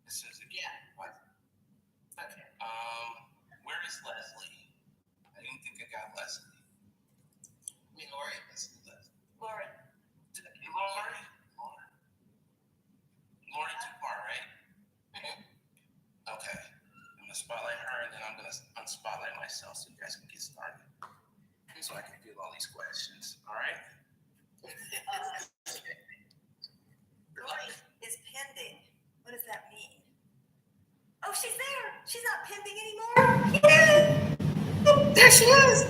It says again. What? Okay. Where is Leslie? I didn't think I got Leslie. I mean, Laurie. Laurie. Laurie Dupar, right? Mm-hmm. Okay. I'm going to spotlight her, and then I'm going to unspotlight myself so you guys can get started. So I can do all these questions. All right? Laurie is pending. What does that mean? Oh, she's there. She's not pending anymore. Yay! Oh, there she is.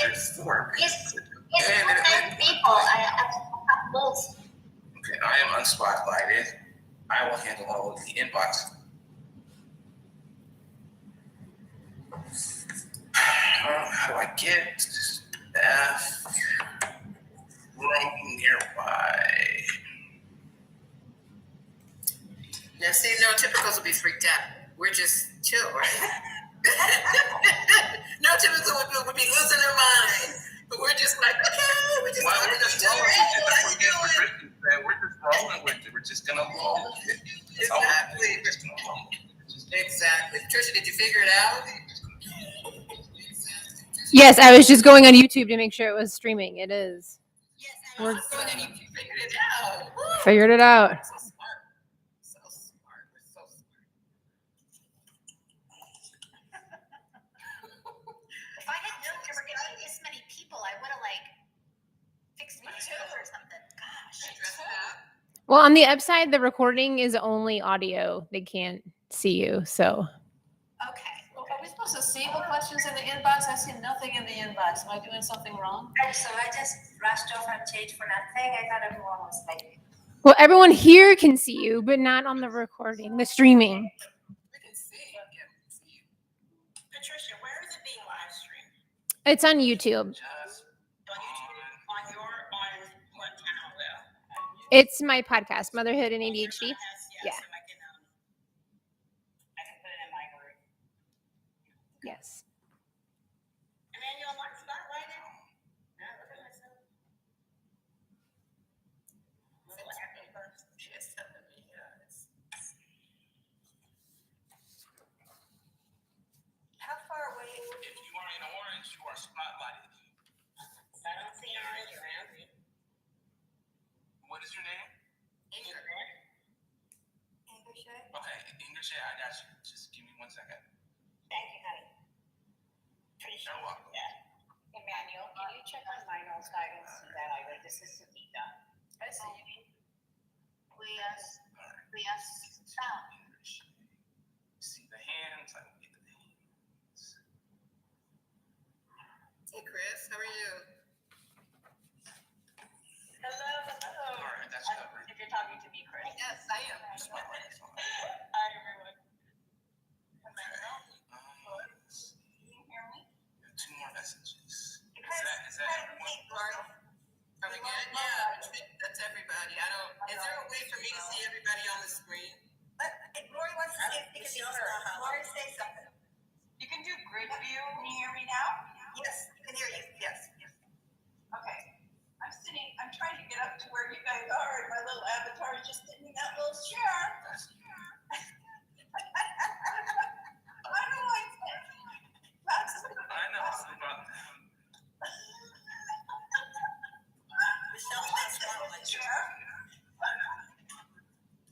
It's work. It's people. I both. Okay, I am unspotlighted. I will handle all of the inbox. How do I get F room nearby? Now, see, no, typicals will be freaked out. We're just chill, right? No, typical would be losing their mind. But we're just like, okay, we're just rolling with it. We're just going to roll with it. Exactly. Patricia, did you figure it out? Yes, I was just going on YouTube to make sure it was streaming. It is. Yes, I was going and you figured it out. Figured it out. So smart. So smart. We're so smart. If I had known there were going to be this many people, I would have fixed my show or something. Gosh. Well, on the upside, the recording is only audio. They can't see you, so. Okay. Well, are we supposed to see the questions in the inbox? I see nothing in the inbox. Am I doing something wrong? So I just rushed over and changed for nothing. I thought everyone was Well, everyone here can see you, but not on the recording, the streaming. We can see you. Patricia, where is it being live streamed? It's on YouTube. On what channel though? It's my podcast, Motherhood and ADHD. Yeah. So I can put it in my group. Yes. Emmanuel, like spotlighted? No, look at myself. She is telling me, how far away? If you are in orange, you are spotlighted. I don't see orange around me. What is your name? English. Okay, English, I got you. Just give me 1 second. Thank you, honey. Pretty sure. You're welcome. Yeah. Emmanuel, can you check on my notes? I don't see that either. This is Sudhita. I see you. See the hands. I don't get the hands. Hey, Chris, how are you? Hello. All right, that's covered. If you're talking to me, Chris. Yes, I am. Hi, everyone. Let's see. Can you hear me? 2 more messages. Is that everyone? Are we good? Yeah, that's everybody. Is there a way for me to see everybody on the screen? Laurie wants to see if you can see her. Laurie, say something. You can do grid view. Can you hear me now? Yes, I can hear you. Yes. Okay. I'm trying to get up to where you guys are, and my little avatar is just sitting in that little chair. I know. Michelle's not spotlighted.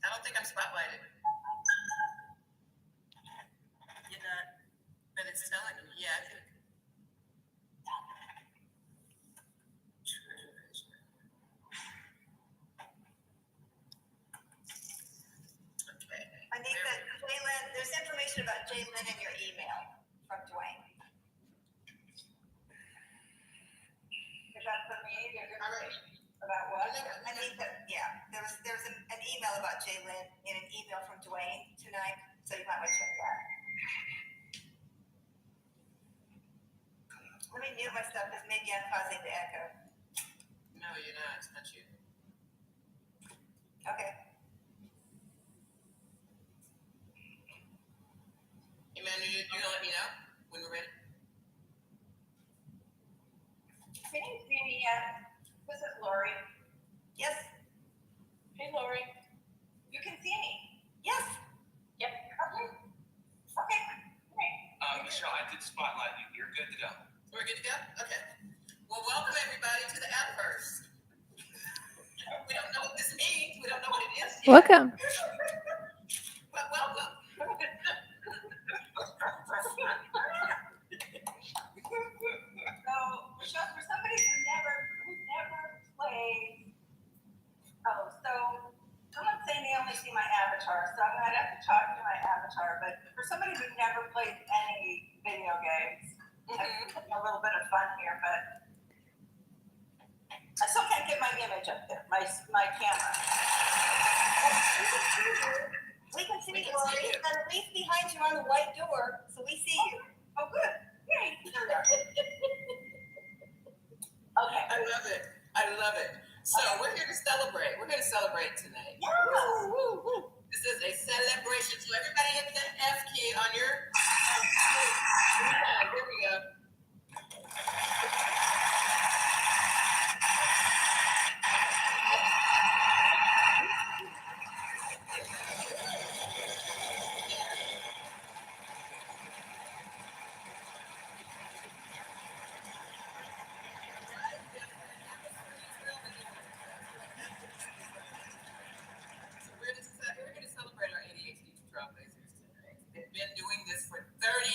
I don't think I'm spotlighted. You're not, but it's telling me, yeah. Okay. I need that, Jaylyn, there's information about Jaylyn in your email from Dwayne. Is that for me? About what? I need that, yeah. There's an email about Jaylyn in an email from Dwayne tonight, so you might want to check that. Let me mute my stuff because maybe I'm causing the echo. No, you're not. It's not you. Okay. Emmanuel, you're going to let me know when we're ready? Can you see me yet? This is Laurie. Welcome. Well, welcome. So, Michelle, for somebody who never played, so someone say they only see my avatar, so I'm gonna have to talk to my avatar. But for somebody who never played any video games, I'm putting a little bit of fun here, but I still can't get my image up there, my camera. We can see you, Laurie, and at least behind you on the white door, so we see you. Oh, good. Yay. Okay. I love it. I love it. So we're here to celebrate. We're here to celebrate tonight. Yeah. Woo, woo, woo. This is a celebration. So everybody hit the F key on your screen. Here we go. We're going to celebrate our ADHD Trailblazers tonight. They've been doing this for 30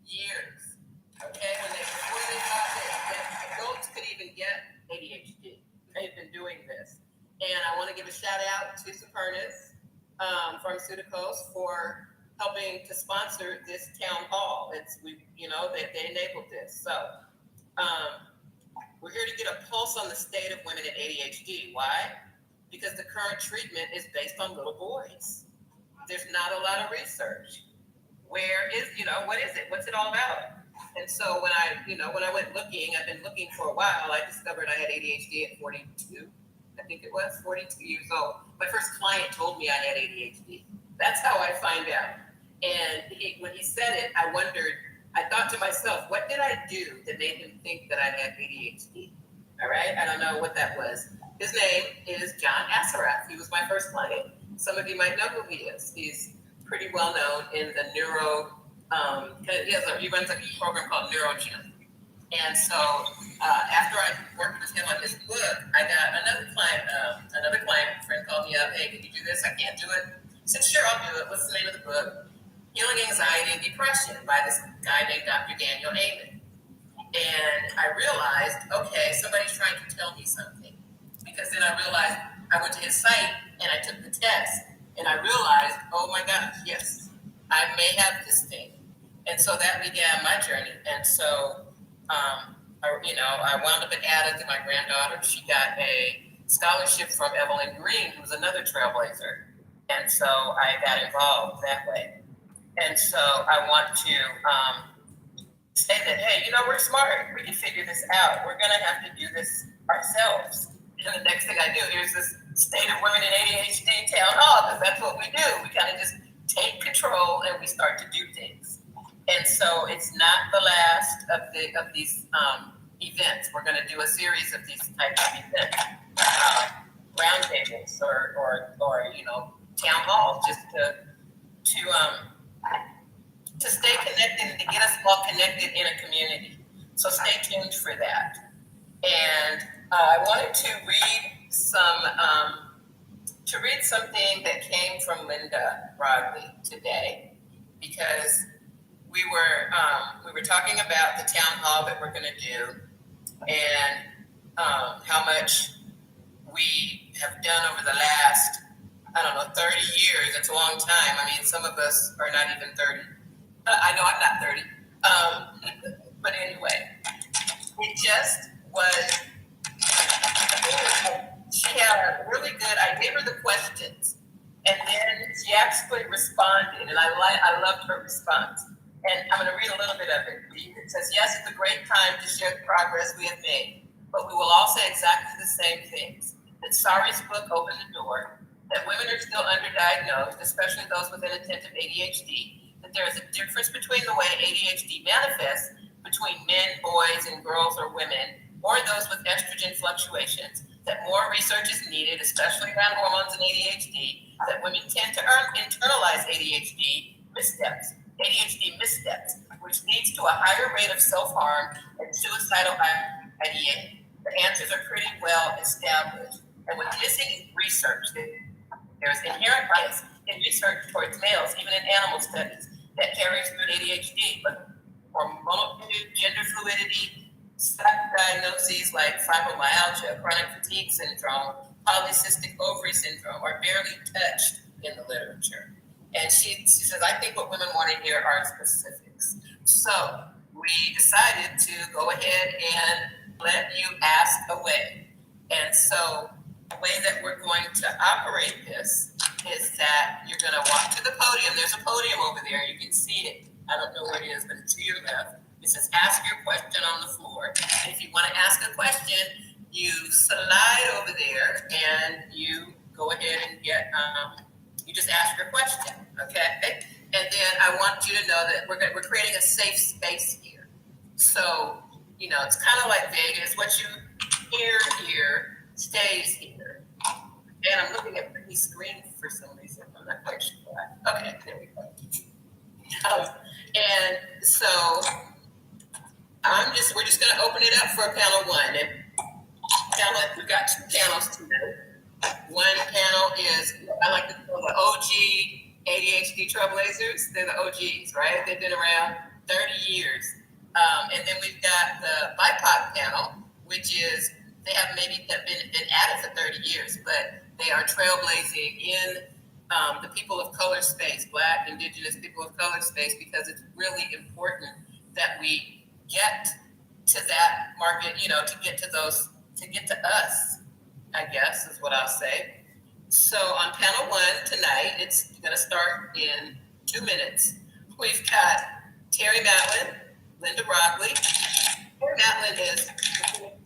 years. Okay, before they thought that adults could even get ADHD, they've been doing this. And I want to give a shout out to Supernus Pharmaceuticals for helping to sponsor this town hall. They enabled this. So we're here to get a pulse on the state of women at ADHD. Why? Because the current treatment is based on little boys. There's not a lot of research. What is it? What's it all about? And so when I went looking, I've been looking for a while, I discovered I had ADHD at 42. I think it was 42 years old. My first client told me I had ADHD. That's how I find out. And when he said it, I thought to myself, what did I do that made him think that I had ADHD? All right, I don't know what that was. His name is John Assaraf. He was my first client. Some of you might know who he is. He's pretty well known in the he runs a program called NeuroGym. And so after I worked with him on his book, I got another client friend called me up, hey, can you do this? I can't do it. I said, sure, I'll do it. What's the name of the book? Healing Anxiety and Depression by this guy named Dr. Daniel Amen. And I realized, okay, somebody's trying to tell me something. Because then I realized I went to his site and I took the test and I realized, oh my gosh, yes, I may have this thing. And so that began my journey. And so, I wound up at ADDA to my granddaughter. She got a scholarship from Evelyn Green, who was another trailblazer. And so I got involved that way. And so I want to say that, hey, we're smart. We can figure this out. We're going to have to do this ourselves. And the next thing I do, here's this State of Women in ADHD town hall, because that's what we do. We kind of just take control and we start to do things. And so it's not the last of these events. We're going to do a series of these types of events, roundtables or town halls, just to stay connected and to get us all connected in a community. So stay tuned for that. And I wanted to read something that came from Linda Roggli today, because we were talking about the town hall that we're going to do and how much we have done over the last, 30 years. It's a long time. I mean, some of us are not even 30. I know I'm not 30. But anyway, it just was, she had a really good, I gave her the questions, and then she actually responded, and I loved her response. And I'm going to read a little bit of it. It says, yes, it's a great time to share the progress we have made, but we will all say exactly the same things. That Sari's book opened the door, that women are still underdiagnosed, especially those with inattentive ADHD, that there is a difference between the way ADHD manifests between men, boys, and girls or women, or those with estrogen fluctuations, that more research is needed, especially around hormones and ADHD, that women tend to internalize ADHD missteps, which leads to a higher rate of self-harm and suicidal ideation. The answers are pretty well established. And what's missing is research. There's in bias in research towards males, even in animal studies, that carries through ADHD, but hormonal gender fluidity, diagnoses like fibromyalgia, chronic fatigue syndrome, polycystic ovary syndrome are barely touched in the literature. And she says, I think what women want to hear are specifics. So we decided to go ahead and let you ask away. And so the way that we're going to operate this is that you're going to walk to the podium. There's a podium over there. You can see it. I don't know where it is, but it's to your left. It says, ask your question on the floor. And if you want to ask a question, you slide over there and you go ahead and get, you just ask your question, okay? And then I want you to know that we're creating a safe space here. So, you know, it's kind of like Vegas. What you hear here stays here. And I'm looking at Brittany's screen for some reason. I'm not quite sure why. Okay, there we go. And so we're just going to open it up for panel one. And we've got two panels today. One panel is, I like to call the OG ADHD Trailblazers. They're the OGs, right? They've been around 30 years. And then we've got the BIPOC panel, which is, they have maybe been at it for 30 years, but they are trailblazing in the people of color space, Black, Indigenous people of color space, because it's really important that we get to that market, you know, to get to us, I guess is what I'll say. So on panel one tonight, it's going to start in 2 minutes. We've got Terry Matlen, Linda Roggli. Terry Matlen is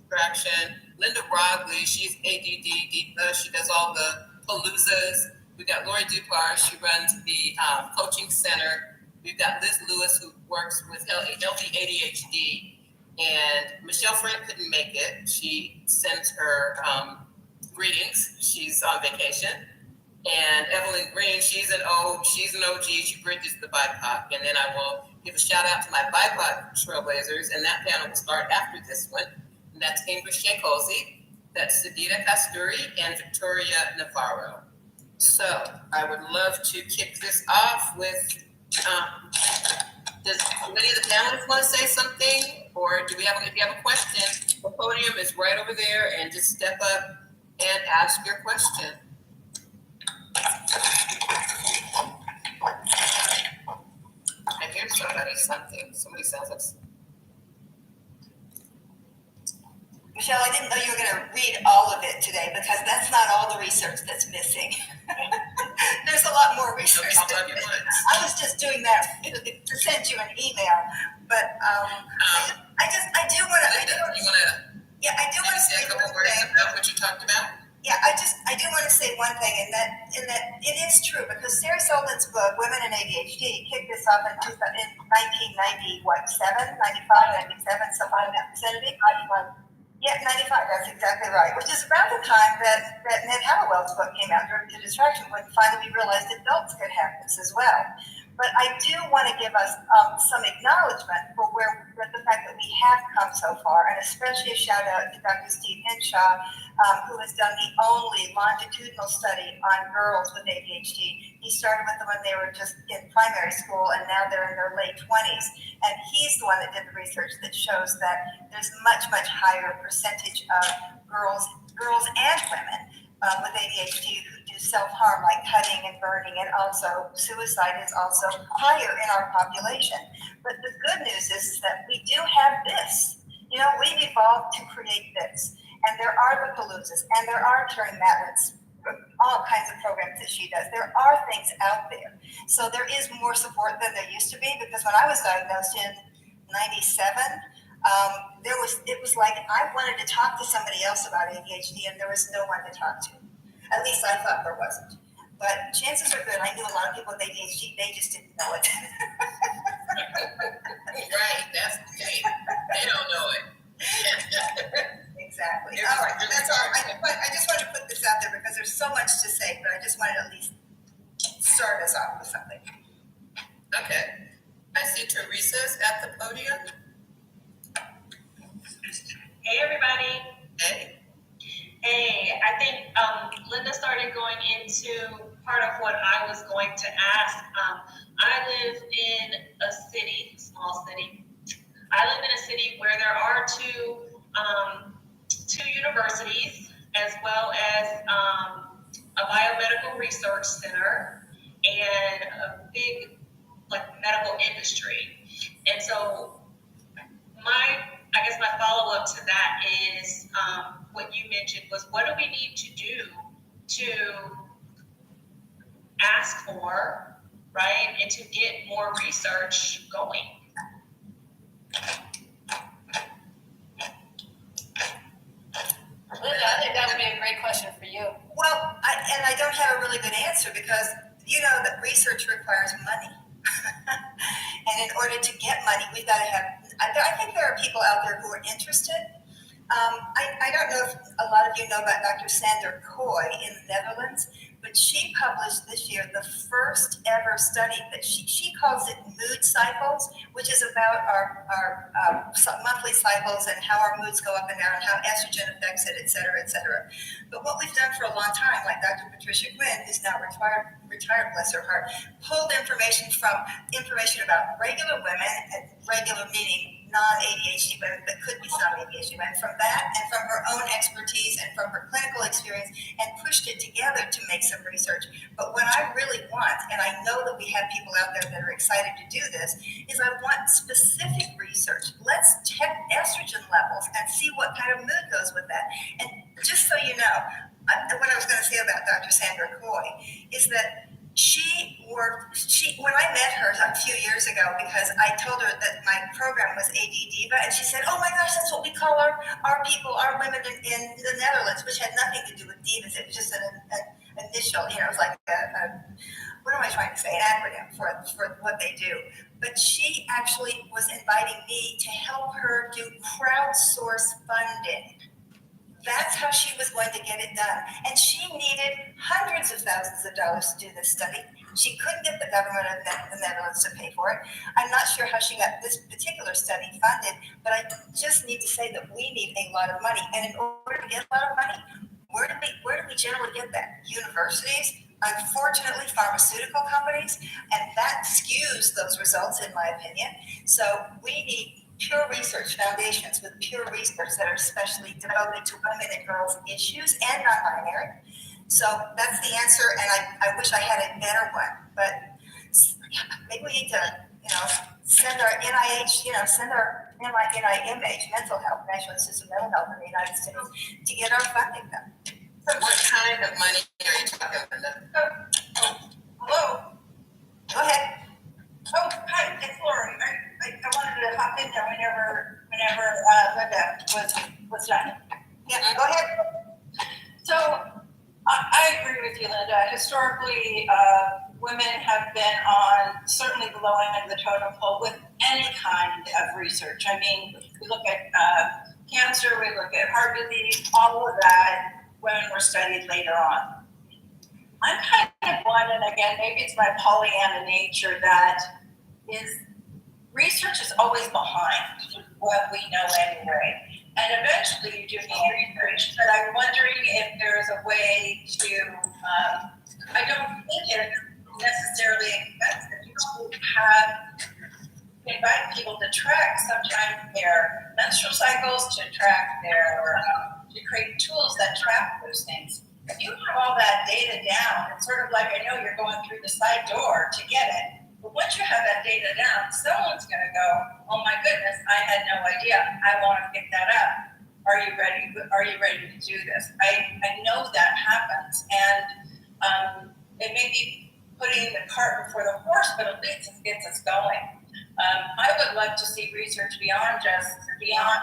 distraction. Linda Roggli, she's ADDA. She does all the paloozas. We've got Laurie Dupar. She runs the coaching center. We've got Liz Lewis, who works with healthy ADHD. And Michelle Frank couldn't make it. She sends her greetings. She's on vacation. And Evelyn Green, she's an OG. She bridges the BIPOC. And then I will give a shout out to my BIPOC Trailblazers. And that panel will start after this one. And that's Shaye Colzie. That's Sudhita Kasturi and Victoria Novaro. So I would love to kick this off with, does any of the panelists want to say something? Or if you have a question, the podium is right over there, and just step up and ask your question. I hear somebody sounds like. Michelle, I didn't know you were going to read all of it today because that's not all the research that's missing. There's a lot more research. I was just doing that to send you an email, but I do want to say a couple words about what you talked about. Yeah, I do want to say one thing, in that it is true, because Sarah Sullivan's book, Women in ADHD, kicked this off in 1990, 95, 97, something in that vicinity. Yeah, 95, that's exactly right, which is around the time that Ned Hallowell's book came out, Driven to Distraction, when finally we realized adults could have this as well. But I do want to give us some acknowledgement for the fact that we have come so far, and especially a shout out to Dr. Steve Henshaw, who has done the only longitudinal study on girls with ADHD. He started with them when they were just in primary school, and now they're in their late 20s. And he's the one that did the research that shows that there's much, much higher percentage of girls and women with ADHD who do self-harm, like cutting and burning, and also suicide is also higher in our population. But the good news is that we do have this. You know, we've evolved to create this. And there are the paloozas, and there are Terry Matlen's, all kinds of programs that she does. There are things out there. So there is more support than there used to be, because when I was diagnosed in 97, it was like I wanted to talk to somebody else about ADHD, and there was no one to talk to. At least I thought there wasn't. But chances are good. I knew a lot of people with ADHD, they just didn't know it. Right, that's the thing. They don't know it. Exactly. All right, that's all. I just wanted to put this out there because there's so much to say, but I just wanted to at least start us off with something. Okay. I see Teresa's at the podium. Hey, everybody. Hey. Hey, I think Linda started going into part of what I was going to ask. I live in a city, small city. I live in a city where there are two universities, as well as a biomedical research center and a big medical industry. And so I guess my follow-up to that is what you mentioned was, what do we need to do to ask for, right, and to get more research going? Linda, I think that would be a great question for you. Well, I don't have a really good answer because you know that research requires money. And in order to get money, we've got to have, I think there are people out there who are interested. I don't know if a lot of you know about Dr. Sander Kooi in the Netherlands, but she published this year the first ever study that she calls it mood cycles, which is about our monthly cycles and how our moods go up and down and how estrogen affects it, et cetera, et cetera. But what we've done for a long time, like Dr. Patricia Sung, who's now retired, bless her heart, pulled information about regular women, and regular meaning non-ADHD women, but could be some ADHD women, from that and from her own expertise and from her clinical experience, and pushed it together to make some research. But what I really want, and I know that we have people out there that are excited to do this, is I want specific research. Let's check estrogen levels and see what kind of mood goes with that. And just so you know, what I was going to say about Dr. Sandra Kooi is that when I met her a few years ago, because I told her that my program was ADDA, and she said, oh my gosh, that's what we call our people, our women in the Netherlands, which had nothing to do with divas. It was just an initial, it was like what am I trying to say, an acronym for what they do. But she actually was inviting me to help her do crowdsource funding. That's how she was going to get it done. And she needed hundreds of thousands of dollars to do this study. She couldn't get the government of the Netherlands to pay for it. I'm not sure how she got this particular study funded, but I just need to say that we need a lot of money. And in order to get a lot of money, where do we generally get that? Universities, unfortunately pharmaceutical companies, and that skews those results in my opinion. So we need pure research foundations with pure research that are especially devoted to women and girls issues and non-binary. So that's the answer, and I wish I had a better one, but maybe we need to, send our NIH, send our NIMH, mental health, National Institute of Mental Health in the United States, to get our funding done. So what kind of money are you talking about? Hello? Go ahead. Oh, hi, it's Laurie. I wanted to hop in there whenever Linda was done. Yeah, go ahead. So I agree with you, Linda. Historically, women have been on certainly the low end of the totem pole with any kind of research. I mean, we look at cancer, we look at heart disease, all of that, women were studied later on. I'm kind of one, and again, maybe it's my Pollyanna nature, that is research is always behind what we know anyway. And eventually you do need research, but I'm wondering if there's a way to, I don't think it's necessarily expensive to invite people to track sometimes their menstrual cycles, to track to create tools that track those things. If you have all that data down, it's sort of like, I know you're going through the side door to get it, but once you have that data down, someone's going to go, oh my goodness, I had no idea. I want to pick that up. Are you ready? Are you ready to do this? I know that happens, and it may be putting the cart before the horse, but at least it gets us going. I would love to see research beyond just women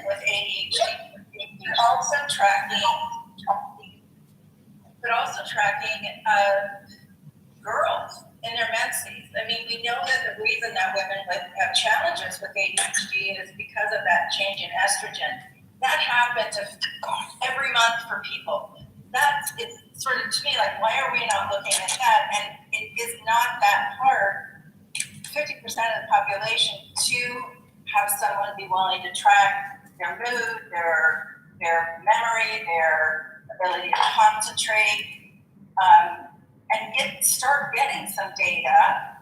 with ADHD, but also tracking girls in their menses. I mean, we know that the reason that women have challenges with ADHD is because of that change in estrogen. That happens every month for people. It's sort of, to me, like, why are we not looking at that? And it is not that hard, 50% of the population, to have someone be willing to track their mood, their their memory, their ability to concentrate, and start getting some data.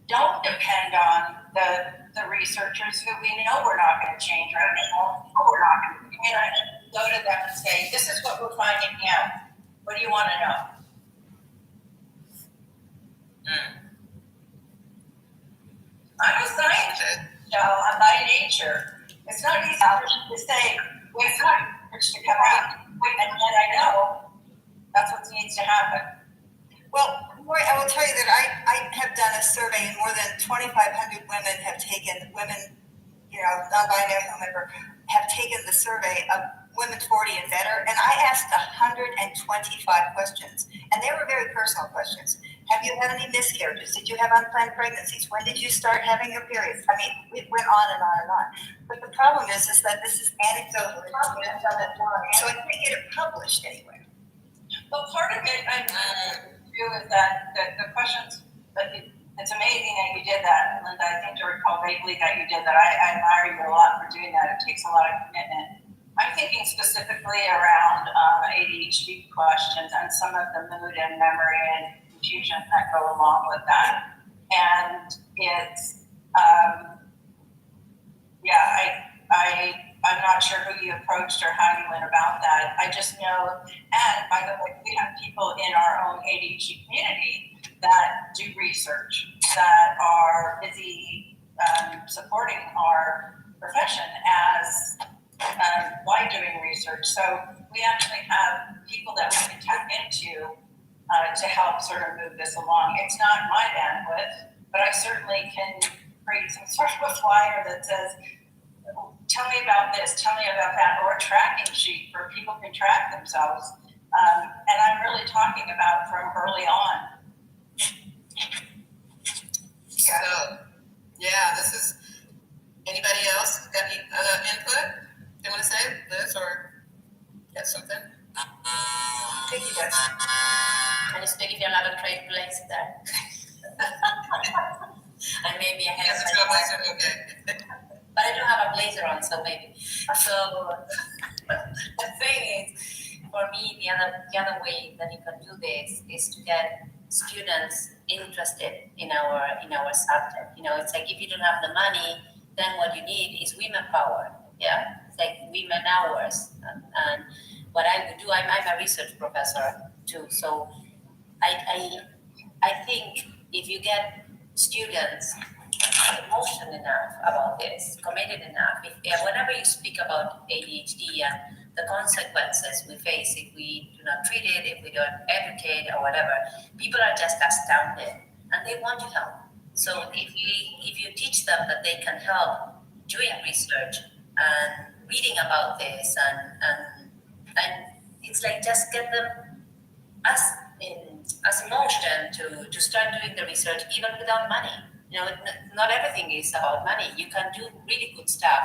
Don't depend on the researchers who we know we're not going to change right now. We're not going to go to them and say, this is what we're finding out. What do you want to know? I'm a scientist, I'm by nature. It's not easy to say, wait for research to come out, and then I know that's what needs to happen. Well, Roy, I will tell you that I have done a survey, and more than 2,500 women have taken, non-binary, whomever, have taken the survey of women 40 and better, and I asked 125 questions, and they were very personal questions. Have you had any miscarriages? Did you have unplanned pregnancies? When did you start having your periods? I mean, it went on and on and on. But the problem is that this is anecdotal, so I can't get it published anywhere. Well, part of it, I agree with that, the questions, but it's amazing that you did that, Linda. I think to recall vaguely that you did that. I admire you a lot for doing that. It takes a lot of commitment. I'm thinking specifically around ADHD questions and some of the mood and memory and confusion that go along with that. And it's, I'm not sure who you approached or how you went about that. I just know, and by the way, we have people in our own ADHD community that do research, that are busy supporting our profession as by doing research. So we actually have people that we can tap into to help sort of move this along. It's not my bandwidth, but I certainly can create some sort of a flyer that says, tell me about this, tell me about that, or a tracking sheet where people can track themselves. And I'm really talking about from early on. So, yeah, this is, anybody else got any other input they want to say this or get something? Thank you, guys. Can you speak if you're not a trailblazer? I may be ahead Yes, of a my trailblazer, okay. but I do have a blazer on, so maybe. So the thing is, for me, the other way that you can do this is to get students interested in our subject. It's like if you don't have the money, then what you need is women power. Yeah, it's like women hours. And what I would do, I'm a research professor too, so I think if you get students emotional enough about this, committed enough, whenever you speak about ADHD and the consequences we face if we do not treat it, if we don't educate or whatever, people are just astounded and they want to help. So if you teach them that they can help doing research and reading about this and it's like just get them as emotion to start doing the research even without money. Not everything is about money. You can do really good stuff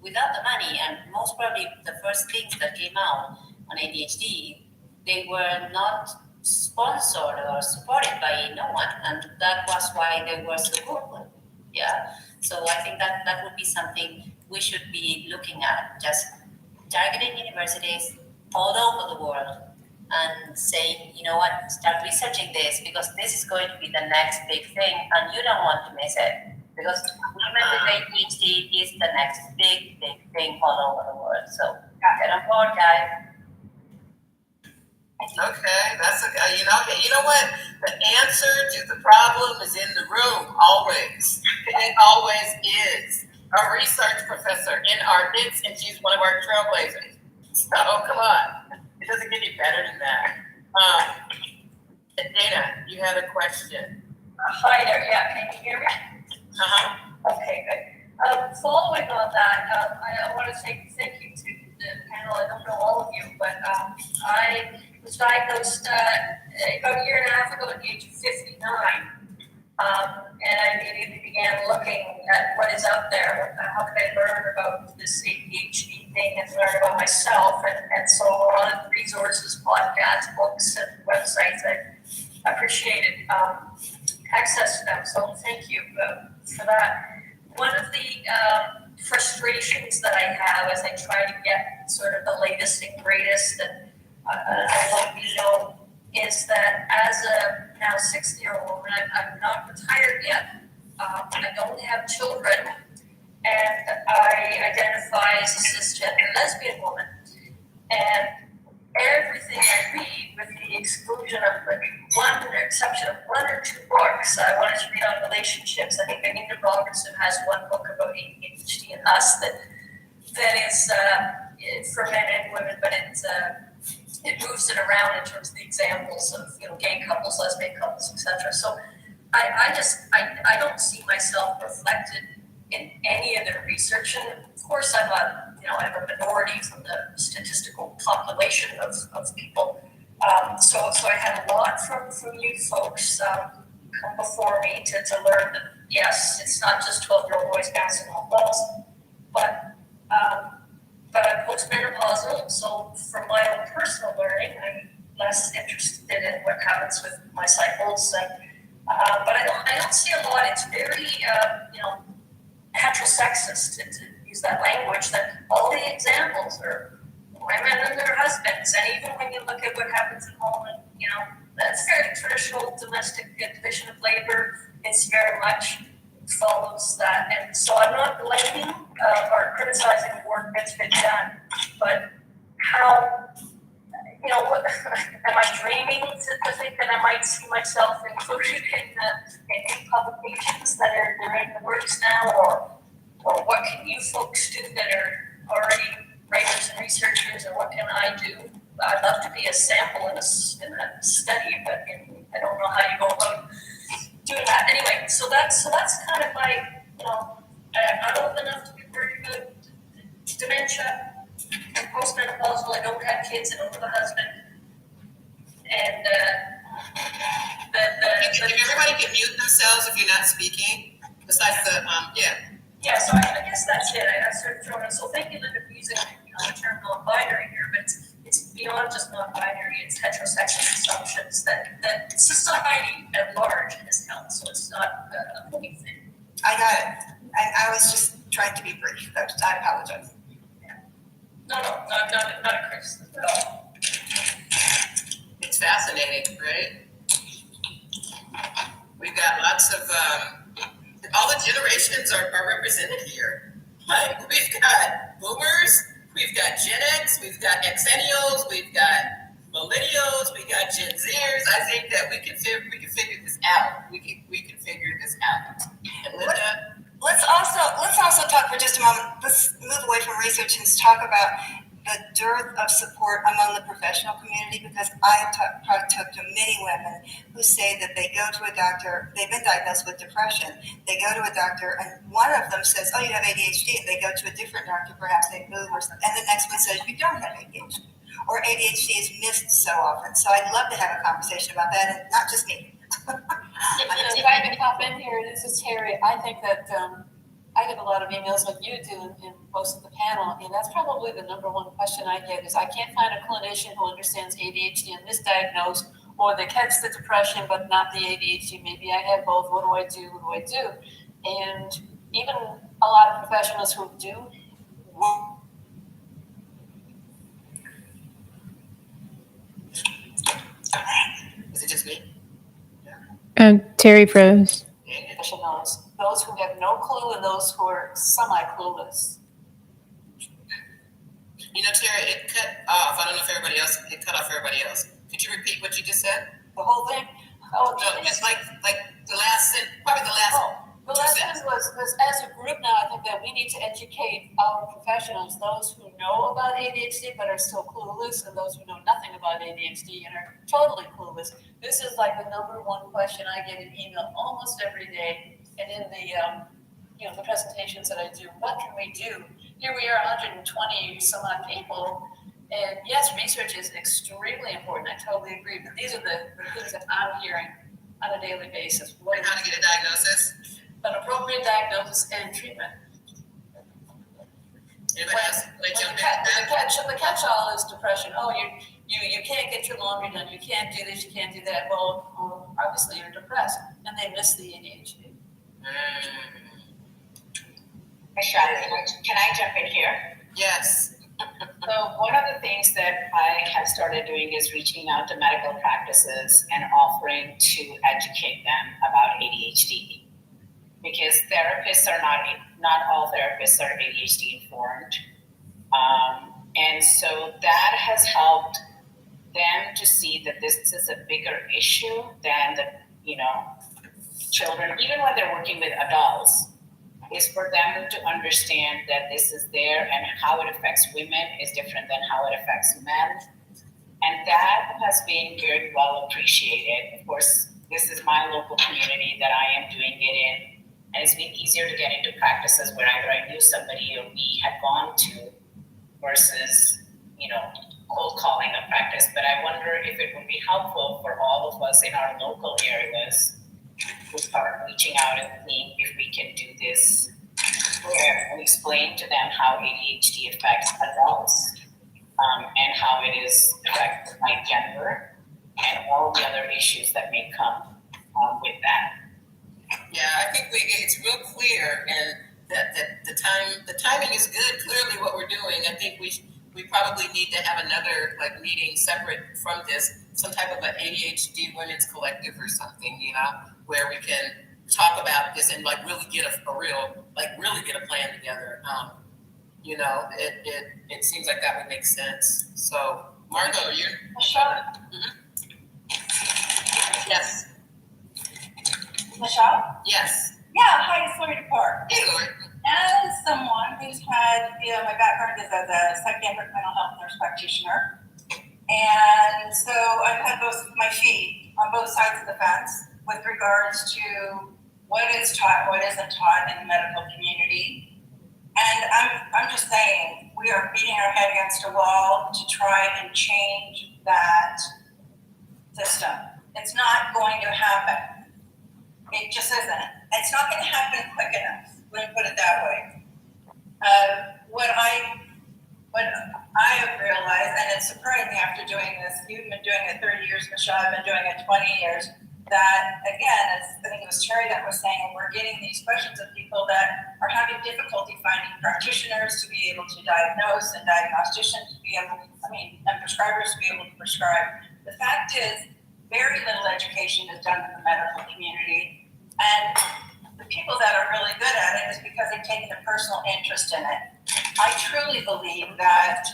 without the money, and most probably the first things that came out on ADHD, they were not sponsored or supported by no one, and that was why they were so good. Yeah. So I think that would be something we should be looking at, just targeting universities all over the world and saying, you know what, start researching this because this is going to be the next big thing and you don't want to miss it because women with ADHD is the next big thing all over the world. So get on board, guys. Okay, that's okay. You know what? The answer to the problem is in the room, always. It always is. A research professor in our midst, and she's one of our trailblazers. So come on, it doesn't get any better than that. Dana, you had a question. Hi there. Yeah, can you hear me? Okay, good. Following on that, I want to say thank you to the panel. I don't know all of you, but I was diagnosed about a year and a half ago at the age of 59. And I immediately began looking at what is out there. How can I learn about this ADHD thing and learn about myself? And so a lot of the resources, podcasts, books, and websites, I appreciated access to them. So thank you for that. One of the frustrations that I have as I try to get sort of the latest and greatest, and I hope you know, is that as a now 60-year-old, and I'm not retired yet, I don't have children, and I identify as a cisgender lesbian woman. And everything I read, with the exclusion of exception of one or two books, I wanted to read on relationships. I think Anita Robertson has one book about ADHD and us that is for men and women, but it moves it around in terms of the examples of gay couples, lesbian couples, etc. So I don't see myself reflected in any of their research, and of course I'm I'm a minority from the statistical population of people. So I had a lot from you folks come before me to learn that yes, it's not just 12-year-old boys bouncing off balls, but I'm postmenopausal, so from my own personal learning, I'm less interested in what happens with my cycles, but I don't see a lot. It's very heterosexist to use that language, that all the examples are women and their husbands, and even when you look at what happens at home, and that's very traditional domestic division of labor. It's very much follows that, and so I'm not blaming or criticizing the work that's been done, but how what, am I dreaming to think that I might see myself included in publications that are in the works now, or what can you folks do that are already writers and researchers, and what can I do? I'd love to be a sample in a study, but I don't know how you go about doing that. Anyway, so that's kind of my, I'm old enough to be worried about dementia. I'm postmenopausal. I don't have kids. I don't have a husband. And if everybody can mute themselves if you're not speaking, besides the Yeah, so I guess that's it. I sort of thrown in. So thank you, Linda, for using the term non-binary here, but it's beyond just non-binary. It's heterosexual assumptions that society at large has held. So it's not a movie thing. I got it. I was just trying to be brief. I apologize. No, not a criticism at all. It's fascinating, right? We've got lots of all the generations are represented here. Like we've got boomers, we've got Gen X, we've got Xennials, we've got millennials, we got Gen Zers. I think that we can figure this out. We can figure this out. And Linda, let's also talk for just a moment. Let's move away from research and talk about the dearth of support among the professional community, because I talked to many women who say that they go to a doctor, they've been diagnosed with depression, they go to a doctor and one of them says, oh, you have ADHD, and they go to a different doctor, perhaps they move or something, and the next one says, you don't have ADHD, or ADHD is missed so often. So I'd love to have a conversation about that, and not just me. If I can pop in here, this is Terry. I think that I get a lot of emails like you do and most of the panel, and that's probably the number one question I get is I can't find a clinician who understands ADHD and misdiagnosed, or they catch the depression but not the ADHD. Maybe I have both. What do I do? What do I do? And even a lot of professionals who do. is it just me? Terry froze. Professionals, those who have no clue and those who are semi-clueless. Terry, it cut off. I don't know if it cut off everybody else. Could you repeat what you just said? The whole thing? Oh, no, just like the last sentence, probably the last. The last sentence was as a group now, I think that we need to educate our professionals, those who know about ADHD but are still clueless, and those who know nothing about ADHD and are totally clueless. This is like the number one question I get in email almost every day, and in the the presentations that I do. What can we do? Here we are, 120 some odd people, and yes, research is extremely important. I totally agree, but these are the things that I'm hearing on a daily basis. And how to get a diagnosis? An appropriate diagnosis and treatment. Anybody else? The catch-all is depression. Oh, you can't get your laundry done. You can't do this. You can't do that. Well, obviously you're depressed, and they miss the ADHD. Michelle, can I jump in here? Yes. So one of the things that I have started doing is reaching out to medical practices and offering to educate them about ADHD, because therapists are not all therapists are ADHD informed, and so that has helped them to see that this is a bigger issue than the children, even when they're working with adults. Is for them to understand that this is there and how it affects women is different than how it affects men. And that has been very well appreciated. Of course, this is my local community that I am doing it in. And it's been easier to get into practices where either I knew somebody or we had gone to versus, cold calling a practice. But I wonder if it would be helpful for all of us in our local areas to start reaching out and seeing if we can do this and explain to them how ADHD affects adults and how it is affected by gender and all the other issues that may come with that. Yeah, I think it's real clear, and that the timing is good. Clearly, what we're doing, I think we probably need to have another meeting separate from this, some type of an ADHD women's collective or something, where we can talk about this and really get really get a plan together. It seems like that would make sense. So, Margot, are you? Michelle? Yes. Michelle? Yes. Yeah, hi, it's Laurie Dupar. Hey, Laurie. As someone who's had, my background is as a psychiatric mental health nurse practitioner, and so I've had both my feet on both sides of the fence with regards to what is taught, what isn't taught in the medical community. And I'm just saying, we are beating our head against a wall to try and change that system. It's not going to happen. It just isn't. It's not going to happen quick enough. Let me put it that way. What I have realized, and it's surprising after doing this, you've been doing it 30 years, Michelle, I've been doing it 20 years, that again, as I think it was Terry that was saying, we're getting these questions of people that are having difficulty finding practitioners to be able to diagnose and diagnosticians to be able, and prescribers to be able to prescribe. The fact is, very little education is done in the medical community, and the people that are really good at it is because they've taken a personal interest in it. I truly believe that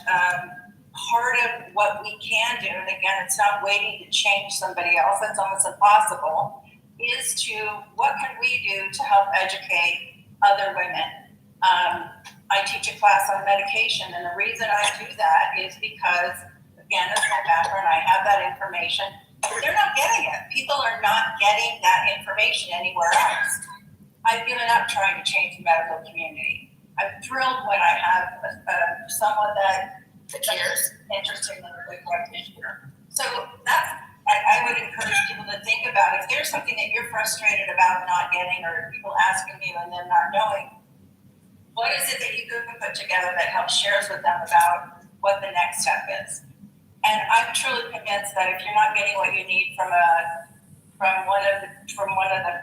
part of what we can do, and again, it's not waiting to change somebody else, that's almost impossible, is to what can we do to help educate other women. I teach a class on medication, and the reason I do that is because, again, as my background, I have that information. They're not getting it. People are not getting that information anywhere else. I've given up trying to change the medical community. I'm thrilled when I have someone that cares, interested in the practitioner. So that's, I would encourage people to think about if there's something that you're frustrated about not getting, or people asking you and them not knowing, what is it that you could put together that helps shares with them about what the next step is? And I'm truly convinced that if you're not getting what you need from one of the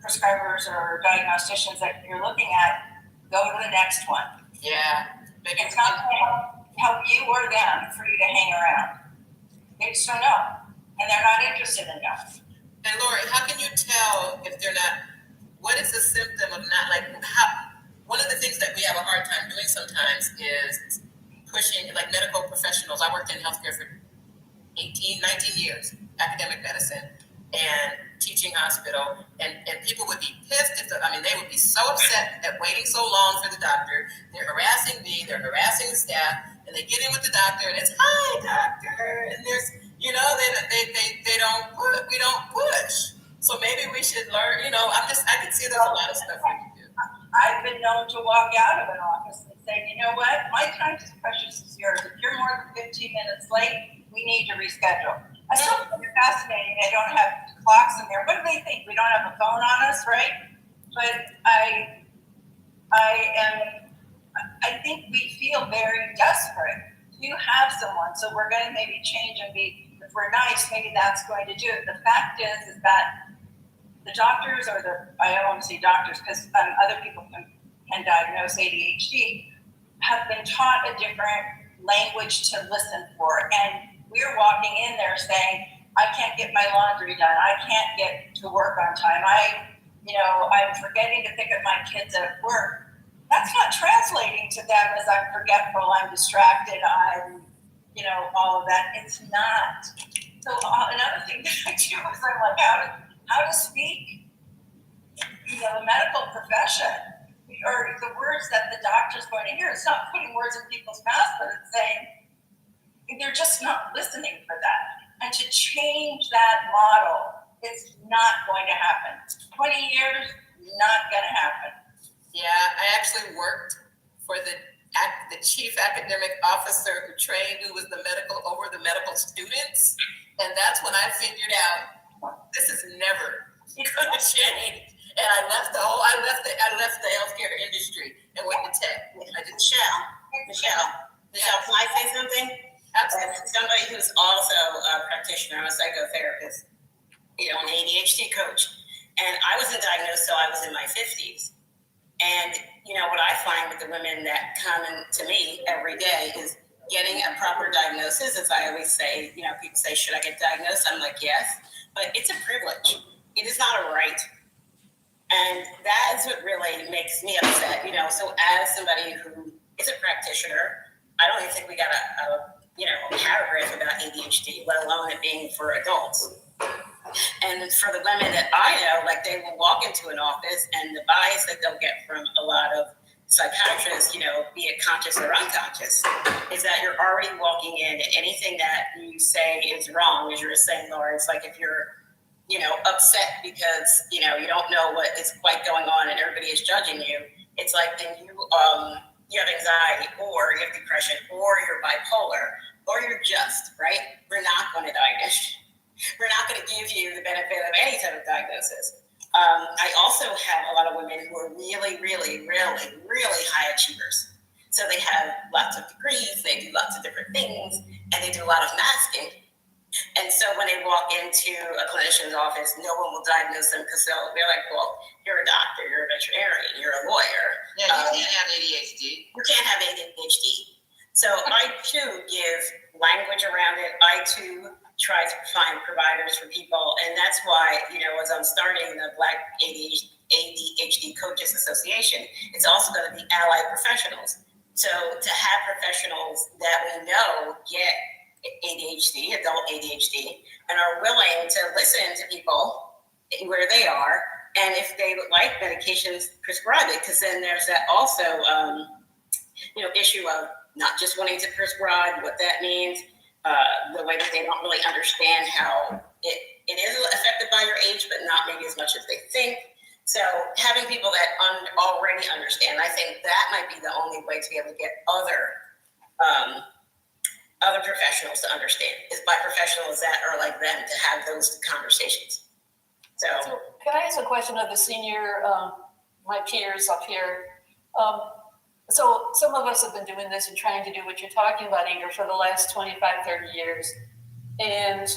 prescribers or diagnosticians that you're looking at, go to the next one. Yeah. Maybe it's not going to help you or them for you to hang around. They just don't know, and they're not interested in that. And Laurie, how can you tell if they're not? What is the symptom of not one of the things that we have a hard time doing sometimes is pushing, medical professionals. I worked in healthcare for 18, 19 years, academic medicine, and teaching hospital, and people would be pissed they would be so upset at waiting so long for the doctor. They're harassing me, they're harassing the staff, and they get in with the doctor, and it's, hi, doctor, and there's, we don't push. So maybe we should learn, I can see there's a lot of stuff we can do. I've been known to walk out of an office and say, you know what, my time is precious as yours. If you're more than 15 minutes late, we need to reschedule. I still find it fascinating. They don't have clocks in there. What do they think? We don't have a phone on us, right? But I think we feel very desperate to have someone. So we're going to maybe change and if we're nice, maybe that's going to do it. The fact is that the doctors I don't want to say doctors because other people can and diagnose ADHD have been taught a different language to listen for. And we're walking in there saying, I can't get my laundry done. I can't get to work on time. I'm forgetting to pick up my kids at work. That's not translating to them as I'm forgetful, I'm distracted, I'm, all of that. It's not. So another thing that I do is I'm like, how to speak, the medical profession, or the words that the doctor's going to hear. It's not putting words in people's mouths, but it's saying they're just not listening for that. And to change that model, it's not going to happen. 20 years, not going to happen. Yeah, I actually worked for the chief academic officer who was over the medical students. And that's when I figured out this is never going to change. And I left the healthcare industry and went to tech. Michelle, can I say something? Absolutely. As somebody who's also a practitioner, I'm a psychotherapist, an ADHD coach, and I wasn't diagnosed till I was in my 50s. And what I find with the women that come to me every day is getting a proper diagnosis. As I always say, people say, should I get diagnosed? I'm like, yes, but it's a privilege. It is not a right. And that is what really makes me upset. So as somebody who is a practitioner, I don't even think we got a paragraph about ADHD, let alone it being for adults. And for the women that I know, like, they will walk into an office, and the bias that they'll get from a lot of psychiatrists, be it conscious or unconscious, is that you're already walking in, and anything that you say is wrong, as you were saying, Laurie, it's like if you're, upset because, you don't know what is quite going on and everybody is judging you, it's like then you have anxiety, or you have depression, or you're bipolar, or you're just, right? We're not going to diagnose. We're not going to give you the benefit of any type of diagnosis. I also have a lot of women who are really, really, really, really high achievers. So they have lots of degrees, they do lots of different things, and they do a lot of masking. And so when they walk into a clinician's office, no one will diagnose them because they're like, well, you're a doctor, you're a veterinarian, you're a lawyer. Yeah, you can't have ADHD. You can't have ADHD. So I, too, give language around it. I, too, try to find providers for people. And that's why, as I'm starting the Black ADHD Coaches Association, it's also going to be allied professionals. So to have professionals that we know get ADHD, adult ADHD, and are willing to listen to people where they are, and if they would like medications, prescribe it, because then there's that also, issue of not just wanting to prescribe, what that means, the way that they don't really understand how it is affected by your age, but not maybe as much as they think. So having people that already understand, I think that might be the only way to be able to get other professionals to understand, is by professionals that are like them, to have those conversations. So can I ask a question of the senior, my peers up here? So some of us have been doing this and trying to do what you're talking about, Inger, for the last 25, 30 years. And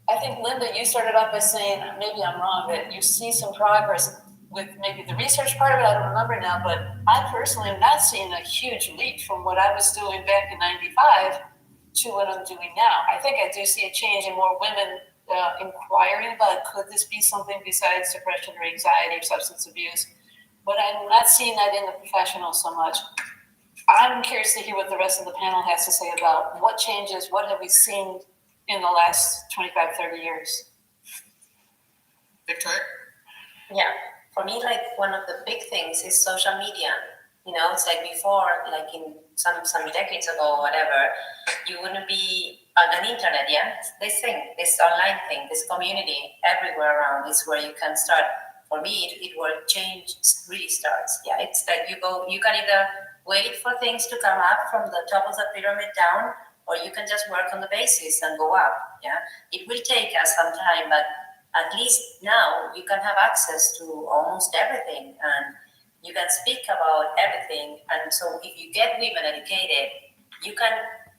I think, Linda, you started off by saying, maybe I'm wrong, that you see some progress with maybe the research part of it. I don't remember now, but I personally am not seeing a huge leap from what I was doing back in 95 to what I'm doing now. I think I do see a change in more women inquiring about, could this be something besides depression or anxiety or substance abuse? But I'm not seeing that in the professionals so much. I'm curious to hear what the rest of the panel has to say about what changes, what have we seen in the last 25, 30 years? Victoria? Yeah, for me, like, one of the big things is social media. It's like before, like in some decades ago or whatever, you wouldn't be on the internet, yeah? This thing, this online thing, this community everywhere around is where you can start. For me, it where change really starts. Yeah, it's like you can either wait for things to come up from the top of the pyramid down, or you can just work on the basis and go up. Yeah, it will take us some time, but at least now you can have access to almost everything, and you can speak about everything. And so if you get women educated, you can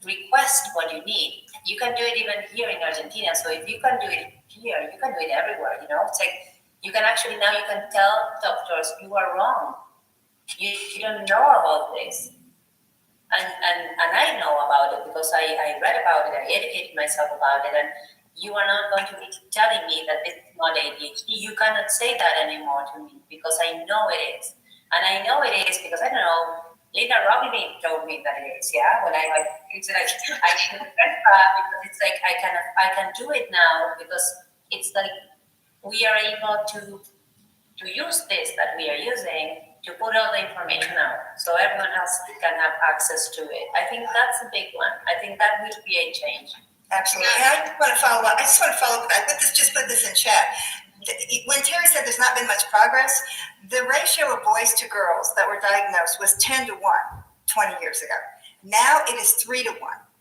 request what you need. You can do it even here in Argentina. So if you can do it here, you can do it everywhere. It's like you can actually now you can tell doctors you are wrong. you don't know about this. And I know about it because I read about it, I educated myself about it, and you are not going to be telling me that it's not ADHD. You cannot say that anymore to me because I know it is. And I know it is because, I don't know, Roggli told me that it is, yeah? When it's like, I can because it's like, I can do it now because it's like we are able to use this that we are using to put all the information out so everyone else can have access to it. I think that's a big one. I think that will be a change. Absolutely. And I just want to follow up. I put this in chat. When Terry said there's not been much progress, the ratio of boys to girls that were diagnosed was 10 to 1 20 years ago. Now it is 3 to 1.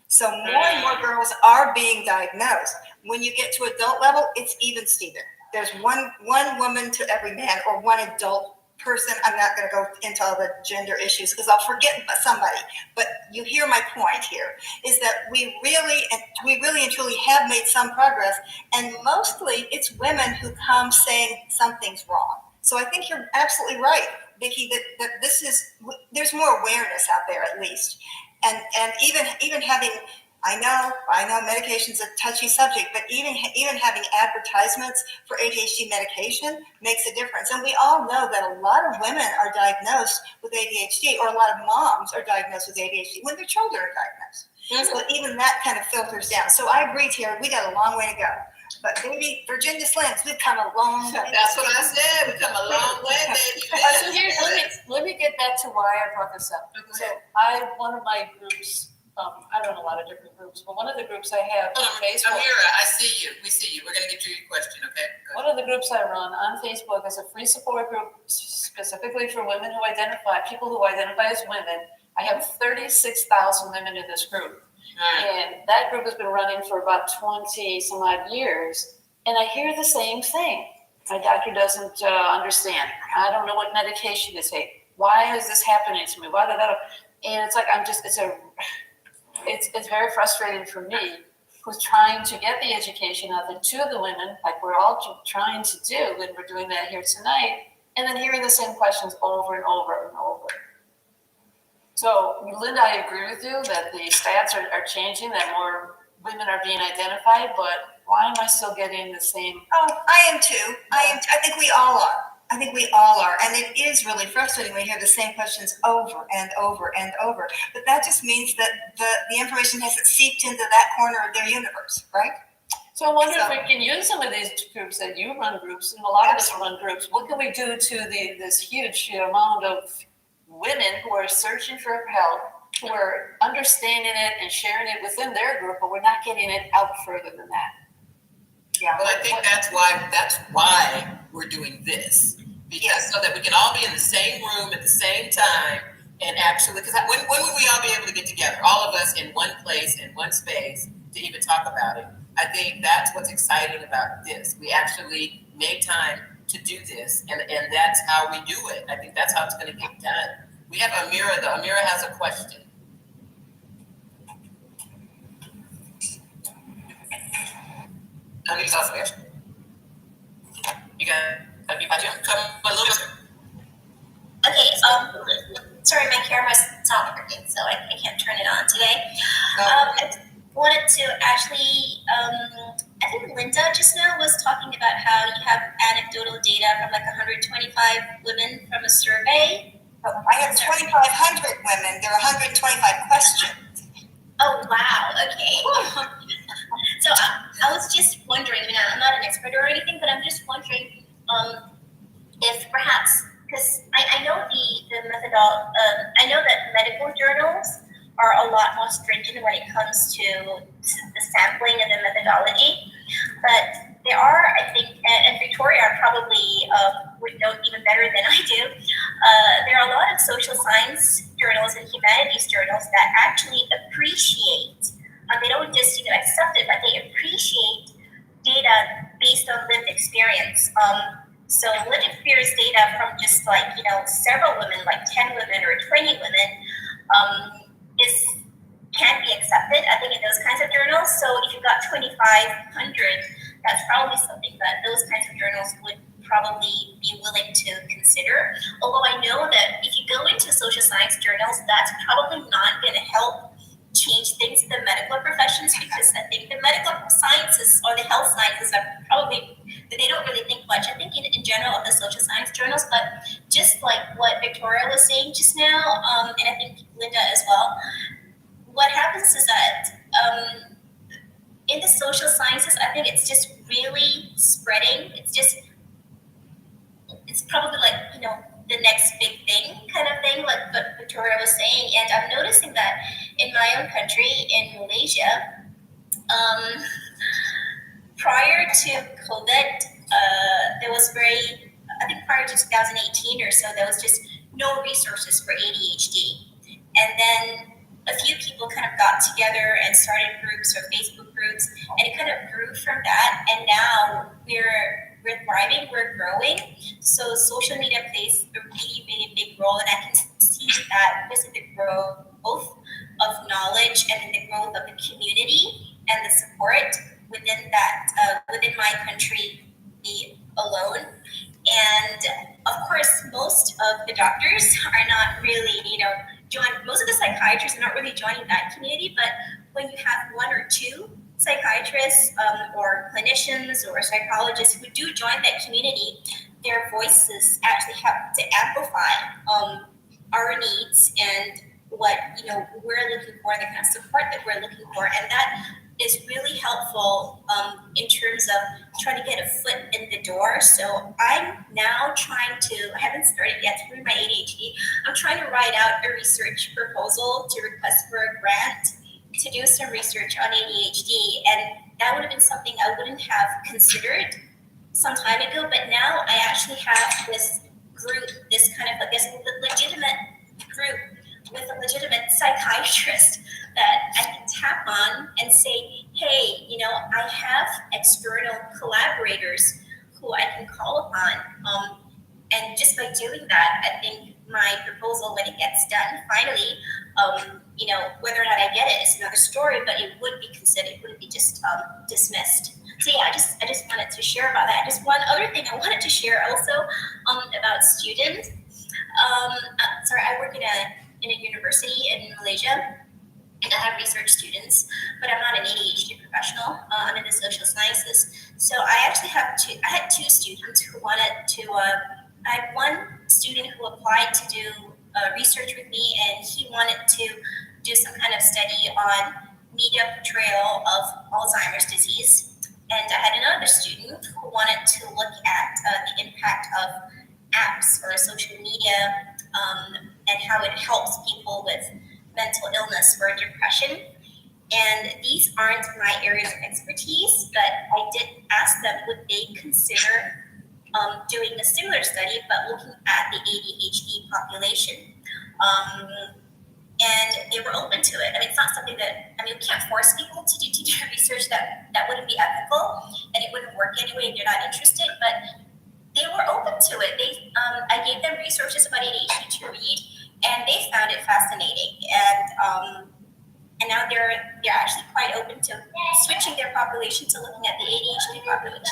So more and more girls are being diagnosed. When you get to adult level, it's even Steven. There's one woman to every man, or one adult person. I'm not going to go into all the gender issues because I'll forget somebody. But you hear my point here is that we really and truly have made some progress, and mostly it's women who come saying something's wrong. So I think you're absolutely right, Vicki, that there's more awareness out there at least, and even having. I know medication's a touchy subject, but even having advertisements for ADHD medication makes a difference. And we all know that a lot of women are diagnosed with ADHD, or a lot of moms are diagnosed with ADHD when their children are diagnosed. Mm-hmm. So even that kind of filters down. So I agree, Terry, we got a long way to go. But baby, Virginia Slims, we've come a long way. That's what I said. We've come a long way, baby. So here's, let me get back to why I brought this up. So one of my groups, I run a lot of different groups, but one of the groups I have on Facebook. Amira, I see you. We see you. We're going to get you your question, okay? One of the groups I run on Facebook is a free support group specifically for women people who identify as women. I have 36,000 women in this group. And that group has been running for about 20 some odd years. And I hear the same thing. My doctor doesn't understand. I don't know what medication to take. Why is this happening to me? And it's like, it's very frustrating for me, who's trying to get the education out there to the women, like we're all trying to do, and we're doing that here tonight, and then hearing the same questions over and over and over. So, Linda, I agree with you that the stats are changing, that more women are being identified, but why am I still getting the same? Oh, I am too. I think we all are. And it is really frustrating when you hear the same questions over and over and over. But that just means that the information hasn't seeped into that corner of their universe, right? So I wonder if we can use some of these groups that you run groups, and a lot of us run groups. What can we do to this huge amount of women who are searching for help, who are understanding it and sharing it within their group, but we're not getting it out further than that? Yeah. Well, I think that's why we're doing this, because so that we can all be in the same room at the same time, and actually, because when would we all be able to get together, all of us in one place, in one space, to even talk about it? I think that's what's exciting about this. We actually made time to do this, and that's how we do it. I think that's how it's going to get done. We have Amira, though. Amira has a question. Amira's also there. Have you come a little bit? Okay, sorry, my camera's not working, so I can't turn it on today. I wanted to actually, I think Linda just now was talking about how you have anecdotal data from like 125 women from a survey. I have 2,500 women. There are 125 questions. Oh, wow. Okay. So I was just wondering, I'm not an expert or anything, but I'm just wondering if perhaps, because I know I know that medical journals are a lot more stringent when it comes to the sampling and the methodology, but there are, I think, and Victoria probably would know even better than I do, there are a lot of social science journals and humanities journals that actually appreciate, they don't just accept it, but they appreciate data based on lived experience. So lived experience data from just several women, like 10 women or 20 women, can be accepted, I think, in those kinds of journals. So if you've got 2,500, that's probably something that those kinds of journals would probably be willing to consider. Although I know that if you go into social science journals, that's probably not going to help change things in the medical professions, because I think the medical sciences or the health sciences are probably, they don't really think much, I think, in general of the social science journals. But just like what Victoria was saying just now, and I think Linda as well, what happens is that in the social sciences, I think it's just really spreading. It's probably like, the next big thing kind of thing, like what Victoria was saying. And I'm noticing that in my own country, in Malaysia, prior to COVID, there was prior to 2018 or so, there was just no resources for ADHD. And then a few people kind of got together and started groups or Facebook groups, and it kind of grew from that. And now we're thriving, we're growing. So social media plays a really, really big role, and I can see that with the growth of knowledge and in the growth of the community and the support within that, within my country alone. And of course, most of the doctors are not really, most of the psychiatrists are not really joining that community. But when you have one or two psychiatrists or clinicians or psychologists who do join that community, their voices actually help to amplify our needs and what we're looking for, the kind of support that we're looking for. And that is really helpful in terms of trying to get a foot in the door. So I'm now I haven't started yet through my ADHD. I'm trying to write out a research proposal to request for a grant to do some research on ADHD. And that would have been something I wouldn't have considered some time ago. But now I actually have this group, this kind of, I guess, legitimate group with a legitimate psychiatrist that I can tap on and say, hey, I have external collaborators who I can call upon. And just by doing that, I think my proposal, when it gets done, finally, whether or not I get it is another story, but it would be considered, it wouldn't be just dismissed. So yeah, I just wanted to share about that. Just one other thing I wanted to share also about students. I work in a university in Malaysia, and I have research students, but I'm not an ADHD professional. I'm in the social sciences. So I actually I had two students who wanted to, I had one student who applied to do research with me, and he wanted to do some kind of study on media portrayal of Alzheimer's disease. And I had another student who wanted to look at the impact of apps or social media and how it helps people with mental illness or depression. And these aren't my areas of expertise, but I did ask them, would they consider doing a similar study, but looking at the ADHD population. And they were open to it. I mean, it's not something that, we can't force people to do research that wouldn't be ethical, and it wouldn't work anyway if they're not interested, but they were open to it. I gave them resources about ADHD to read, and they found it fascinating. And now they're actually quite open to switching their population to looking at the ADHD population.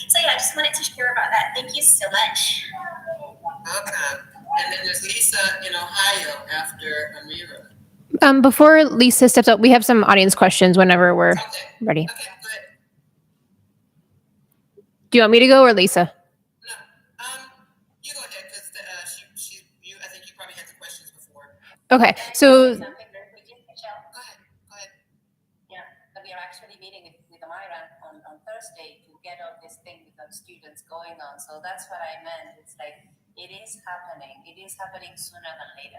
So yeah, I just wanted to share about that. Thank you so much. Okay. And then there's Lisa in Ohio after Amira. Before Lisa steps up, we have some audience questions whenever we're ready. Okay, good. Do you want me to go or Lisa? No, you go ahead, because I think you probably had the questions before. Okay, so Something very quickly, Michelle. Go ahead. Yeah, we are actually meeting with Amira on Thursday to get all this thing with the students going on. So that's what I meant. It's like, it is happening. It is happening sooner than later.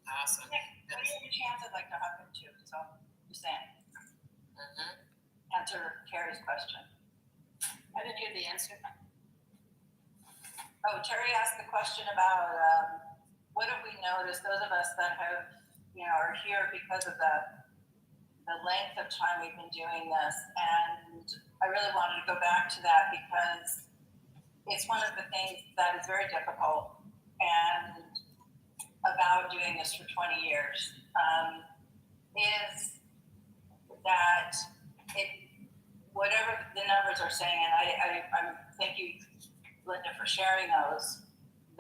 Awesome. Give me a chance, I'd like to hop in too, so just saying. Answer Carrie's question. I didn't hear the answer. Oh, Terry asked the question about what have we noticed, those of us that have, are here because of the length of time we've been doing this. And I really wanted to go back to that because it's one of the things that is very difficult and about doing this for 20 years is that whatever the numbers are saying, and I thank you, Linda, for sharing those,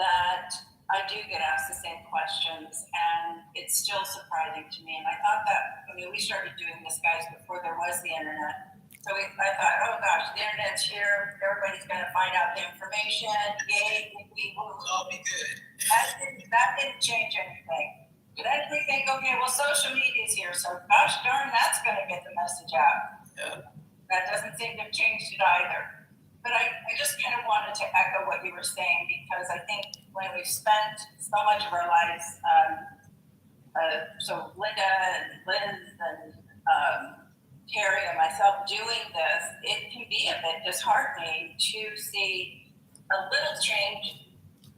that I do get asked the same questions, and it's still surprising to me. And I thought that, we started doing this, guys, before there was the internet. So I thought, oh gosh, the internet's here, everybody's going to find out the information, yay, It'll all be good. That didn't change anything. Then we think, okay, well, social media's here, so gosh darn, that's going to get the message out. Yeah. That doesn't seem to have changed it either. But I just kind of wanted to echo what you were saying, because I think when we've spent so much of our lives, so Linda and Liz and Terry and myself doing this, it can be a bit disheartening to see a little change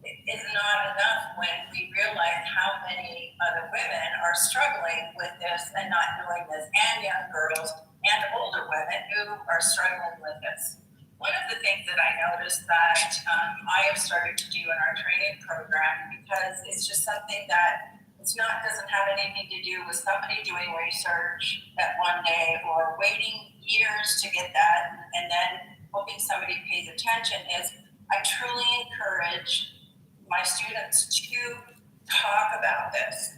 is not enough when we realize how many other women are struggling with this and not knowing this, and young girls and older women who are struggling with this. One of the things that I noticed that I have started to do in our training program, because it's just something that doesn't have anything to do with somebody doing research that one day or waiting years to get that and then hoping somebody pays attention, is I truly encourage my students to talk about this.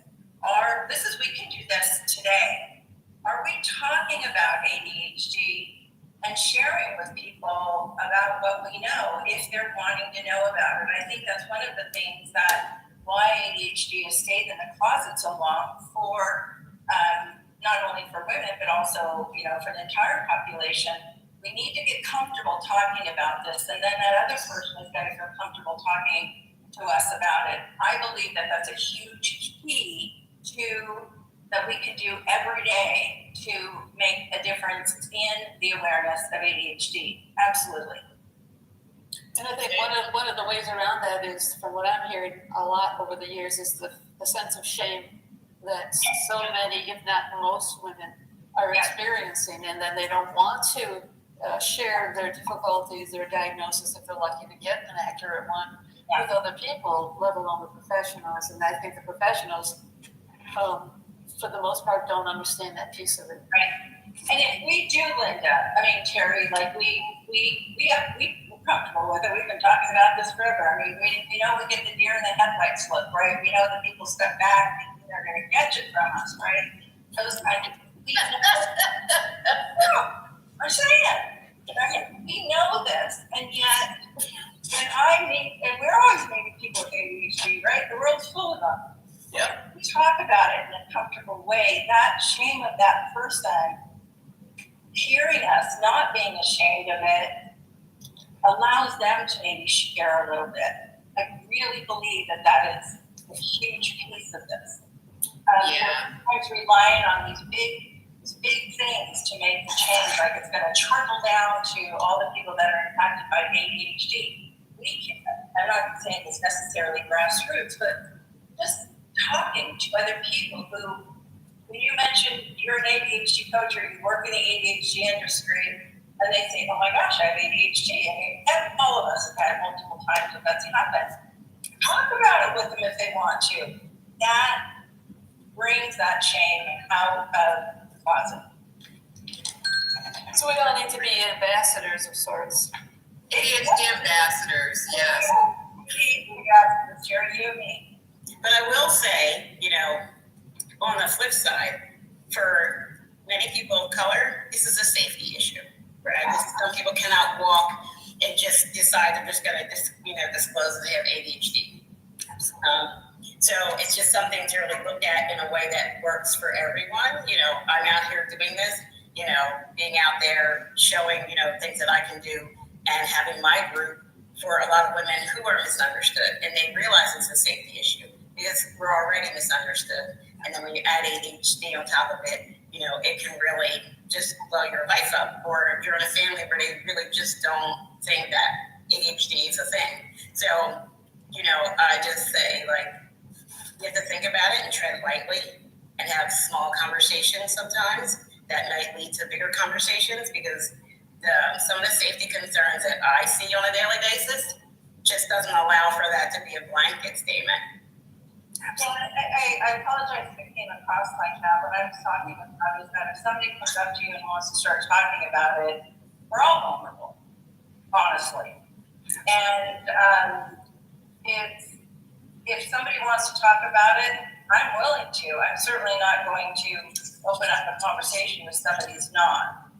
We can do this today. Are we talking about ADHD and sharing with people about what we know if they're wanting to know about it? I think that's one of the things that why ADHD has stayed in the closet so long for not only for women, but also, for the entire population. We need to get comfortable talking about this, and then that other person is going to feel comfortable talking to us about it. I believe that that's a huge key that we can do every day to make a difference in the awareness of ADHD. Absolutely. And I think one of the ways around that is, from what I'm hearing a lot over the years, is the sense of shame that so many, if not most women, are experiencing, and then they don't want to share their difficulties, their diagnosis, if they're lucky to get an accurate one, with other people, let alone the professionals. And I think the professionals, for the most part, don't understand that piece of it. Right. And if we do, Linda, Terry, we're comfortable with it. We've been talking about this forever. We know we get the deer in the headlights look, right? We know that people step back thinking they're going to catch it from us, right? Those kind of things. I'm saying, we know this, and yet when we're always meeting people with ADHD, right? The world's full of them. Yeah. We talk about it in a comfortable way. That shame of that person hearing us, not being ashamed of it, allows them to maybe share a little bit. I really believe that is a huge piece of this. We're relying on these big things to make the change, like it's going to trickle down to all the people that are impacted by ADHD. I'm not saying it's necessarily grassroots, but just talking to other people who, when you mentioned you're an ADHD coach or you work in the ADHD industry, and they say, oh my gosh, I have ADHD. All of us have had multiple times that that's happened. Talk about it with them if they want to. That brings that shame out of the closet. So we all need to be ambassadors of sorts. ADHD ambassadors, yes. But I will say, on the flip side, for many people of color, this is a safety issue, right? Some people cannot walk and just decide they're just going to, disclose that they have ADHD. So it's just something to really look at in a way that works for everyone. I'm out here doing this, being out there showing, things that I can do, and having my group for a lot of women who are misunderstood, and they realize it's a safety issue because we're already misunderstood. And then when you add ADHD on top of it, it can really just blow your life up. Or if you're in a family where they really just don't think that ADHD is a thing. So, I just say, you have to think about it and tread lightly and have small conversations sometimes that might lead to bigger conversations, because some of the safety concerns that I see on a daily basis just doesn't allow for that to be a blanket statement. Well, I apologize if it came across like that. What I was talking about is that if somebody comes up to you and wants to start talking about it, we're all vulnerable, honestly. And if somebody wants to talk about it, I'm willing to. I'm certainly not going to open up a conversation with somebody who's not.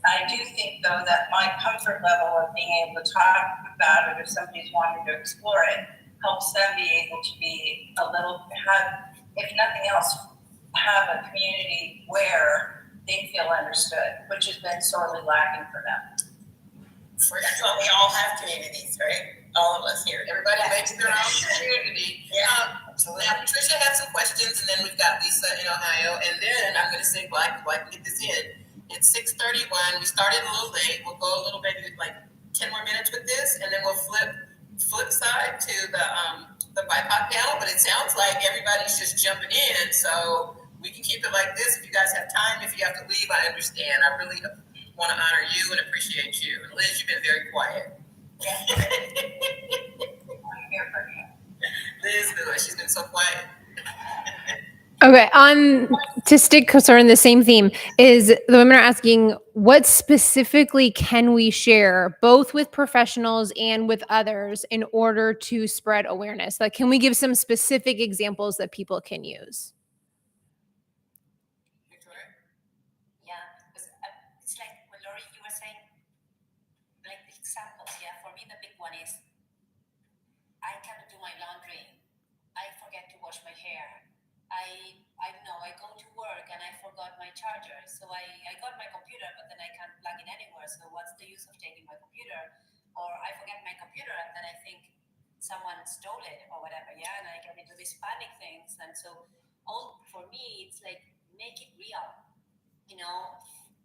I do think, though, that my comfort level of being able to talk about it, if somebody's wanting to explore it, helps them be able to be a little, if nothing else, have a community where they feel understood, which has been sorely lacking for them. That's why we all have communities, right? All of us here. Everybody makes their own community. Yeah. Now, Patricia had some questions, and then we've got Lisa in Ohio, and then I'm going to say, well, I can get this in. It's 6:31. We started a little late. We'll go a little bit, like 10 more minutes with this, and then we'll flip side to the BIPOC panel. But it sounds like everybody's just jumping in, so we can keep it like this. If you guys have time, if you have to leave, I understand. I really want to honor you and appreciate you. And Liz, you've been very quiet. Liz, she's been so quiet. Okay, to stick sort of in the same theme, is the women are asking, what specifically can we share, both with professionals and with others, in order to spread awareness? Like, can we give some specific examples that people can use? Yeah, because it's like what Laurie, you were saying, like the examples. Yeah, for me the big one is I cannot do my laundry. I forget to wash my hair. I don't know, I go to work and I forgot my charger. So I got my computer, but then I can't plug in anywhere. So what's the use of taking my computer? Or I forget my computer and then I think someone stole it or whatever. Yeah, and I get into these panic things. And so all for me, it's like, make it real, you know?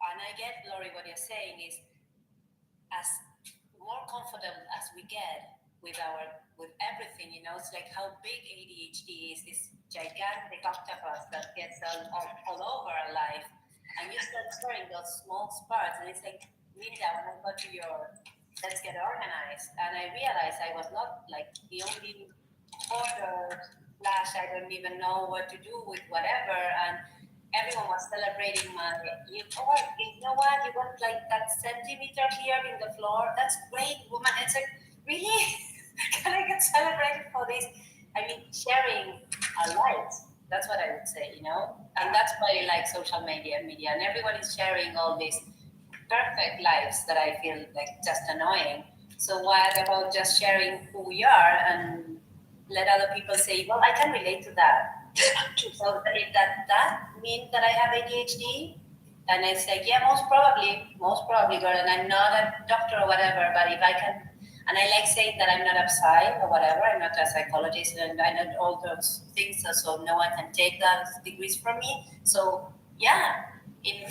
And I get, Laurie, what you're saying is, as more comfortable as we get with everything, you know, it's like how big ADHD is, this gigantic octopus that gets all over our life, and you start sharing those small parts, and it's like, Linda, when I got to your Let's Get Organized, and I realized I was not like the only hoarder / I don't even know what to do with whatever, and everyone was celebrating my, you know what, you got like that centimeter here in the floor, that's great, woman. It's like, really? Can I get celebrated for this? I mean, sharing our lives. That's what I would say, you know? And that's why I like social media, and everyone is sharing all these perfect lives that I feel like just annoying. So what about just sharing who we are and let other people say, well, I can relate to that. So if that means that I have ADHD, and it's like, yeah, most probably, girl, and I'm not a doctor or whatever, but if I can, and I like saying that I'm not a psych or whatever, I'm not a psychologist, and I know all those things, so no one can take those degrees from me. So yeah, in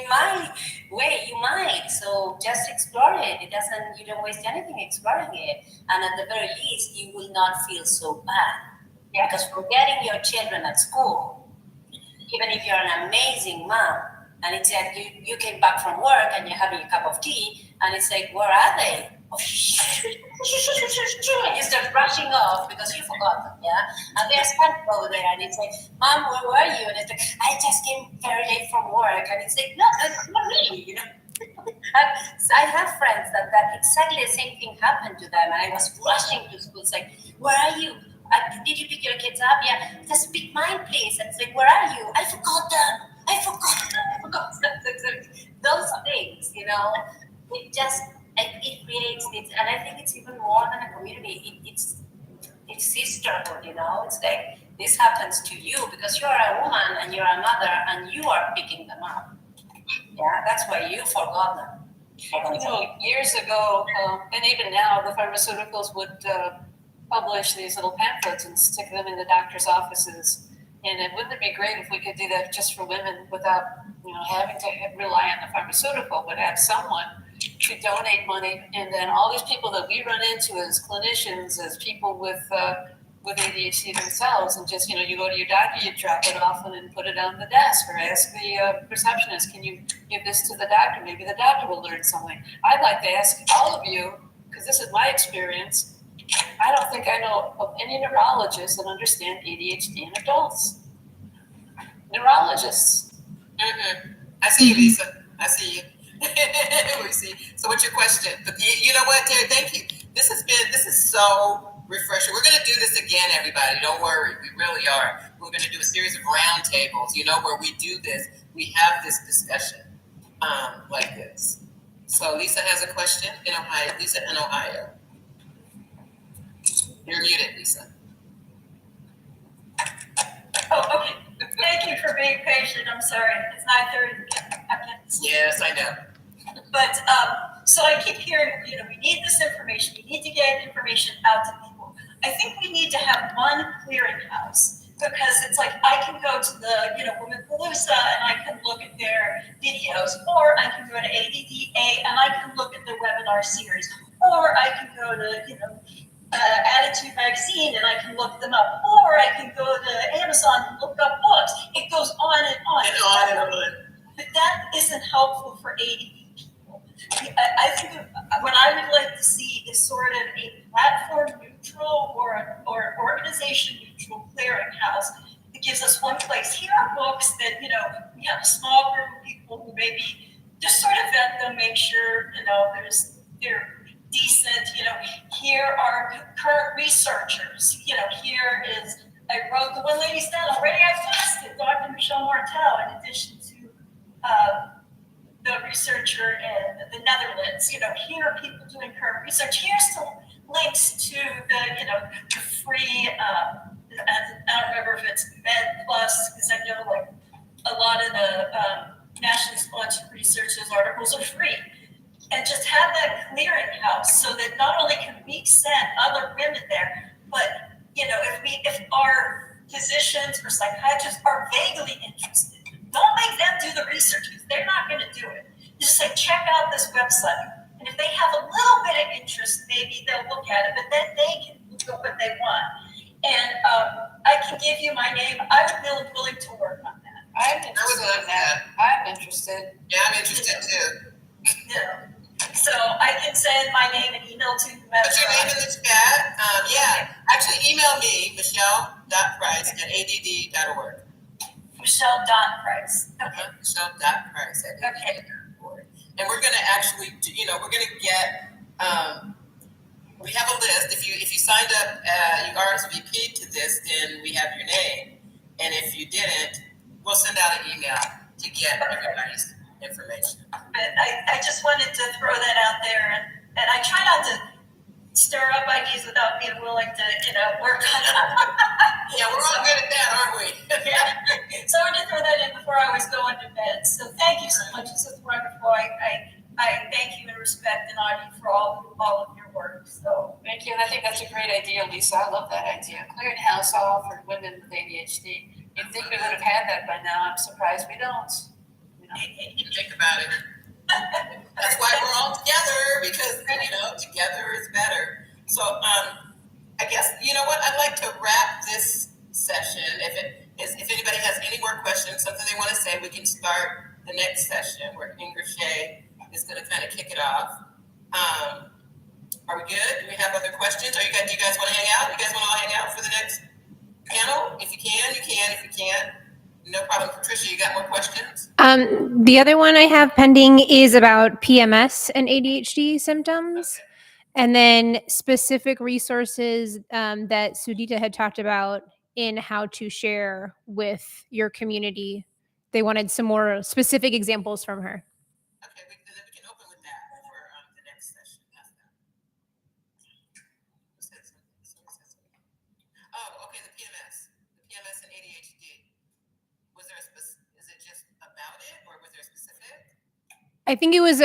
my way, you might. So just explore it. You don't waste anything exploring it. And at the very least, you will not feel so bad. Yeah. Because forgetting your children at school, even if you're an amazing mom, and it's like you came back from work and you're having a cup of tea, and it's like, where are they? Oh, and you start rushing off because you forgot them, yeah? And there's one over there, and it's like, Mom, where were you? And it's like, I just came very late from work. And it's like, no, that's not me, you know? And so I have friends that exactly the same thing happened to them, and I was rushing to school. It's like, where are you? Did you pick your kids up? Yeah, just pick mine, please. And it's like, where are you? I forgot them. Those things, you know, it creates it, and I think it's even more than a community. It's sisterhood, you know. It's like, this happens to you because you're a woman and you're a mother and you are picking them up. Yeah, that's why you forgot them. You know, years ago, and even now, the pharmaceuticals would publish these little pamphlets and stick them in the doctor's offices. And it wouldn't it be great if we could do that just for women without, you know, having to rely on the pharmaceutical, but have someone to donate money, and then all these people that we run into as clinicians, as people with ADHD themselves, and just, you know, you go to your doctor, you drop it off and then put it on the desk, or ask the receptionist, can you give this to the doctor? Maybe the doctor will learn something. I'd like to ask all of you, because this is my experience, I don't think I know of any neurologists that understand ADHD in adults. Neurologists. Mm-hmm. I see you, Lisa. I see you. We see. So So what's your question? You know what, Terry? Thank you. This is so refreshing. We're going to do this again, everybody. Don't worry. We really are. We're going to do a series of roundtables, where we do this. We have this discussion like this. So Lisa has a question in Ohio. Lisa in Ohio. You're muted, Lisa. Oh, okay. Thank you for being patient. I'm sorry. It's 9:30. Yes, I know. But so I keep hearing, we need this information. We need to get information out to people. I think we need to have one clearinghouse because it's like I can go to the, Women Palooza and I can look at their videos, or I can go to ADDA and I can look at their webinar series, or I can go to, Attitude Magazine and I can look them up, or I can go to Amazon and look up books. It goes on and on. And on and on. But that isn't helpful for ADD people. I think what I would like to see is sort of a platform neutral or organization neutral clearinghouse that gives us one place. Here are books that, we have a small group of people who maybe just sort of vet them, make sure, they're decent, here are current researchers, here is, I wrote the one lady's down already, I fasted, Dr. Michelle Martel, in addition to the researcher in the Netherlands, here are people doing current research, here's some links to the free, I don't remember if it's Med Plus, because I know like a lot of the nationally sponsored research, those articles are free. And just have that clearinghouse so that not only can we send other women there, but if our physicians or psychiatrists are vaguely interested, don't make them do the research because they're not going to do it. Just say, check out this website, and if they have a little bit of interest, maybe they'll look at it. But then they can do what they want. And I can give you my name. I would be willing to work on that. I'm interested in that. I'm interested. Yeah, I'm interested too. Yeah. So I can send my name and email to you. Put your name in the chat. Actually email me, michelle.price@add.org. Michelle.price. Okay. Michelle.price@add.org. And we're going to actually, we're going to get, we have a list. If you signed up, you RSVP'd to this, then we have your name. And if you didn't, we'll send out an email to get everybody's information. I just wanted to throw that out there, and I try not to stir up ideas without being willing to, work on it. Yeah, we're all good at that, aren't we? Yeah. So I wanted to throw that in before I was going to bed. So thank you so much. This is wonderful. I thank you and respect and honor you for all of your work. So thank you, and I think that's a great idea, Lisa. I love that idea. Clearinghouse all for women with ADHD. You'd think we would have had that by now. I'm surprised we don't. Think about it. That's why we're all together, because together is better. So I guess I'd like to wrap this session. If anybody has any more questions, something they want to say, we can start the next session where Shaye is going to kind of kick it off. Are we good? Do we have other questions? Do you guys want to hang out? You guys want to all hang out for the next panel? If you can, you can. If you can't, no problem. Patricia, you got more questions? The other one I have pending is about PMS and ADHD symptoms. Okay. And then specific resources that Sudhita had talked about in how to share with your community. They wanted some more specific examples from her. Okay, we can open with that for the next session. Oh, okay, the PMS and ADHD. Was there is it just about it, or was there a specific? I think it was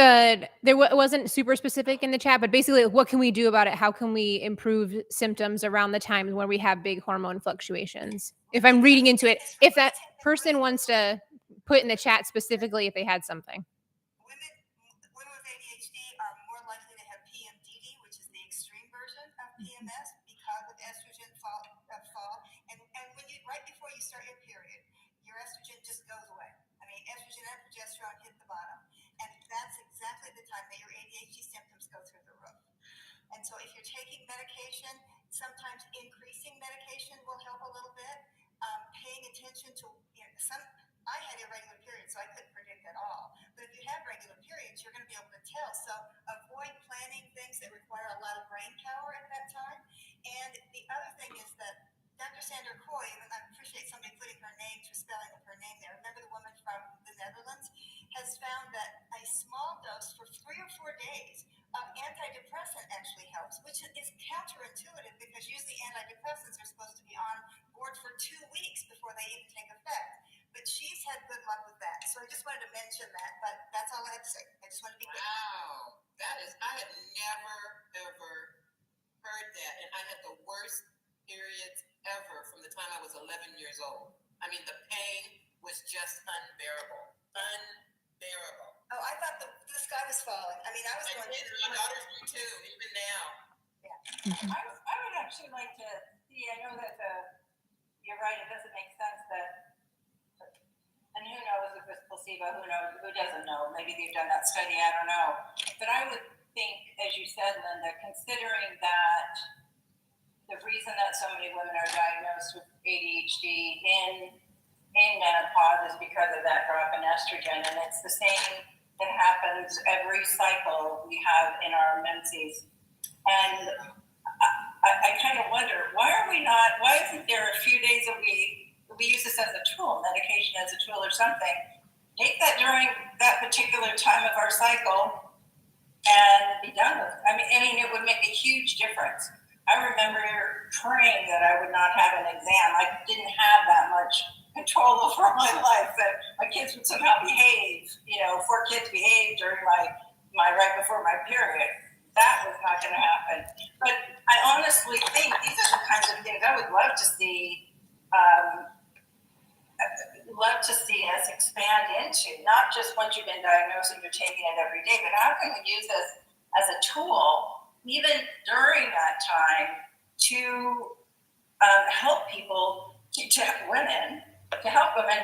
wasn't super specific in the chat, but basically, what can we do about it? How can we improve symptoms around the times when we have big hormone fluctuations? If I'm reading into it, if that person wants to put in the chat specifically if they had something. Women with ADHD are more likely to have PMDD, which is the extreme version of PMS, because of estrogen fall. And when right before you start your period, your estrogen just goes away. I mean, estrogen and progesterone hit the bottom. And that's exactly the time that your ADHD symptoms go through the roof. And so if you're taking medication, sometimes increasing medication will help a little bit. Paying attention to, I had irregular periods, so I couldn't predict at all. But if you have regular periods, you're going to be able to tell. So is counterintuitive because usually antidepressants are supposed to be on board for 2 weeks before they even take effect. But she's had good luck with that. So I just wanted to mention that, but that's all I had to say. I just wanted to be clear. Wow. I had never, ever heard that. And I had the worst periods ever from the time I was 11 years old. I mean, the pain was just unbearable. Unbearable. Oh, I thought the sky was falling. I mean, I was going through. My daughters do too, even now. I would actually like to see, I know that you're right, it doesn't make sense that, and who knows if it's placebo, who knows, who doesn't know, maybe they've done that study, I don't know. But I would think, as you said, Linda, considering that the reason that so many women are diagnosed with ADHD in menopause is because of that drop in estrogen, and it's the same that happens every cycle we have in our menses. And I kind of wonder, why isn't there a few days a week, we use this as a tool, medication as a tool or something, take that during that particular time of our cycle and be done with it. I mean, it would make a huge difference. I remember praying that I would not have an exam. I didn't have that much control over my life, that my kids would somehow behave, 4 kids behaved during my right before my period. That was not going to happen. But I honestly think these are the kinds of things I would love to see us expand into, not just once you've been diagnosed and you're taking it every day, but how can we use this as a tool, even during that time, to help people, to help women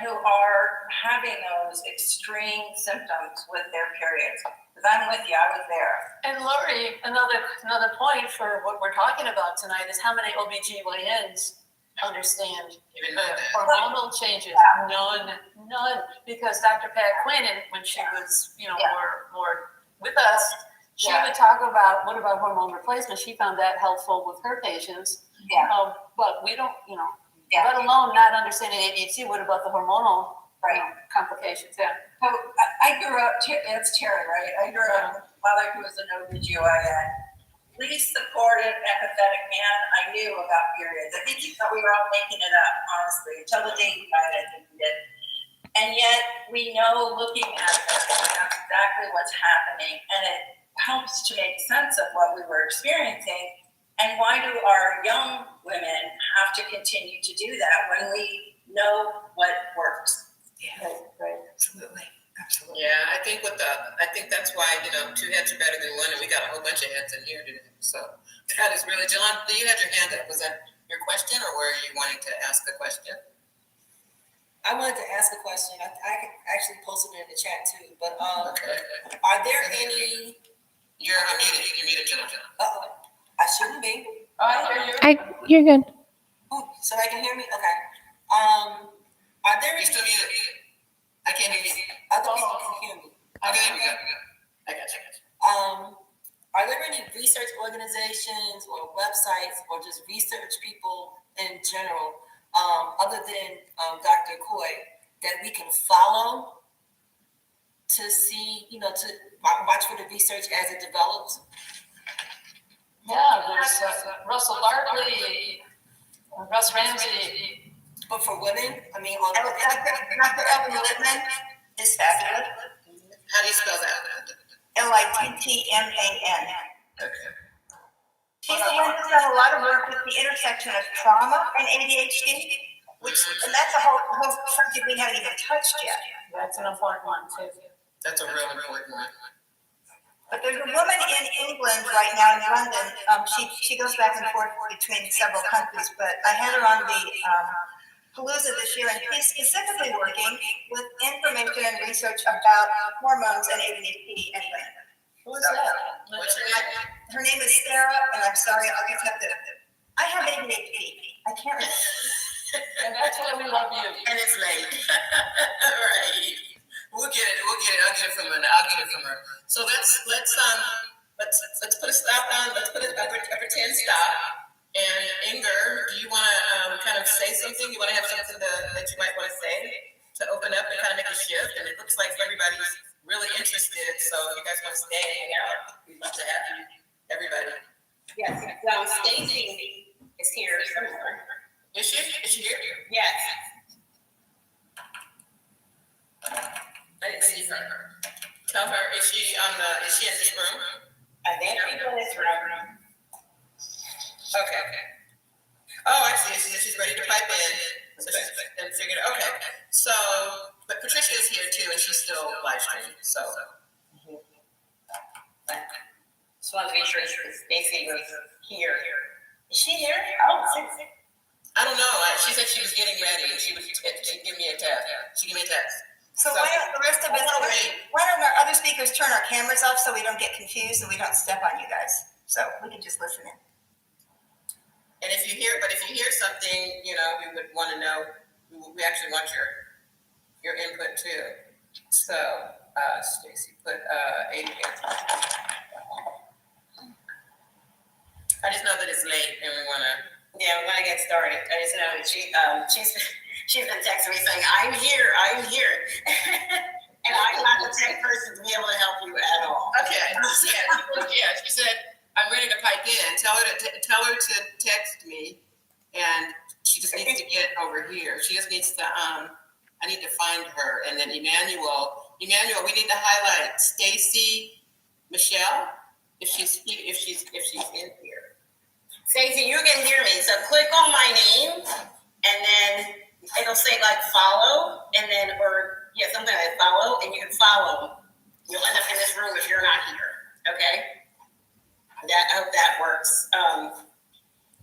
who are having those extreme symptoms with their periods. Because I'm with you, I was there. And Laurie, another point for what we're talking about tonight is how many OBGYNs understand the hormonal changes. None. Because Dr. Pat Quinn, when she was, more with us, she would talk about what about hormone replacement. She found that helpful with her patients. Yeah. But we don't, let alone not understanding ADHD. What about the hormonal complications? Yeah. So I grew up, it's Terry, right? I grew up with a mother who was an OBGYN. Least supportive, empathetic man I knew about periods. I think he thought we were all making it up, honestly, until the day he died, I think we did. And yet, we know looking at this, that's exactly what's happening, and it helps to make sense of what we were experiencing. And why do our young women have to continue to do that when we know what works? Yeah, right. Absolutely. Yeah, I think that's why, 2 heads are better than one, and we got a whole bunch of heads in here today. So that is really, John, you had your hand up. Was that your question, or were you wanting to ask a question? I wanted to ask a question. I actually posted it in the chat too, but are there any? You're muted, John. I shouldn't be. Oh, I hear you. You're good. Oh, so they can hear me? Okay. Are there? You're still muted. I can't hear you. Other people can hear me. Okay, we go. I got you. Are there any research organizations or websites or just research people in general, other than Dr. Coy, that we can follow to see, to watch for the research as it develops? Yeah, there's Russell Barkley, Russ Ramsey. But for women, I mean, Dr. Evan Littman is fabulous. How do you spell that? Littman. Okay. She's the one who's done a lot of work with the intersection of trauma and ADHD, and that's a whole subject we haven't even touched yet. That's an important one too. That's a real important one. But there's a woman in England right now in London. She goes back and forth between several countries, but I had her on the Palooza this year, and she's specifically working with information and research about hormones and ADHD anyway. Who is that? What's her name? Her name is Sarah, and I'm sorry, I'll just have to. I have ADHD. I can't remember. And that's why we love you. And it's late. All right. We'll get it. I'll get it from her. So let's put a stop on. Let's put a pretend stop. And Inger, do you want to kind of say something? You want to have something that you might want to say to open up and kind of make a shift? And it looks like everybody's really interested. So if you guys want to stay and hang out, we'd love to have you, everybody. Yes, Stacey is here somewhere. Is she? Is she here? Yes. I didn't see her. Tell her, is she in this room? I think she's in this room. Okay. Oh, I see. She's ready to pipe in. So she's been figured out. Okay. So, but Patricia is here too, and she's still live streaming. So. Just want to be sure Stacey was here. Is she here? Oh, I don't know. She said she was getting ready. She'd give me a text. She gave me a text. So why don't the rest of us, why don't our other speakers turn our cameras off so we don't get confused and we don't step on you guys? So we can just listen in. And if you hear something, we would want to know. We actually want your input too. So, Stacey put ADHD. I just know that it's late and we want to. Yeah, we want to get started. I just know that she's been texting me saying, "I'm here," and I'm not the tech person to be able to help you at all. Okay. Yeah, she said, "I'm ready to pipe in. Tell her to text me, and she just needs to get over here. She just needs to I need to find her, and then Emmanuel, we need to highlight Stacey Machelle if she's in here. Stacey, you can hear me. So click on my name, and then it'll say like follow, and then something like follow, and you can follow. You'll end up in this room if you're not here. Okay. I hope that works.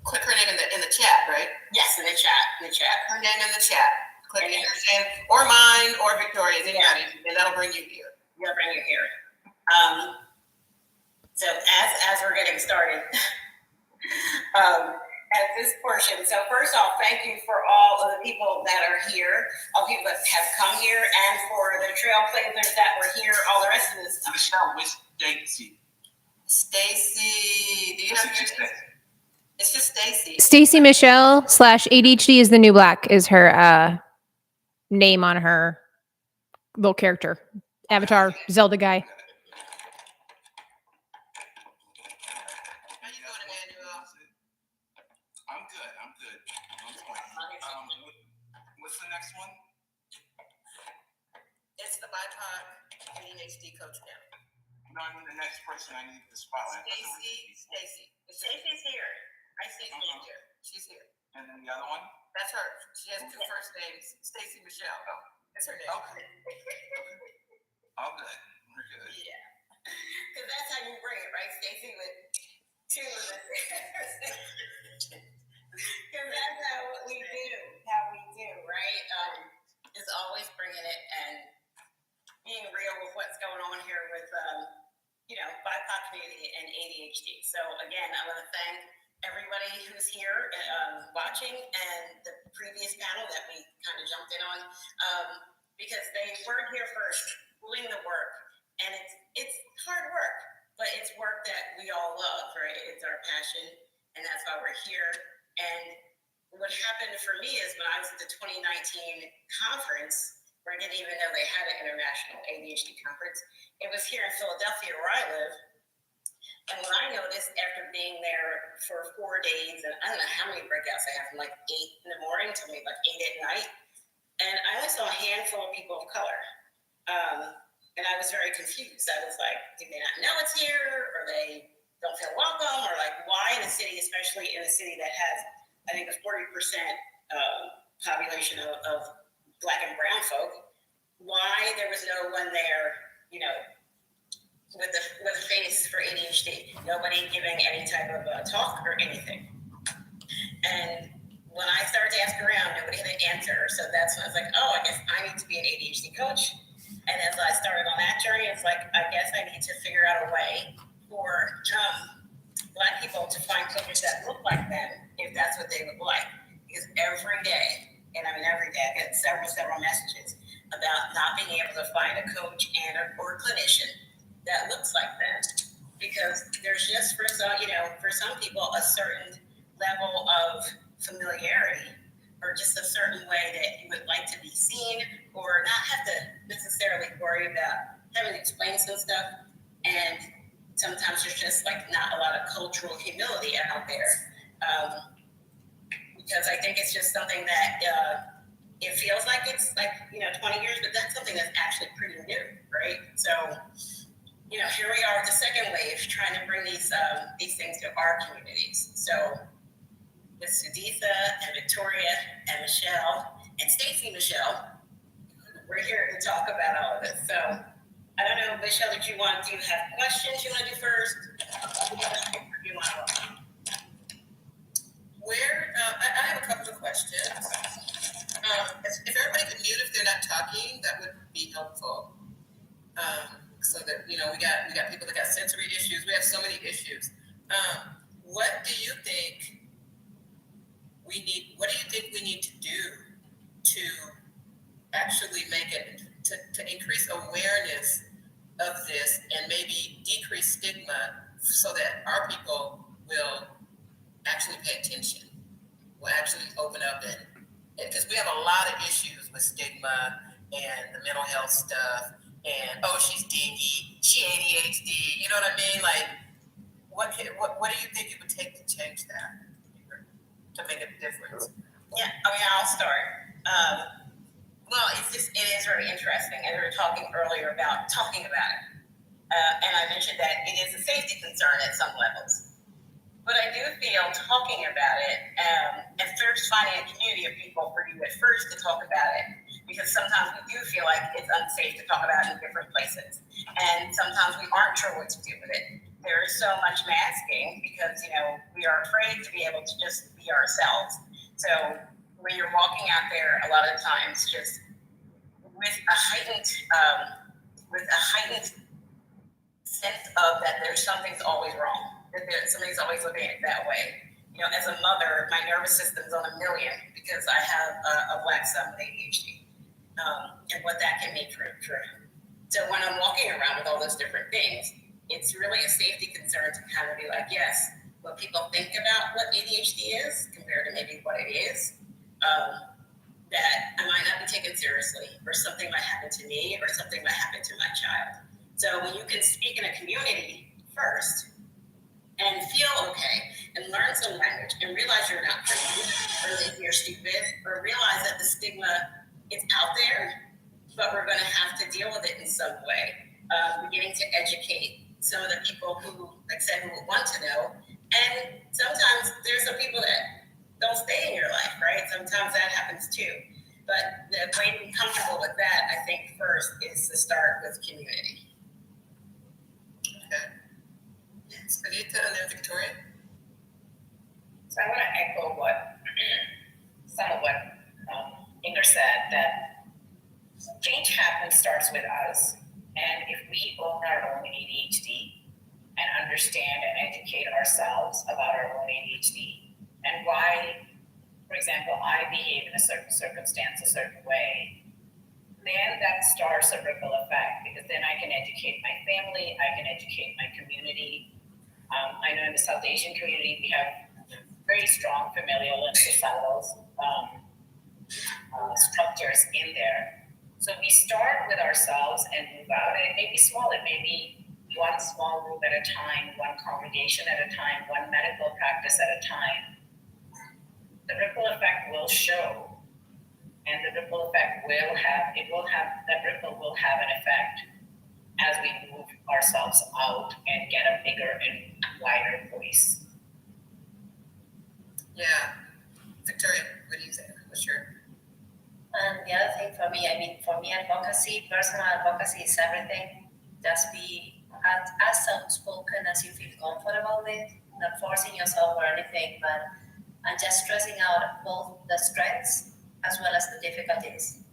Click her name in the chat, right? Yes, in the chat. Her name in the chat. Click her name, or mine, or Victoria's, anybody, and that'll bring you here. We'll bring you here. So as we're getting started, at this portion. So first off, thank you for all of the people that are here, all the people that have come here, and for the Trailblazers that were here all the rest of this time. Michelle, with Stacey. Stacey, do you have your name? It's just Stacey. Stacey Machelle / ADHD is the new black is her name on her little character avatar Zelda guy. How you doing, Emmanuel? I'm good. What's the next one? It's the BIPOC ADHD coach now. No, I mean the next person I need the spotlight. Stacey. Stacey's here. I see her here. She's here. And then the other one? That's her. She has two first names, Stacey Machelle. Oh, that's her name. Okay. All good. We're good. Yeah. Because that's how you bring it, right? Stacey with two of the because that's how we do, right? Is always bringing it and being real with what's going on here with, BIPOC community and ADHD. So again, I want to thank everybody who's here watching and the previous panel that we kind of jumped in on because they weren't here first doing the work. And it's hard work, but it's work that we all love, right? It's our passion, and that's why we're here. And what happened for me is when I was at the 2019 conference, where I didn't even know they had an international ADHD conference, it was here in Philadelphia where I live. And what I noticed after being there for 4 days, and I don't know how many breakouts I had from like 8 in the morning to maybe like 8 at night, and I only saw a handful of people of color. And I was very confused. I was like, do they not know it's here, or they don't feel welcome, or like why in a city, especially in a city that has, I think, a 40% population of Black and brown folk, why there was no one there, with a face for ADHD, nobody giving any type of talk or anything. And when I started to ask around, nobody had an answer. So that's when I was like, oh, I guess I need to be an ADHD coach. And as I started on that journey, it's like, I guess I need to figure out a way for Black people to find coaches that look like them, if that's what they would like. Because every day, I get several messages about not being able to find a coach or a clinician that looks like them. Because there's just for some people a certain level of familiarity, or just a certain way that you would like to be seen, or not have to necessarily worry about having to explain some stuff. And to sometimes there's just like not a lot of cultural humility out there. Because I think it's just something that it feels like it's like, 20 years, but that's something that's actually pretty new, right? So, here we are with the second wave trying to bring these things to our communities. So with Sudhita and Victoria and Michelle and Stacey Machelle, we're here to talk about all of this. So I don't know, Michelle, do you have questions you want to do first? I have a couple of questions. If everybody could mute if they're not talking, that would be helpful. So that, we got people that got sensory issues. We have so many issues. What do you think we need to do to actually make it, to increase awareness of this and maybe decrease stigma so that our people will actually pay attention, will actually open up and because we have a lot of issues with stigma and the mental health stuff and, she's dingy, she ADHD, you know what I mean? Like, what do you think it would take to change that, to make a difference? Yeah, I'll start. Well, it is very interesting, and we were talking earlier about talking about it. And I mentioned that it is a safety concern at some levels. But I do feel talking about it, and first finding a community of people for you at first to talk about it, because sometimes we do feel like it's unsafe to talk about it in different places. And sometimes we aren't sure what to do with it. There is so much masking because, we are afraid to be able to just be ourselves. So when you're walking out there, a lot of times just with a heightened sense of that there's something's always wrong. Somebody's always looking at it that way. As a mother, my nervous system's on a million because I have a Black son with ADHD, and what that can mean for him. So when I'm walking around with all those different things, it's really a safety concern to kind of be like, yes, what people think about what ADHD is compared to maybe what it is, that I might not be taken seriously, or something might happen to me, or something might happen to my child. So when you can speak in a community first, and feel okay, and learn some language, and realize you're not crazy, or that you're stupid, or realize that the stigma is out there, but we're going to have to deal with it in some way. Beginning to educate some of the people who, like I said, who want to know. And sometimes there's some people that don't stay in your life, right? Sometimes that happens too. But the way to be comfortable with that, I think, first is to start with community. Okay. Sudhita and then Victoria. So I want to echo some of what Inger said, that change starts with us. And if we own our own ADHD and understand and educate ourselves about our own ADHD and why, for example, I behave in a certain circumstance a certain way, then that starts a ripple effect, because then I can educate my family, I can educate my community. I know in the South Asian community, we have very strong familial and societal structures in there. So we start with ourselves and move out, and it may be small, it may be one small group at a time, one congregation at a time, one medical practice at a time. The ripple effect will show, and the ripple effect will have an effect as we move ourselves out and get a bigger and wider voice. Yeah. Victoria, what do you think? What's your... The other thing for me, advocacy, personal advocacy is everything. Just be as outspoken as you feel comfortable with, not forcing yourself or anything, but just stressing out both the strengths as well as the difficulties.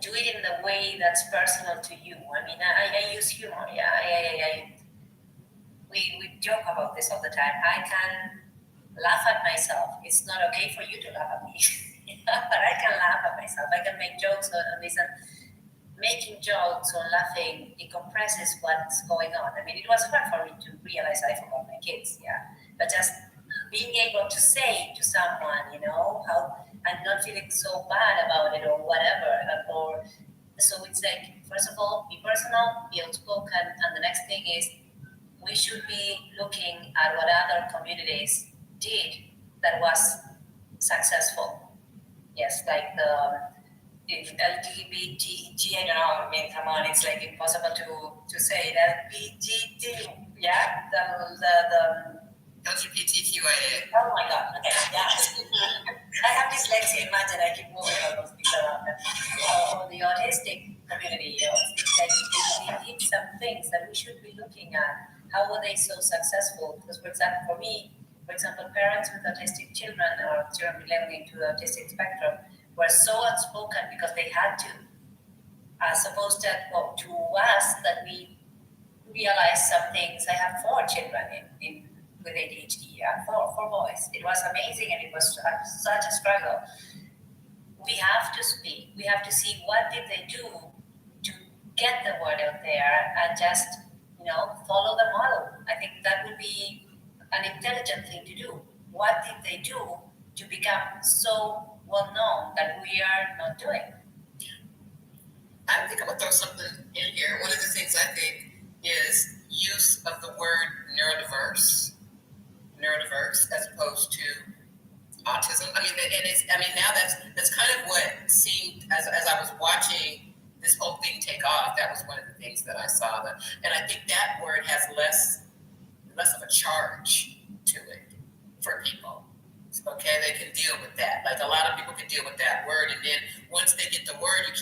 Do it in the way that's personal to you. I use humor. We joke about this all the time. I can laugh at myself. It's not okay for you to laugh at me, but I can laugh at myself. I can make jokes on this, and making jokes or laughing decompresses what's going on. It was hard for me to realize I forgot my kids, but just being able to say to someone, how I'm not feeling so bad about it or whatever, so it's like first of all, be personal, be outspoken, and the next thing is we should be looking at what other communities did that was successful. Yes, like the LGBT, I don't know, I mean, come on, it's like impossible to say LGBT, yeah, the LGBTQIA. oh my God, okay, yeah. I have dyslexia, imagine I keep moving all those things around. Or the autistic community, it's like they did some things that we should be looking at. How were they so successful? Because, for example, for me, parents with autistic children or children belonging to the autistic spectrum were so outspoken because they had to, as opposed to us that we realized some things. I have 4 children with ADHD, four boys. It was amazing and it was such a struggle. We have to speak. We have to see what did they do to get the word out there and just, follow the model. I think that would be an intelligent thing to do. What did they do to become so well known that we are not doing? I think I'm gonna throw something in here. One of the things I think is use of the word neurodiverse as opposed to autism. Now that's kind of what seemed as I was watching this whole thing take off. That was one of the things that I saw. And I think that word has less of a charge to it for people. Okay, they can deal with that. Like a lot of people can deal with that word, and then once they get the word, you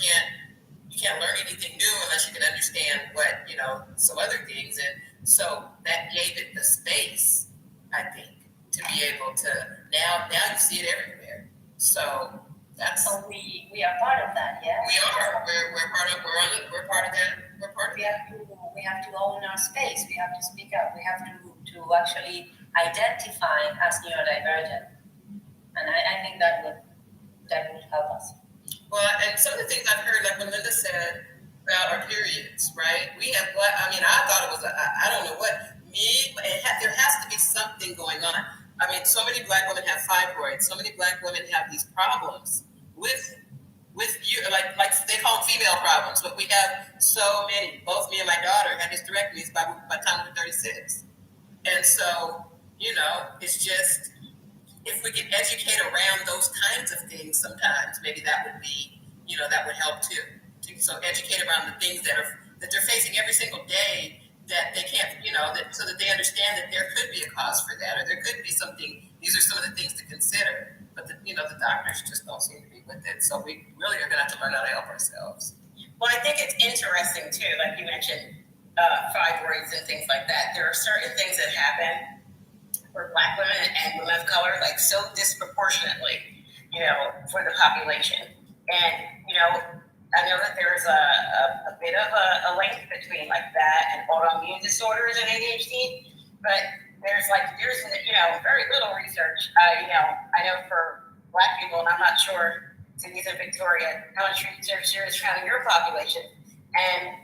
can't learn anything new unless you can understand what some other things. And so that gave it the space, I think, to be able to now you see it everywhere. So that's we are part of that, yeah. We are. We're part of that. We're part of that. We have to own our space. We have to speak up. We have to actually identify as neurodivergent, and I think that would help us. Well, and some of the things I've heard, like when Linda said about our periods, right? We have I thought it was I don't know what there has to be something going on. I mean, so many Black women have fibroids. So many Black women have these problems with you, like they call them female problems, but we have so many. Both me and my daughter had hysterectomies by the time we were 36, and so it's just if we can educate around those kinds of things, sometimes maybe that would be that would help too. So educate around the things that they're facing every single day. That they can't, so that they understand that there could be a cause for that, or there could be something. These are some of the things to consider, but the doctors just don't seem to be with it. So we really are going to have to learn how to help ourselves. Well, I think it's interesting too, like you mentioned, fibroids and things like that. There are certain things that happen for Black women and women of color, like so disproportionately, for the population, and I know that there's a bit of a link between like that and autoimmune disorders and ADHD, but there's very little research. I know for Black people, and I'm not sure, Sudhita and Victoria, how much research there is around your population. And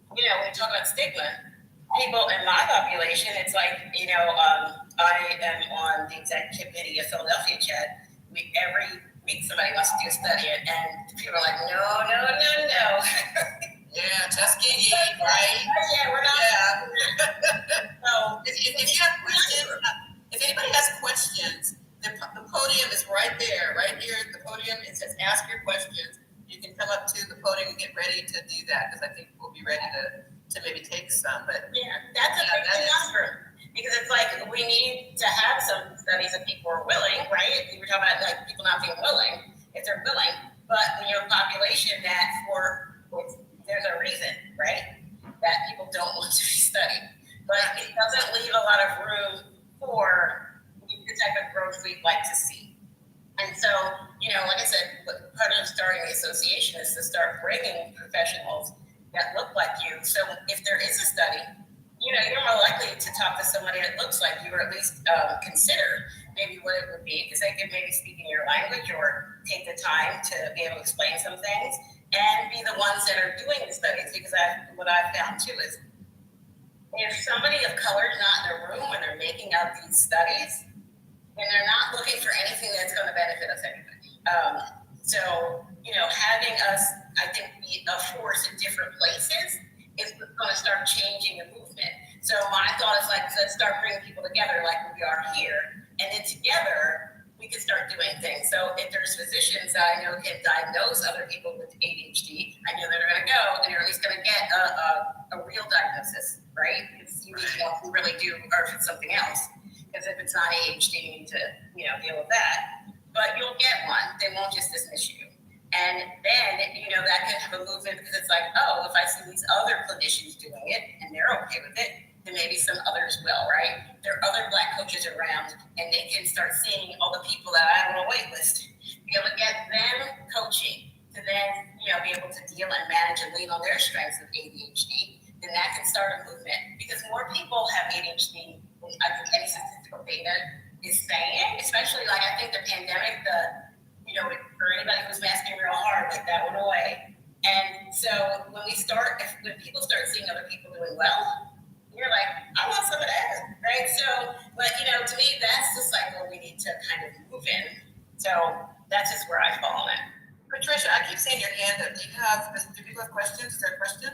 when you talk about stigma, people in my population, it's like I am on the executive committee of Philadelphia Chat. Every week somebody wants to do a study, and people are like, no. Yeah, Tuskegee, right? Yeah, we're not. Yeah. So if you have questions, if anybody has questions, the podium is right there, right here at the podium. It says ask your questions. You can come up to the podium and get ready to do that, because I think we'll be ready to maybe take some. But yeah, that's a big number. Because it's like we need to have some studies that people are willing, right? We were talking about like people not being willing, if they're willing, but when you're a population there's a reason, right? That people don't want to be studied. But it doesn't leave a lot of room for the type of growth we'd like to see. And so, like I said, part of starting the association is to start bringing professionals that look like you. So if there is a study, you're more likely to talk to somebody that looks like you, or at least consider maybe what it would be, because they could maybe speak in your language or take the time to be able to explain some things and be the ones that are doing the studies. Because what I've found too is if somebody of color is not in the room when they're making out these studies, then they're not looking for anything that's going to benefit us anyway. So, having us, I think, be a force in different places, is going to start changing the movement. So my thought is like, let's start bringing people together like we are here, and then together we can start doing things. So if there's physicians that I know can diagnose other people with ADHD, I know they're going to go and they're at least going to get a real diagnosis, right? Because you need to know if you really do or if it's something else. Because if it's not ADHD, you need to, deal with that. But you'll get one. They won't just dismiss you. And then, that could have a movement because it's like, oh, if I see these other clinicians doing it and they're okay with it, then maybe some others will, right? There are other Black coaches around and they can start seeing all the people that I have on a wait list. Be able to get them coaching to then, be able to deal and manage and lean on their strengths of ADHD. Then that can start a movement because more people have ADHD than I think any statistical data is saying, especially like I think the pandemic, for anybody who's masking real hard, like that went away. And so when people start seeing other people doing well, you're like, I want some of that, right? So, but to me, that's the cycle we need to kind of move in. So that's just where I fall on it. Patricia, I keep seeing your hand up. Do people have questions? Is there a question?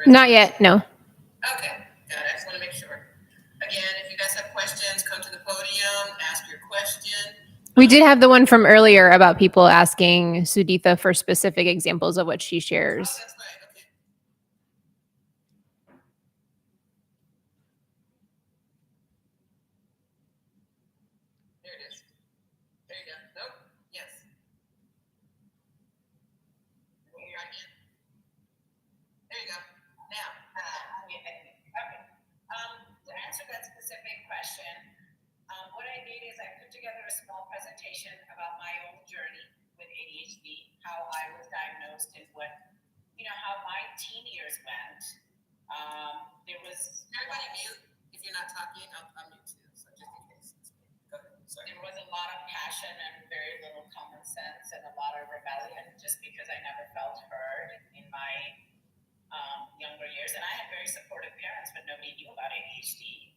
Not yet, no. Okay, got it. I just want to make sure. Again, if you guys have questions, come to the podium, ask your question. We did have the one from earlier about people asking Sudhita for specific examples of what she shares. Oh, that's right. Okay. There it is. There you go. Nope. Yes. Here you are again. There you go. Now. To answer that specific question, what I did is I put together a small presentation about my own journey with ADHD, how I was diagnosed, and how my teen years went. There was Everybody mute. If you're not talking, I'm mute too. So just in case. Go ahead. Sorry. There was a lot of passion and very little common sense and a lot of rebellion just because I never felt heard in my younger years. And I had very supportive parents, but nobody knew about ADHD.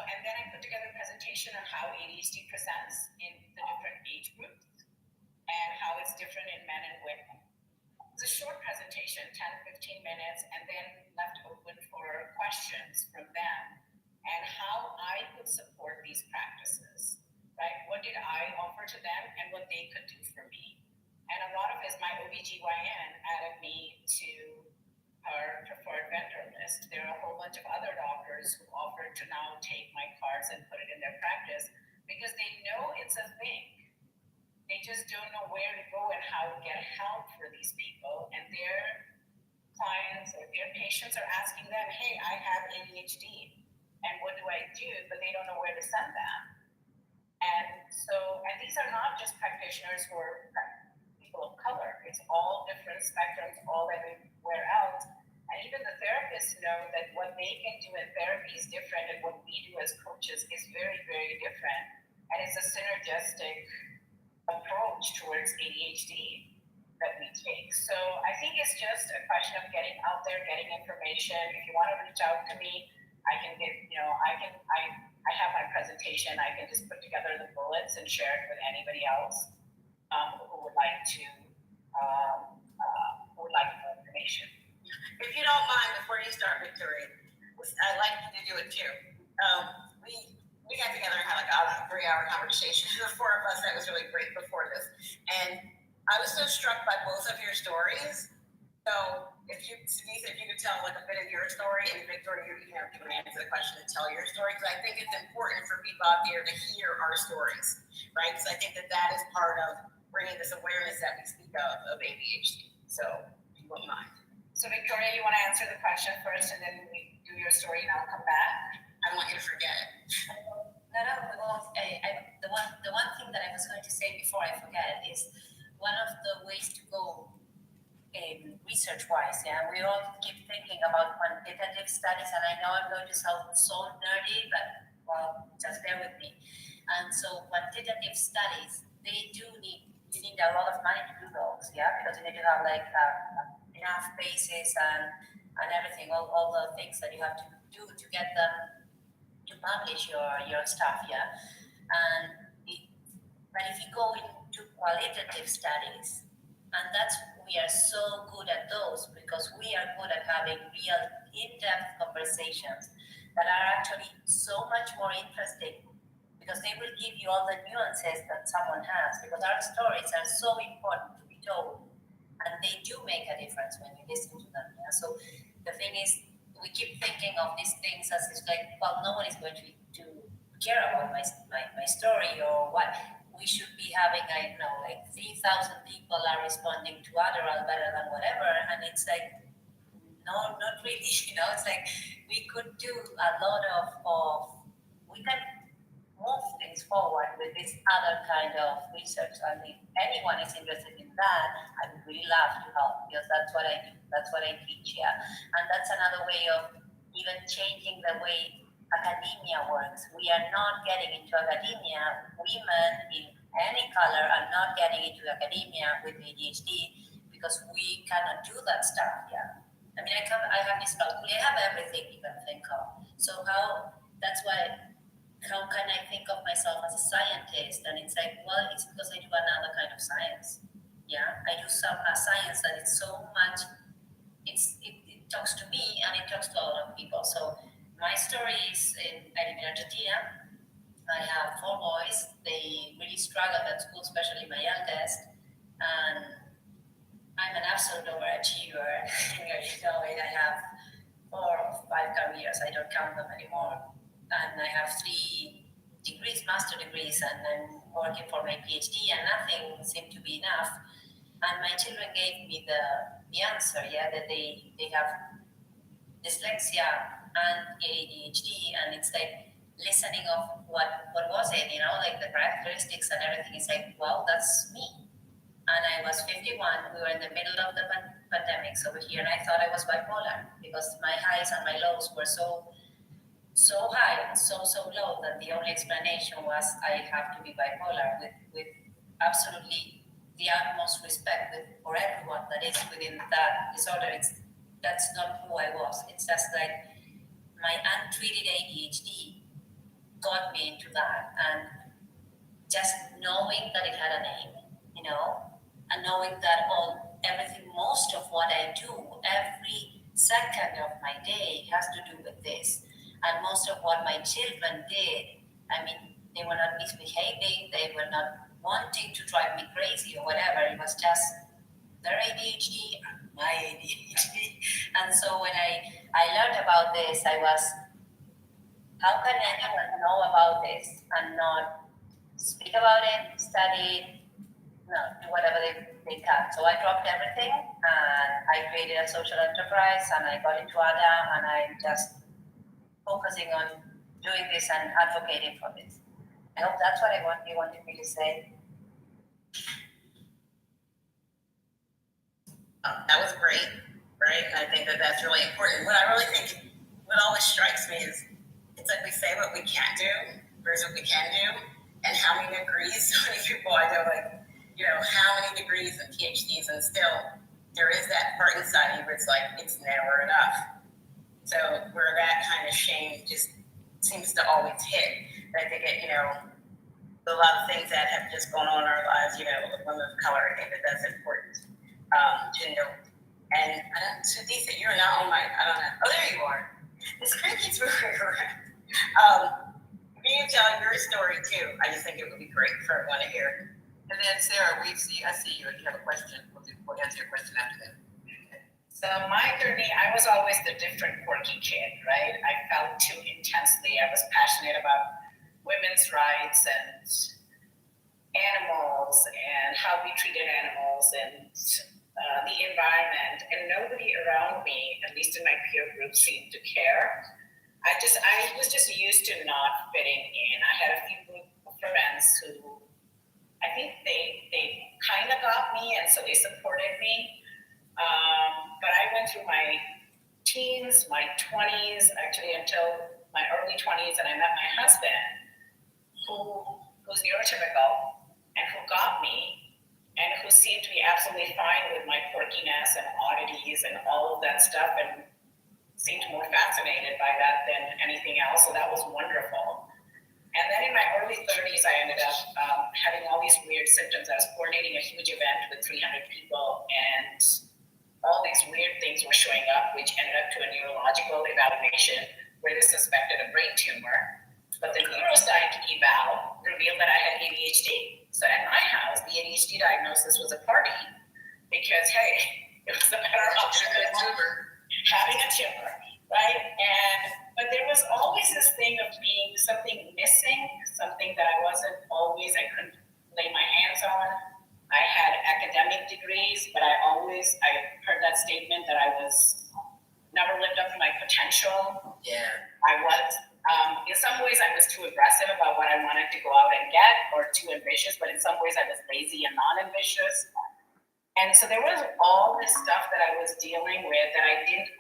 And then I put together a presentation on how ADHD presents in the different age groups and how it's different in men and women. It's a short presentation, 10-15 minutes, and then left open for questions from them and how I could support these practices, right? What did I offer to them and what they could do for me? And a lot of it is my OBGYN added me to her preferred vendor list. There are a whole bunch of other doctors who offered to now take my cards and put it in their practice because they know it's a thing. They just don't know where to go and how to get help for these people. And their clients or their patients are asking them, hey, I have ADHD, and what do I do? But they don't know where to send them. And these are not just practitioners who are people of color. It's all different spectrums, all everywhere else. And even the therapists know that what they can do in therapy is different, and what we do as coaches is very, very different. And it's a synergistic approach towards ADHD that we take. So I think it's just a question of getting out there, getting information. If you want to reach out to me, I can get, I have my presentation. I can just put together the bullets and share it with anybody else who would like more information. If you don't mind, before you start, Victoria, I'd like you to do it too. We got together and had like a 3-hour conversation. The four of us, that was really great before this. And I was so struck by both of your stories. So Sudhita, if you could tell like a bit of your story, and Victoria, you can answer the question and tell your story, because I think it's important for people out there to hear our stories, right? Because I think that is part of bringing this awareness that we speak of ADHD. So if you won't mind. So Victoria, you want to answer the question first, and then we do your story, and I'll come back. I don't want you to forget. No. The one thing that I was going to say before I forget is one of the ways to go research-wise. Yeah, we all keep thinking about quantitative studies, and I know I'm going to sound so nerdy, but just bear with me. And so quantitative studies, you need a lot of money to do those, yeah, because you need to have enough bases and everything, all the things that you have to do to get them to publish your stuff, yeah. But if you go into qualitative studies, and we are so good at those because we are good at having real in-depth conversations that are actually so much more interesting because they will give you all the nuances that someone has, because our stories are so important to be told, and they do make a difference when you listen to them. Yeah? So the thing is, we keep thinking of these things as it's like, well, no one is going to care about my story or what. We should be having, I don't know, like 3,000 people are responding to Adderall better than whatever. And it's like, no, not really. You know, it's like we could do a lot of we can move things forward with this other kind of research. And if anyone is interested in that, I would really love to help because that's what I do. That's what I teach, yeah. And that's another way of even changing the way academia works. We are not getting into academia. Women in any color are not getting into academia with ADHD because we cannot do that stuff. Yeah, I mean, I have this calculator. I have everything you can think of. So how can I think of myself as a scientist? And it's like, well, it's because I do another kind of science. Yeah, I do some science that is so much. It talks to me and it talks to a lot of people. So my story is I live in Argentina. I have 4 boys. They really struggled at school, especially my eldest. And I'm an absolute overachiever. You know, I have 4 or 5 careers. I don't count them anymore. And I have 3 degrees, master degrees, and I'm working for my PhD, and nothing seemed to be enough. And my children gave me the answer, yeah, that they have dyslexia and ADHD, and it's like listening of what was it, you know, like the characteristics and everything is like, well, that's me. And I was 51, we were in the middle of the pandemics over here, and I thought I was bipolar because my highs and my lows were so high and so low that the only explanation was I have to be bipolar with absolutely the utmost respect for everyone that is within that disorder. That's not who I was. It's just like my untreated ADHD got me into that, and just knowing that it had a name, you know, and knowing that most of what I do, every second of my day has to do with this, and most of what my children did, I mean, they were not misbehaving, they were not wanting to drive me crazy or whatever. It was just their ADHD and my ADHD. And so when I learned about this, I was, how can anyone know about this and not speak about it, study it, do whatever they can. So I dropped everything and I created a social enterprise and I got into ADDA, and I'm just focusing on doing this and advocating for this. I hope that's what you wanted me to say. That was great, right? And I think that's really important. What always strikes me is it's like we say what we can't do versus what we can do, and how many degrees. So many people I know, like, you know, how many degrees and PhDs, and still there is that part inside you where it's like it's never enough. So where that kind of shame just seems to always hit. And I think a lot of things that have just gone on in our lives, you know, with women of color, I think that's important to know. And Sudhita, you're not on my, I don't know. Oh, there you are. The screen keeps moving around. You tell your story too. I just think it would be great for everyone to hear. And then Sarah, I see you. If you have a question, we'll answer your question after that. So my journey, I was always the different quirky kid, right? I felt too intensely. I was passionate about women's rights and animals and how we treated animals and the environment. And nobody around me, at least in my peer group, seemed to care. I was just used to not fitting in. I had a few friends who I think they kind of got me, and so they supported me. But I went through my teens, my 20s, actually until my early 20s, and I met my husband, who's neurotypical and who got me, and who seemed to be absolutely fine with my quirkiness and oddities and all of that stuff, and seemed more fascinated by that than anything else. So that was wonderful. And And then in my early 30s, I ended up having all these weird symptoms. I was coordinating a huge event with 300 people, and all these weird things were showing up, which ended up to a neurological evaluation where they suspected a brain tumor. But the neuropsych eval revealed that I had ADHD. So at my house, the ADHD diagnosis was a party because, hey, it was a better option than having a tumor, right? But there was always this thing of being something missing, something that I couldn't lay my hands on. I had academic degrees, but I heard that statement that I never lived up to my potential. Yeah. I was, in some ways I was too aggressive about what I wanted to go out and get, or too ambitious, but in some ways I was lazy and non-ambitious. And so there was all this stuff that I was dealing with that I didn't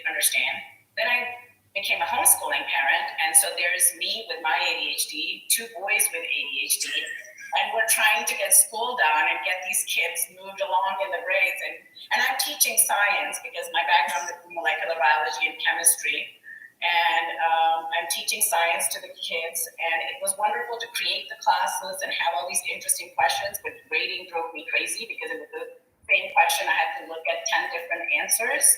understand. Then I became a homeschooling parent, and so there's me with my ADHD, 2 boys with ADHD, and we're trying to get school done and get these kids moved along in the grades. And I'm teaching science because my background is molecular biology and chemistry. And I'm teaching science to the kids, and it was wonderful to create the classes and have all these interesting questions, but grading drove me crazy because it was the same question. I had to look at 10 different answers,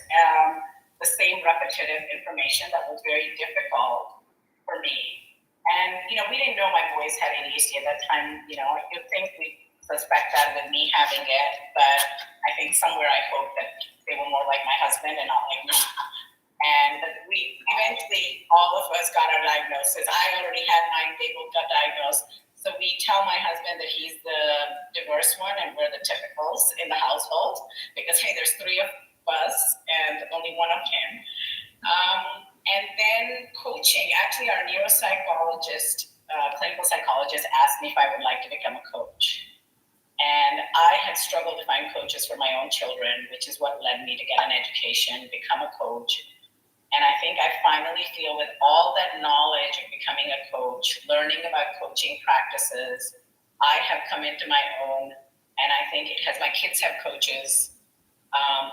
the same repetitive information that was very difficult for me. And, we didn't know my boys had ADHD at that time. You'd think we'd suspect that with me having it, but I think somewhere I hoped that they were more like my husband and not like me. And we eventually, all of us got our diagnosis. I already had mine, they both got diagnosed. So we tell my husband that he's the diverse one and we're the typicals in the household because, hey, there's 3 of us and only 1 of him. And then coaching, actually our neuropsychologist, clinical psychologist asked me if I would like to become a coach. And I had struggled to find coaches for my own children, which is what led me to get an education, become a coach. And I think I finally feel with all that knowledge of becoming a coach, learning about coaching practices, I have come into my own. And I think because my kids have coaches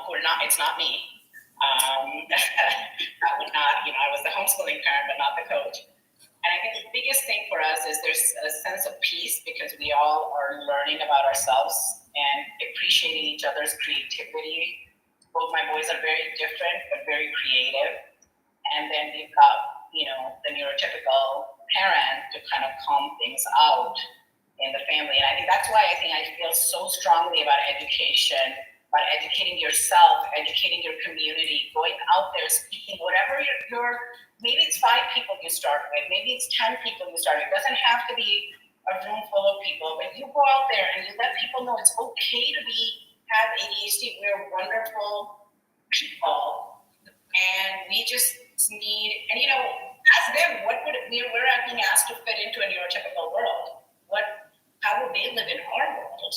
who are not, it's not me. I was the homeschooling parent, but not the coach. And I think the biggest thing for us is there's a sense of peace because we all are learning about ourselves and appreciating each other's creativity. Both my boys are very different, but very creative. And then we've got, the neurotypical parent to kind of calm things out in the family. And I think that's why I feel so strongly about education, about educating yourself, educating your community, going out there, speaking, whatever maybe it's 5 people you start with, maybe it's 10 people you start with. It doesn't have to be a room full of people, but you go out there and you let people know it's okay to have ADHD. We're wonderful people, and we just need, and ask them, we're being asked to fit into a neurotypical world. How would they live in our world?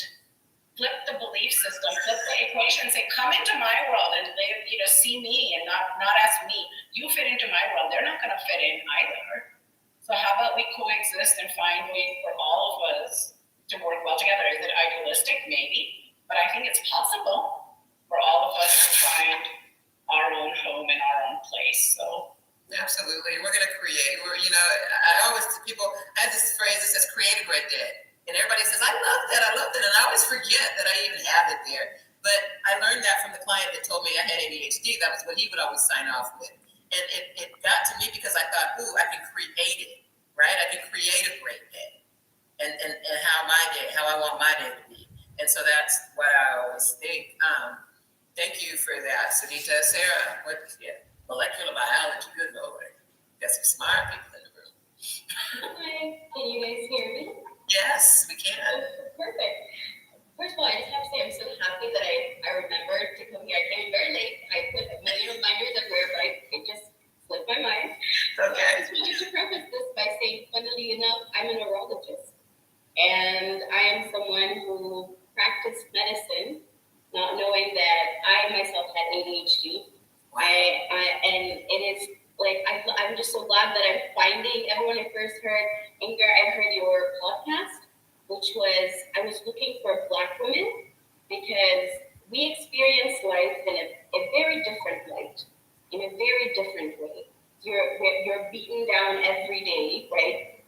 Flip the belief system, flip the equation, say, come into my world and live, see me and not ask me. You fit into my world. They're not going to fit in either. So how about we coexist and find ways for all of us to work well together? Is it idealistic? Maybe. But I think it's possible for all of us to find our own home and our own place. So absolutely. We're going to create. I have this phrase that says create a great day. And everybody says, I love that. And I always forget that I even have it there. But I learned that from the client that told me I had ADHD. That was what he would always sign off with. And it got to me because I thought, I can create it, right? I can create a great day. And how I want my day to be. And so that's what I always think. Thank you for that, Sudhita. Sarah, molecular biology, good Lord. Got some smart people in the room. Hi, can you guys hear me? Yes, we can. Perfect. First of all, I just have to say I'm so happy that I remembered to come here. I came very late. I put a million reminders everywhere, but it just slipped my mind. Okay. So I just wanted to preface this by saying, funnily enough, I'm a neurologist. And I am someone who practiced medicine, not knowing that I myself had ADHD. And it is I'm just so glad that I'm finding everyone. I first heard Inger, I heard your podcast, which was, I was looking for Black women because we experience life in a very different light, in a very different way. You're beaten down every day, right?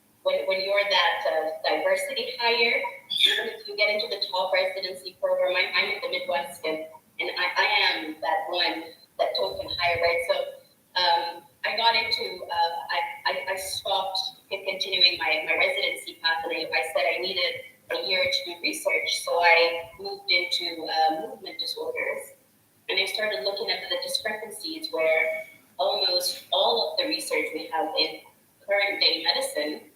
get into the top residency program. I'm in the Midwest, and I am that one, that token higher, right? So I got into, I stopped continuing my residency path, and I said I needed a year to do research. So I moved into movement disorders, and I started looking at the discrepancies where almost all of the research we have in current day medicine,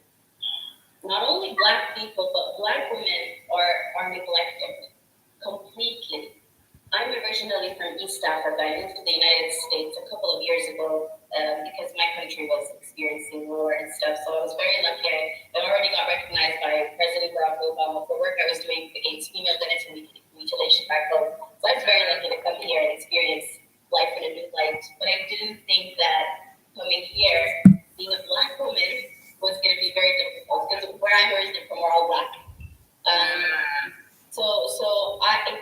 not only Black people, but Black women are neglected completely. I'm originally from East Africa. I moved to the United States a couple of years ago because my country was experiencing war and stuff. So I was very lucky. I already got recognized by President Barack Obama for work I was doing against female genital mutilation back home. So I was very lucky to come here and experience life in a new light. But I didn't think that coming here, being a Black woman, was going to be very difficult because where I'm originally from, we're all Black. So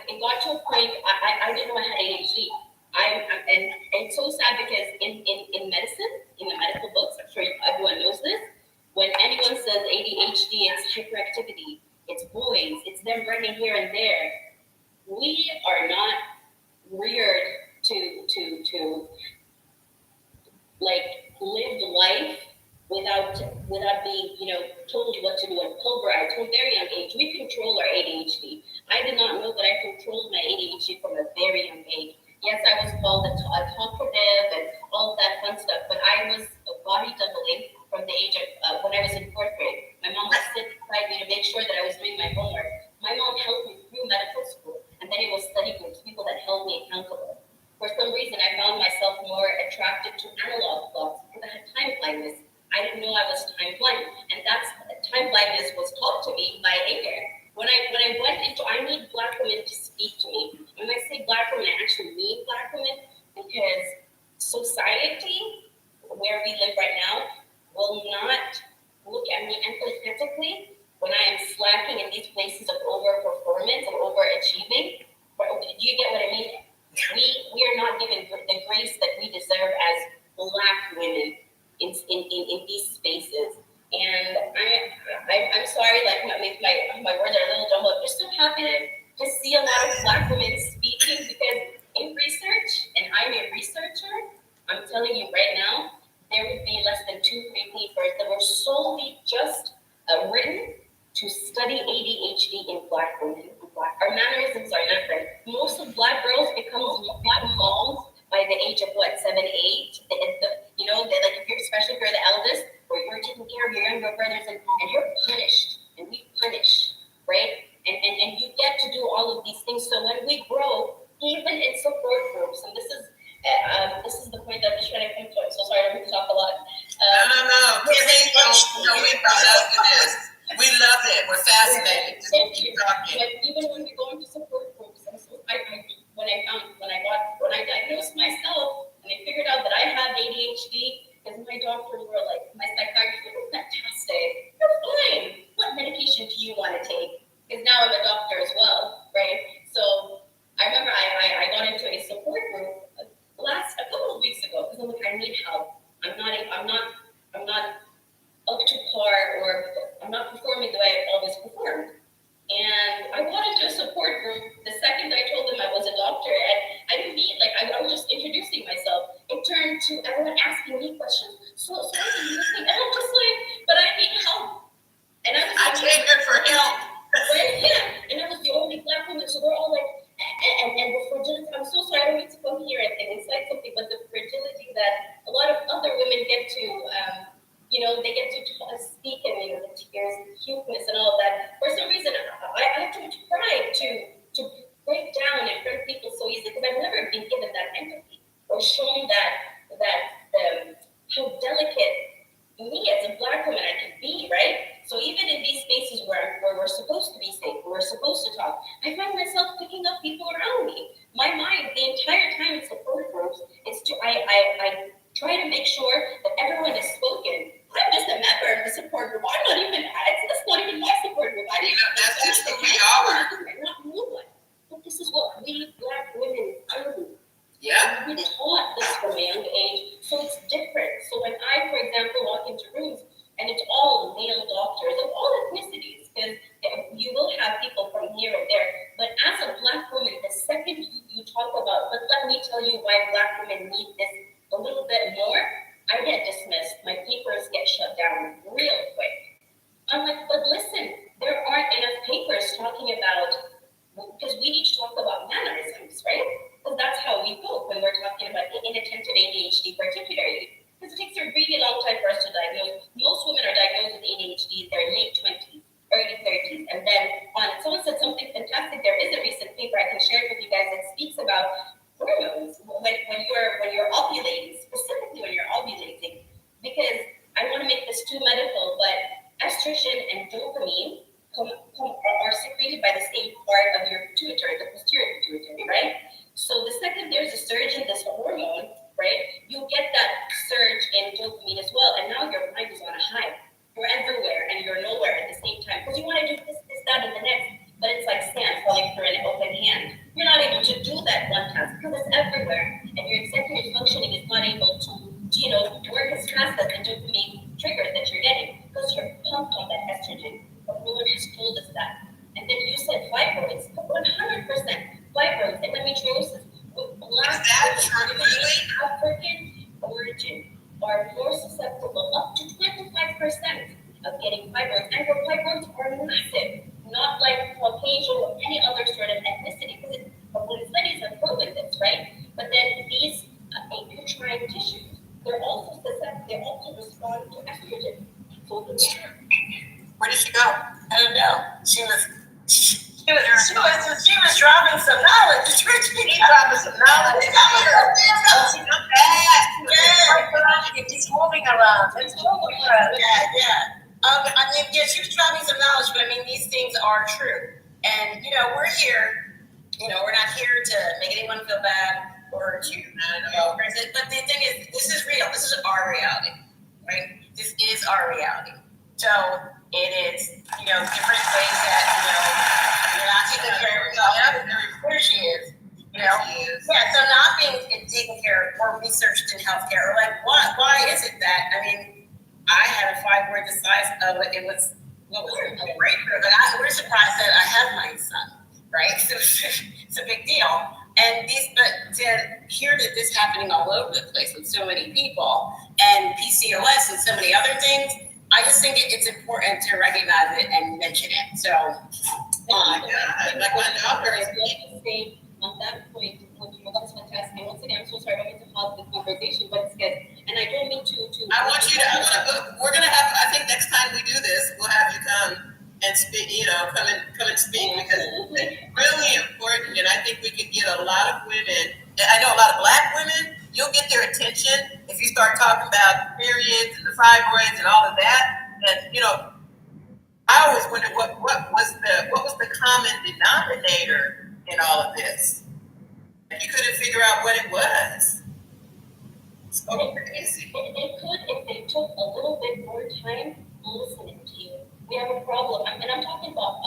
it got to a point I didn't know I had ADHD. And it's so sad because in medicine, in the medical books, I'm sure everyone knows this. When anyone says ADHD, it's hyperactivity, it's boys, it's them running here and there. We are not reared to like live life without being, told what to do and pulverized from a very young age. We control our ADHD. I did not know that I controlled my ADHD from a very young age. Yes, I was called a talkative and all of that fun stuff, but I was body doubling from the age of, when I was in 4th grade. My mom would sit beside me to make sure that I was doing my homework. My mom helped me through medical school, and then it was study groups, people that held me accountable. For some reason, I found myself more attracted to analog clocks because I had time blindness. I didn't know I was time blind, and time blindness was taught to me by ADDA. When I went into, I need Black women to speak to me. When I say Black women, I actually mean Black women because society, where we live right now, will not look at me empathetically when I am slacking in these places of overperformance and overachieving. Do you get what I mean? We are not given the grace that we deserve as Black women in these spaces. And I'm sorry, like my words are a little jumbled. I'm just so happy to see a lot of Black women speaking because in research, and I'm a researcher, I'm telling you right now, there would be less than 2 free papers that were solely just written to study ADHD in Black women. Our mannerisms are different. Most of Black girls become Black moms by the age of 7, 8. Especially if you're the eldest, or you're taking care of your younger brothers, and you're punished, and we punish, right? And you get to do all of these things. So when we grow, even in support groups, and this is the point that I'm trying to come to. I'm so sorry, I'm going to talk a lot. No. We love this. We love it. We're fascinated. Keep talking. But even when we go into support groups, when I diagnosed myself and I figured out that I had ADHD, because my doctors were like, my psychiatrist was fantastic. You're fine. What medication do you want to take? Because now I'm a doctor as well, right? So I remember I got into a support group a couple of weeks ago because I'm like, I need help. I'm not up to par, or I'm not performing the way I've always performed. And I got into a support group the second I told them I was a doctor, and I didn't mean, I was just introducing myself. It turned to everyone asking me questions. So what do you think? And I'm just like, but I need help. And I came here for help. Right? Yeah. And I was the only Black woman, so we're all like, and the fragility, I'm so sorry, I don't need to come here and incite something, but the fragility that a lot of other women get to, they get to speak, and the tears and cuteness and all of that. For some reason, I have too much pride to break down in front of people so easily because I've never been given that empathy or shown that how delicate me as a Black woman I can be, right? So even in these spaces where we're supposed to be safe, where we're supposed to talk, I find myself picking up people around me. My mind, the entire time in support groups, I try to make sure that everyone is spoken. I'm just a member of the support group. That's not even my support group. That's just who we are. Not one. But this is what we Black women do. Yeah. We taught this from a young age, so it's different. So when I, for example, walk into rooms and it's all male doctors of all ethnicities, because you will have people from when we're talking about inattentive ADHD particularly, because it takes a really long time for us to diagnose. Most women are diagnosed with ADHD in their late 20s, early 30s, and then someone said something fantastic. There is a recent paper I can share with you guys that speaks about hormones when you're ovulating, specifically when you're ovulating, because I want to make this too medical, but estrogen and dopamine are secreted by the same part of your pituitary, the posterior pituitary, right? So the second there's a surge in this hormone, right, you get that surge in dopamine as well, and now your mind is on a high. You're everywhere and you're nowhere at the same time because you want to do this, that, and the next, but it's like sand falling through an open hand. You're not able to do that one task because it's everywhere, and your executive functioning is not able to, work as fast as the dopamine trigger that you're getting because you're pumped on that estrogen. But no one has told us that. And then you said fibroids, 100% fibroids, endometriosis, Black women of African origin are more susceptible, up to 25%, of getting fibroids. And your fibroids are massive, not like Caucasian or any other sort of ethnicity, because studies have proven this, right? But then these uterine tissues, they're also susceptible, they also respond to estrogen. So where did she go? I don't know. She was dropping some knowledge. She dropping some knowledge. She's moving around. She was dropping some knowledge, but I mean, these things are true. And, we're here, we're not here to make anyone feel bad or to, but the thing is, this is real. This is our reality, right? This is our reality. So it is, different ways that, you're not taking care of yourself. Where she is. Yeah, so not being taken care of or researched in healthcare, or like, why is it that, I had a fibroid the size of it was, a breakthrough, but we're surprised that I have my son, right? So it's a big deal. And but to hear that this happening all over the place with so many people, and PCOS and so many other things, I just think it's important to recognize it and mention it. So, like my daughter is saying on that point, that's fantastic. Once again, I'm so sorry, I don't mean to hog the conversation, but it's good. And I don't mean to. We're gonna have. I think next time we do this, we'll have you come and speak. Come and speak because it's really important. And I think we could get a lot of women. I know a lot of Black women. You'll get their attention if you start talking about periods and the fibroids and all of that. And I always wondered what was the common denominator in all of this. You couldn't figure out what it was. So crazy. It could if they took a little bit more time listening to you. We have a problem, and I'm talking about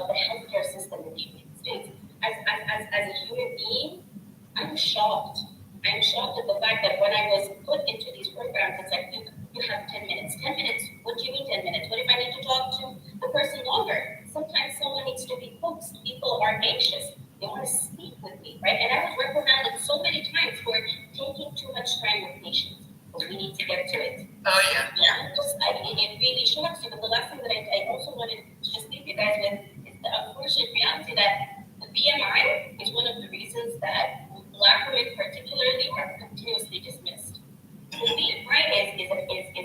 the healthcare system in the United States. As a human being, I'm shocked. I'm shocked at the fact that when I was put into these programs, it's like, you have 10 minutes. 10 minutes? What do you mean 10 minutes? What if I need to talk to the person longer? Sometimes someone needs to be coaxed. People are anxious. They want to speak with me, right? And I was reprimanded so many times for taking too much time with patients. But we need to get to it. Oh, yeah. It really shocks you. But the last thing that I also wanted to just leave you guys with is the unfortunate reality that the BMI is one of the reasons that Black women particularly are continuously dismissed. The BMI is an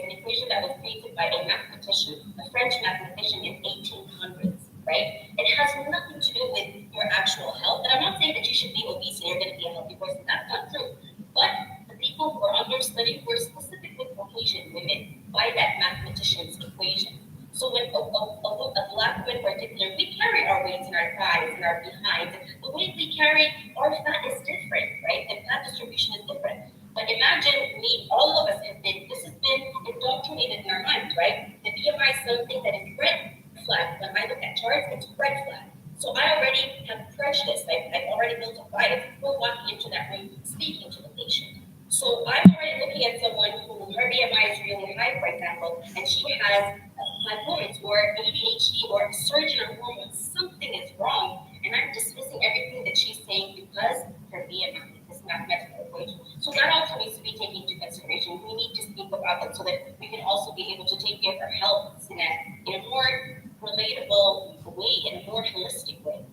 equation that was created by a mathematician, a French mathematician in 1800s, right? It has nothing to do with your actual health. And I'm not saying that you should be obese and you're going to be a healthy person. That's not true. But the people who are understudied were specifically Caucasian women by that mathematician's equation. So when a Black woman in particular, we carry our weights in our thighs and our behinds. The weight we carry, our fat is different, right? The fat distribution is different. But imagine all of us this has been indoctrinated in our minds, right? The BMI is something that is red flag. When I look at charts, it's red flag. So I already have prejudice. I've already built a bias before walking into that room, speaking to the patient. So I'm already looking at someone who her BMI is really high, for example, and she has fibroids or ADHD or a surge in her hormones. Something is wrong, and I'm dismissing everything that she's saying because her BMI is mathematical equation. So that also needs to be taken into consideration. We need to speak about it so that we can also be able to take care of our health in a more relatable way, in a more holistic way.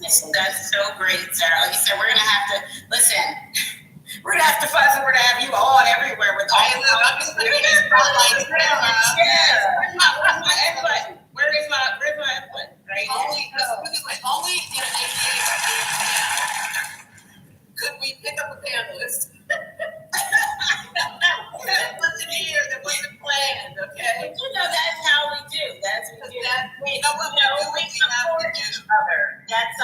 That's so great, Sarah. Like you said, we're gonna have to listen. We're gonna have to find somewhere to have you on everywhere with all the spotlights. Where's my F button? Where's my F button? Right? Only in an ADHD could we pick up a panelist. That wasn't here. That wasn't planned. Okay. But that's how we do. We support each other. That's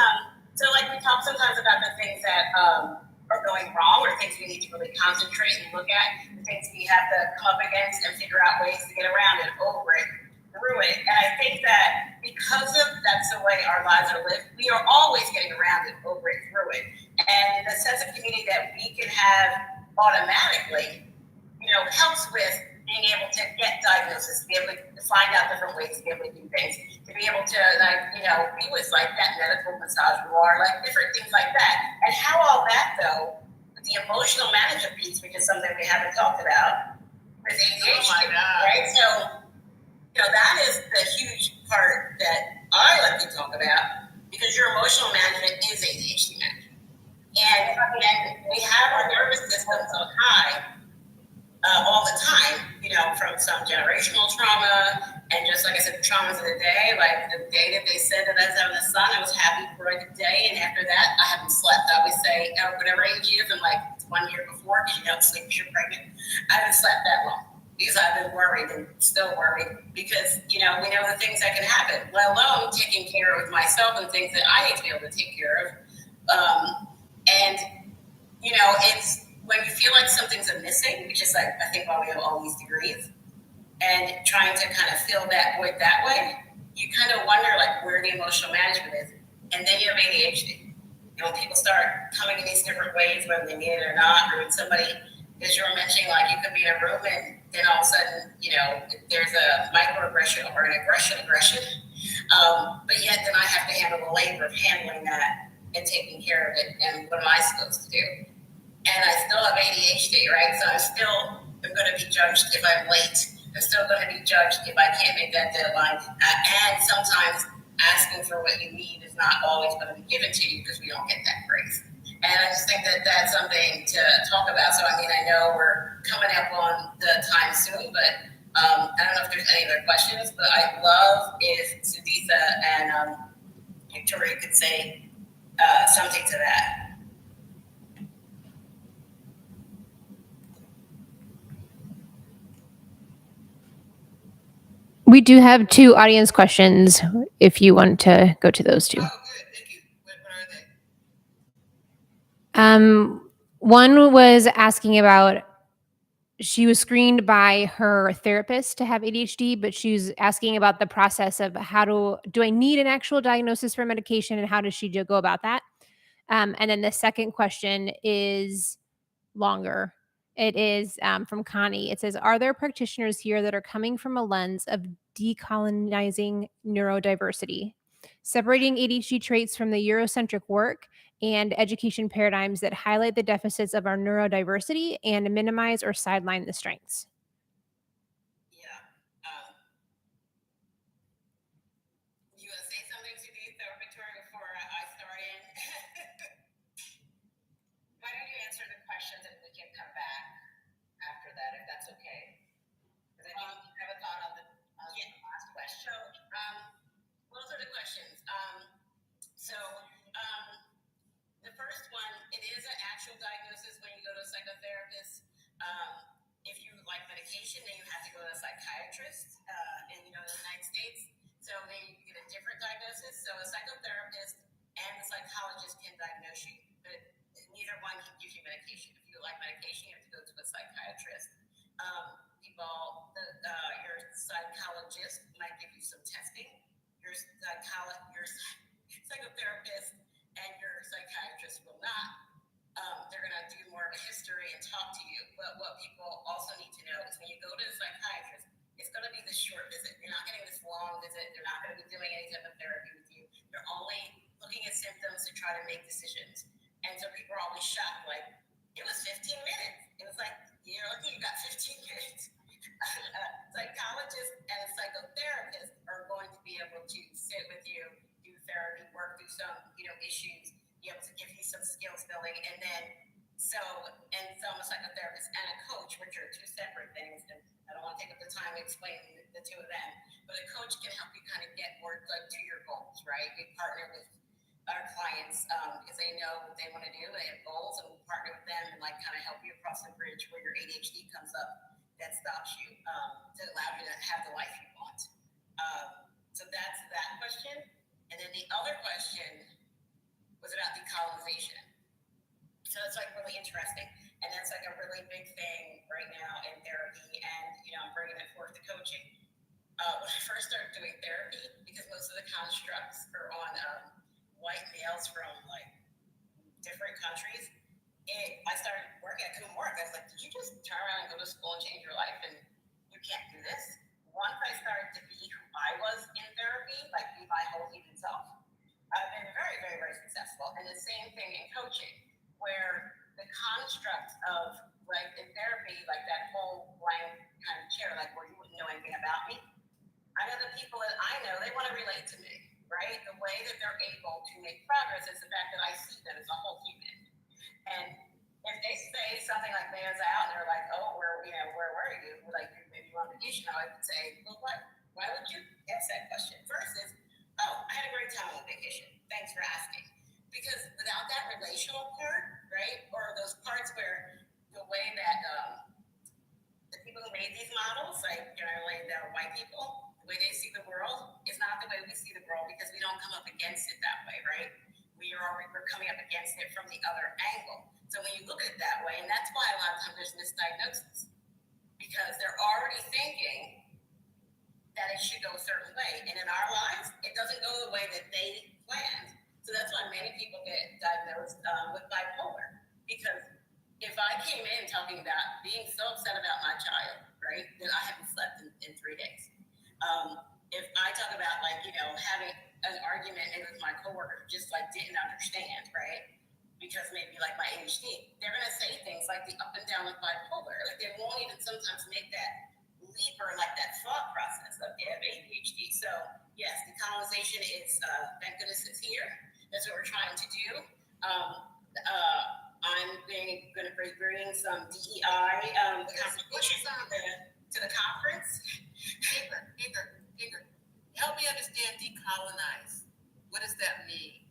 So like we talk sometimes about the things that are going wrong, or things we need to really concentrate and look at, the things we have to come up against and figure out ways to get around it, over it, through it. And I think that because that's the way our lives are lived, we are always getting around it, over it, through it. And the sense of community that we can have automatically, helps with being able to get diagnosis, to be able to find out different ways to be able to do things, to be able to, be with like that medical massage or like different things like that. And how all that though, with the emotional management piece, which is something we haven't talked about, with ADHD, right? So, that is the huge part that I like to talk about, because your emotional management is ADHD management. And we have our nervous systems on high all the time, from some generational trauma, and just like I said, the traumas of the day, like the day that they said that I was having a son, I was happy for the day, and after that, I haven't slept. I always say, whatever age you is, I'm like, it's 1 year before, because you don't sleep because you're pregnant. I haven't slept that long, because I've been worried and still worried, because, we know the things that can happen, let alone taking care of myself and things that I need to be able to take care of. It's when you feel like something's missing, which is like, I think why we have all these degrees, and trying to kind of fill that void that way, you kind of wonder like where the emotional management is. And then you have ADHD. When people start coming in these different ways, whether they need it or not, or when somebody, as you were mentioning, like you could be in a room and then all of a sudden, there's a microaggression or an aggression. But yet then I have to handle the labor of handling that and taking care of it. And what am I supposed to do? And I still have ADHD, right? So I'm going to be judged if I'm late. I'm still going to be judged if I can't make that deadline. And sometimes asking for what you need is not always going to be given to you, because we don't get that grace. And I just think that that's something to talk about. So, I know we're coming up on the time soon, but I don't know if there's any other questions, but I'd love if Sudhita and Victoria could say something to that. We do have 2 audience questions if you want to go to those 2. Oh, good. Thank you. What are they? One was asking about, she was screened by her therapist to have ADHD, but she was asking about the process of do I need an actual diagnosis for medication, and how does she go about that? And then the second question is longer. It is from Connie. It says, are there practitioners here that are coming from a lens of decolonizing neurodiversity, separating ADHD traits from the Eurocentric work and education paradigms that highlight the deficits of our neurodiversity and minimize or sideline the strengths? Yeah. You want to say something, Sudhita or Victoria, before I start in? Why don't you answer the questions and we can come back after that, if that's okay? Because I think you have a thought on the last question. Those are the questions. The first one, it is an actual diagnosis when you go to a psychotherapist. If you like medication, then you have to go to a psychiatrist in the United States. So then you get a different diagnosis. So a psychotherapist and the psychologist can diagnose you, but neither one can give you medication. If you like medication, you have to go to a psychiatrist. Your psychologist might give you some testing. Your psychotherapist and your psychiatrist will not. They're going to do more of a history and talk to you. But what people also need to know is when you go to the psychiatrist, it's going to be this short visit. You're not getting this long visit. They're not going to be doing any type of therapy with you. They're only looking at symptoms to try to make decisions. And so people are always shocked, like, it was 15 minutes. It was like, you got 15 minutes. Psychologists and psychotherapists are going to be able to sit with you, do therapy, work through some, issues, be able to give you some skills building, and then So, and so I'm a psychotherapist and a coach, which are two separate things. And I don't want to take up the time explaining the two of them, but a coach can help you kind of get more like to your goals, right? We partner with our clients because they know what they want to do. They have goals, and we partner with them and like kind of help you across the bridge where your ADHD comes up that stops you to allow you to have the life you want. So that's that question. And then the other question was about decolonization. So it's like really interesting. And that's like a really big thing right now in therapy. And, I'm bringing it forth to coaching. When I first started doing therapy, because most of the constructs are on white males from like different countries, I started working, I couldn't work. I was like, did you just turn around and go to school and change your life and you can't do this? Once I started to be who I was in therapy, like be my whole human self, I've been very, very, very successful. And the same thing in coaching, where the construct of like in therapy, like that whole blank kind of chair, like where you wouldn't know anything about me. I know the people that I know, they want to relate to me, right? The way that they're able to make progress is the fact that I see them as a whole human. And if they say something like man's out and they're like, oh, where were you? Like maybe you on vacation, I would say, well, why would you ask that question? First is, oh, I had a great time on vacation. Thanks for asking. Because without that relational part, right? Or those parts where the way that the people who made these models, like generally they're white people, the way they see the world is not the way we see the world because we don't come up against it that way, right? We're coming up against it from the other angle. So when you look at it that way, and that's why a lot of times there's misdiagnosis, because they're already thinking that it should go a certain way. And in our lives, it doesn't go the way that they planned. So that's why many people get diagnosed with bipolar. Because if I came in talking about being so upset about my child, right, that I haven't slept in 3 days. If I talk about having an argument maybe with my coworker who just didn't understand, right? Because maybe like my ADHD, they're gonna say things like the up and down with bipolar. Like they won't even sometimes make that leap or like that thought process of ADHD. So yes, decolonization is thank goodness it's here. That's what we're trying to do. I'm going to be bringing some DEI contributions to the conference. Igor, help me understand decolonize. What does that mean?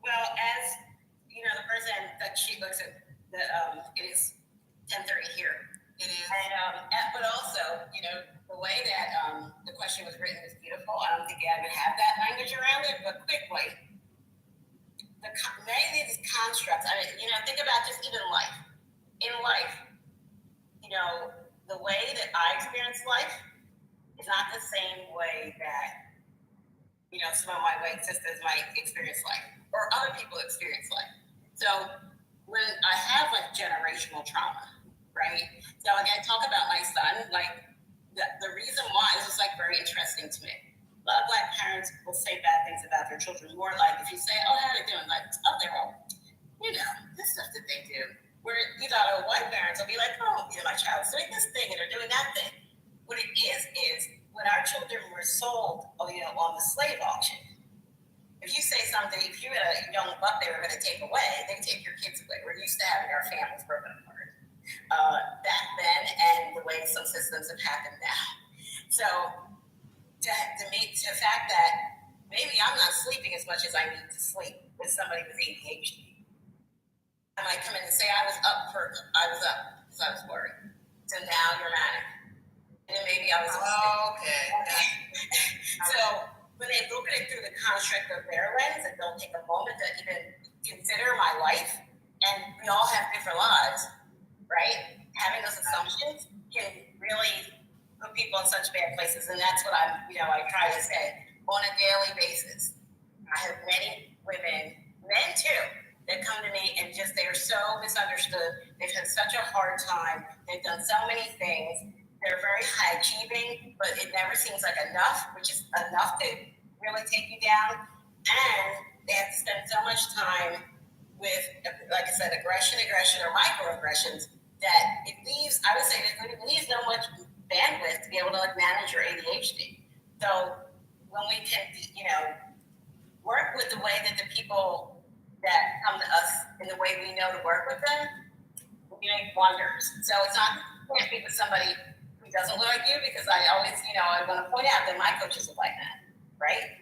Well, as you know, the person that she looks at, it is 10:30 here. It is. And, but also, the way that the question was written is beautiful. I don't think I would have that language around it, but quickly, many of these constructs, think about just even life. In life, the way that I experience life is not the same way that, some of my white sisters might experience life or other people experience life. So when I have generational trauma, right? So again, talk about my son, the reason why this is very interesting to me. A lot of Black parents will say bad things about their children. More like if you say, oh, how are they doing? They're all, this stuff that they do. Where white parents will be like, oh, my child's doing this thing and they're doing that thing. What it is when our children were sold, on the slave auction. If you say something, if you had a young buck they were going to take away, they take your kids away. We're used to having our families broken apart back then, and the way some systems have happened now. So the fact that maybe I'm not sleeping as much as I need to sleep with somebody with ADHD. I might come in and say I was up because I was worried. So now you're manic. And then maybe I was okay. So when they look at it through the construct of their lens and don't take a moment to even consider my life, and we all have different lives, right? Having those assumptions can really put people in such bad places. And that's what I try to say on a daily basis. I have many women, men too, that come to me and they are so misunderstood. They've had such a hard time. They've done so many things. They're very high achieving, but it never seems like enough, which is enough to really take you down. And they have to spend so much time with, like I said, aggression or microaggressions that it leaves so much bandwidth to be able to manage your ADHD. So when we can, work with the way that the people that come to us in the way we know to work with them, doing wonders. So it's not, you can't be with somebody who doesn't look like you, because I always, I want to point out that my coaches look like that, right?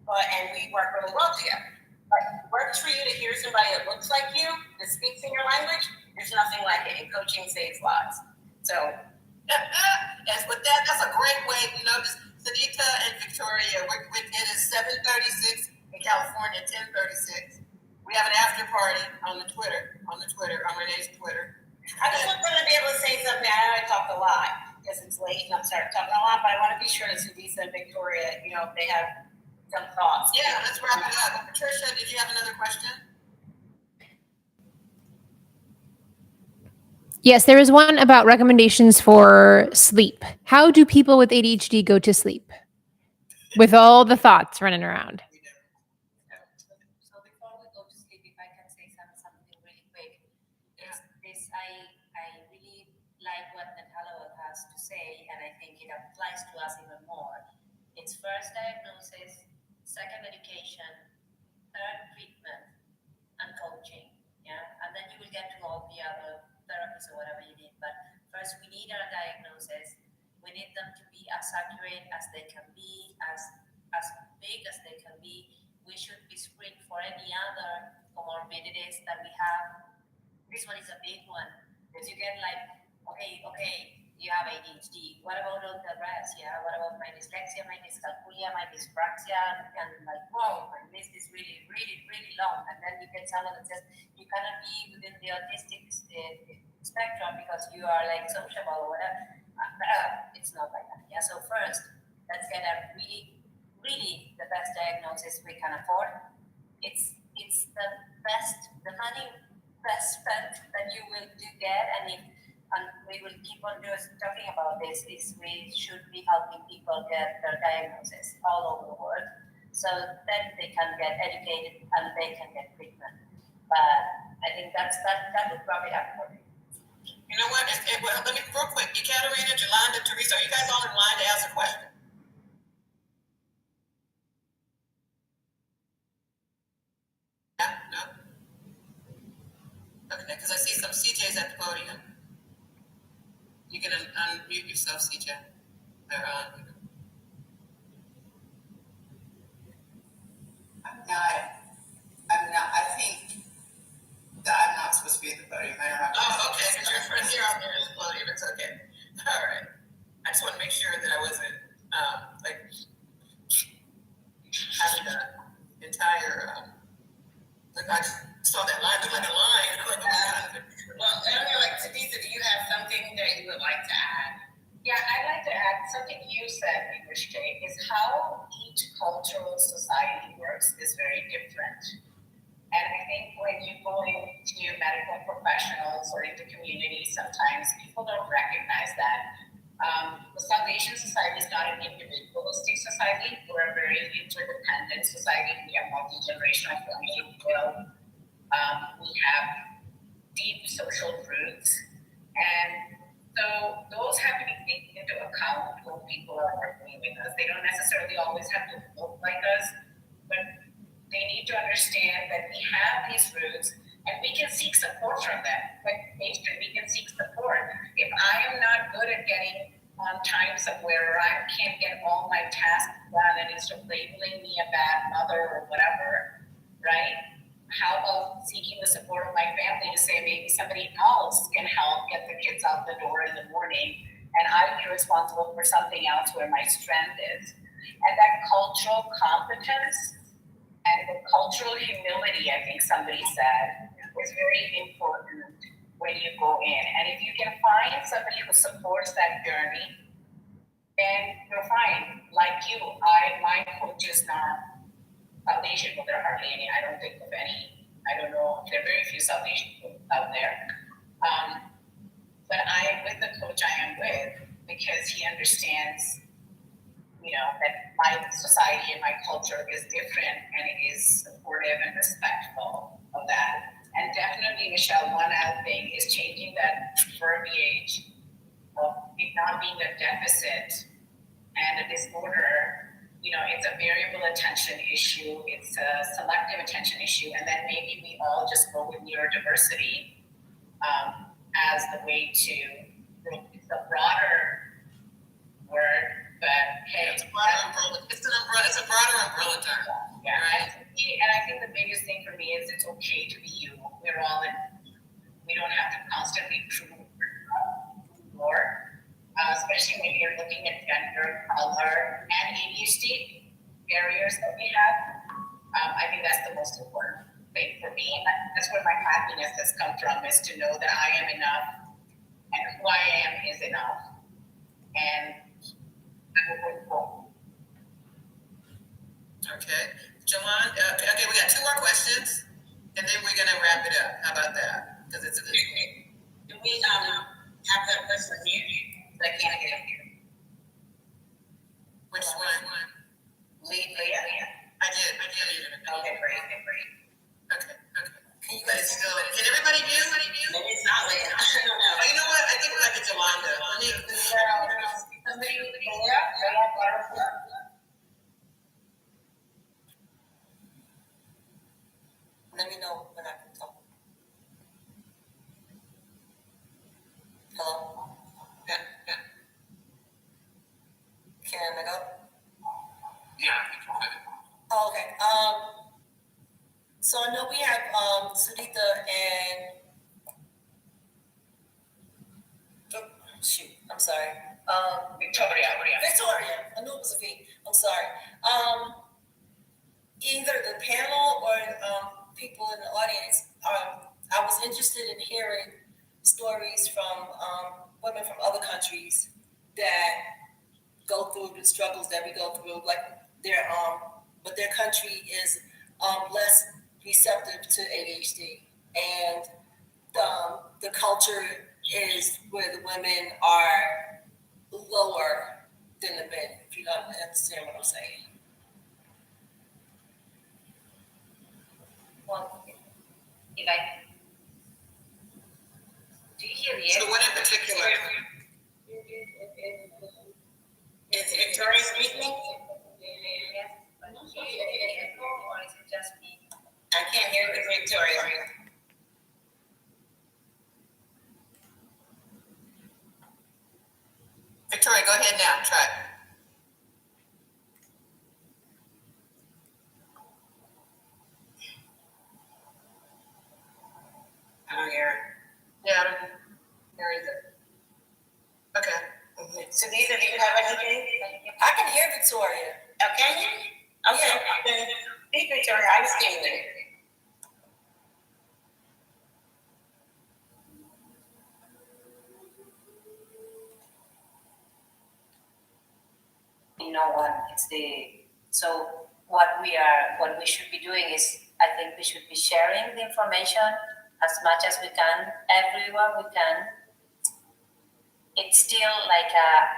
And we work really well together. But it works for you to hear somebody that looks like you, that speaks in your language. There's nothing like it, and coaching saves lives. So, and with that, that's a great way, Sudhita and Victoria, it is 7:36 in California, 10:36. We have an after party on Twitter, on Renee's Twitter. I just want to be able to say something. I know I talked a lot because it's late and I'm starting talking a lot, but I want to be sure that Sudhita and Victoria, if they have some thoughts. Yeah, let's wrap it up. Patricia, did you have another question? Yes, there is one about recommendations for sleep. How do people with ADHD go to sleep with all the thoughts running around? So before we go to sleep, if I can say something really quick, I really like what Natala has to say, and I think it applies to us even more. It's first diagnosis, second education, third treatment, and coaching. Yeah, and then you will get to all the other therapies or whatever you need. But first, we need our diagnosis. We need them to be as accurate as they can be, as big as they can be. We should be screened for any other comorbidities that we have. This one is a big one, because you get like, okay, you have ADHD. What about all the rest? Yeah, what about my dyslexia, my dyscalculia, my dyspraxia, and like, wow, my list is really, really, really long. And then you get someone that says you cannot be within the autistic spectrum because you are like sociable or whatever. It's not like that. Yeah. So first, let's get a really the best diagnosis we can afford. It's the money best spent that you will get, and we will keep on talking about this, is we should be helping people get their diagnosis all over the world, so that they can get educated and they can get treatment. But I think that would wrap it up for me. You know what? Let me real quick. Ekaterina, Jolanda, Teresa, are you guys all in line to ask a question? Yeah? No? Okay, because I see some CJs at the podium. You can unmute yourself, CJ. They're on. I think that I'm not supposed to be at the podium. I don't have to. Oh, okay, because you're right here out there at the podium. It's okay. All right. I just want to make sure that I wasn't, having the entire, I saw that line, looked like a line. Well, like Sudhita, do you have something that you would like to add? Yeah, I'd like to add something you said, Shaye, is how each cultural society works is very different. And I think when you go into medical professionals or into communities, sometimes people don't recognize that. The South Asian society is not an individualistic society. We're a very interdependent society. We have multi-generational family build. We have deep social roots. And so those have to be taken into account when people are working with us. They don't necessarily always have to look like us, but they need to understand that we have these roots and we can seek support from them. Like patient, we can seek support. If I am not good at getting on time somewhere, or I can't get all my tasks done and it's labeling me a bad mother or whatever, right? How about seeking the support of my family to say maybe somebody else can help get the kids out the door in the morning, and I'd be responsible for something else where my strength is. And that cultural competence and the cultural humility, I think somebody said, is very important when you go in. And if you can find somebody who supports that journey, then you're fine. Like you, my coach is not South Asian, but there are hardly any. I don't think of any. I don't know. There are very few South Asian people out there. But I am with the coach I am with because he understands, that my society and my culture is different, and it is supportive and respectful of that. And definitely, Machelle, one other thing is changing that verbiage of it not being a deficit and a disorder. It's a variable attention issue, it's a selective attention issue, and then maybe we all just go with neurodiversity as the way to, it's a broader word, but hey. It's a broader umbrella. It's a broader umbrella term. Yeah. Right. And I think the biggest thing for me is it's okay to be you. We're all in, we don't have to constantly prove more, especially when you're looking at gender, color, and ADHD barriers that we have. I think that's the most important thing for me. That's where my happiness has come from, is to know that I am enough and who I am is enough. And I'm grateful. Okay. Jawan, okay, we got 2 more questions, and then we're going to wrap it up. How about that? Because it's a good thing. Do we have that person muted? I can't get it here. Which one? Leah? I did. Okay, great. Okay. But it's still, can everybody mute? Maybe it's not Leah. I don't know. Oh, you know what? I think we're like a Jolanda. Let me know when I can talk. Hello? Yeah. Can I go? Yeah, go ahead. Oh, okay. So I know we have Sudhita and I'm sorry. Victoria. I knew it was a V. I'm sorry. Either the panel or people in the audience, I was interested in hearing stories from women from other countries that go through the struggles that we go through, like but their country is less receptive to ADHD, and the culture is where the women are lower than the men, if you don't understand what I'm saying. Well, do you hear the So what in particular? Is Victoria speaking? Or is it just me? I can't hear Victoria. Victoria, go ahead now. Try. I don't hear it. Yeah, I don't hear either. Okay. Sudhita, do you have anything? I can hear Victoria. Oh, can you? Okay. Then speak, Victoria. I was getting there. No one. So what we should be doing is, I think we should be sharing the information as much as we can, everywhere we can. It's still like a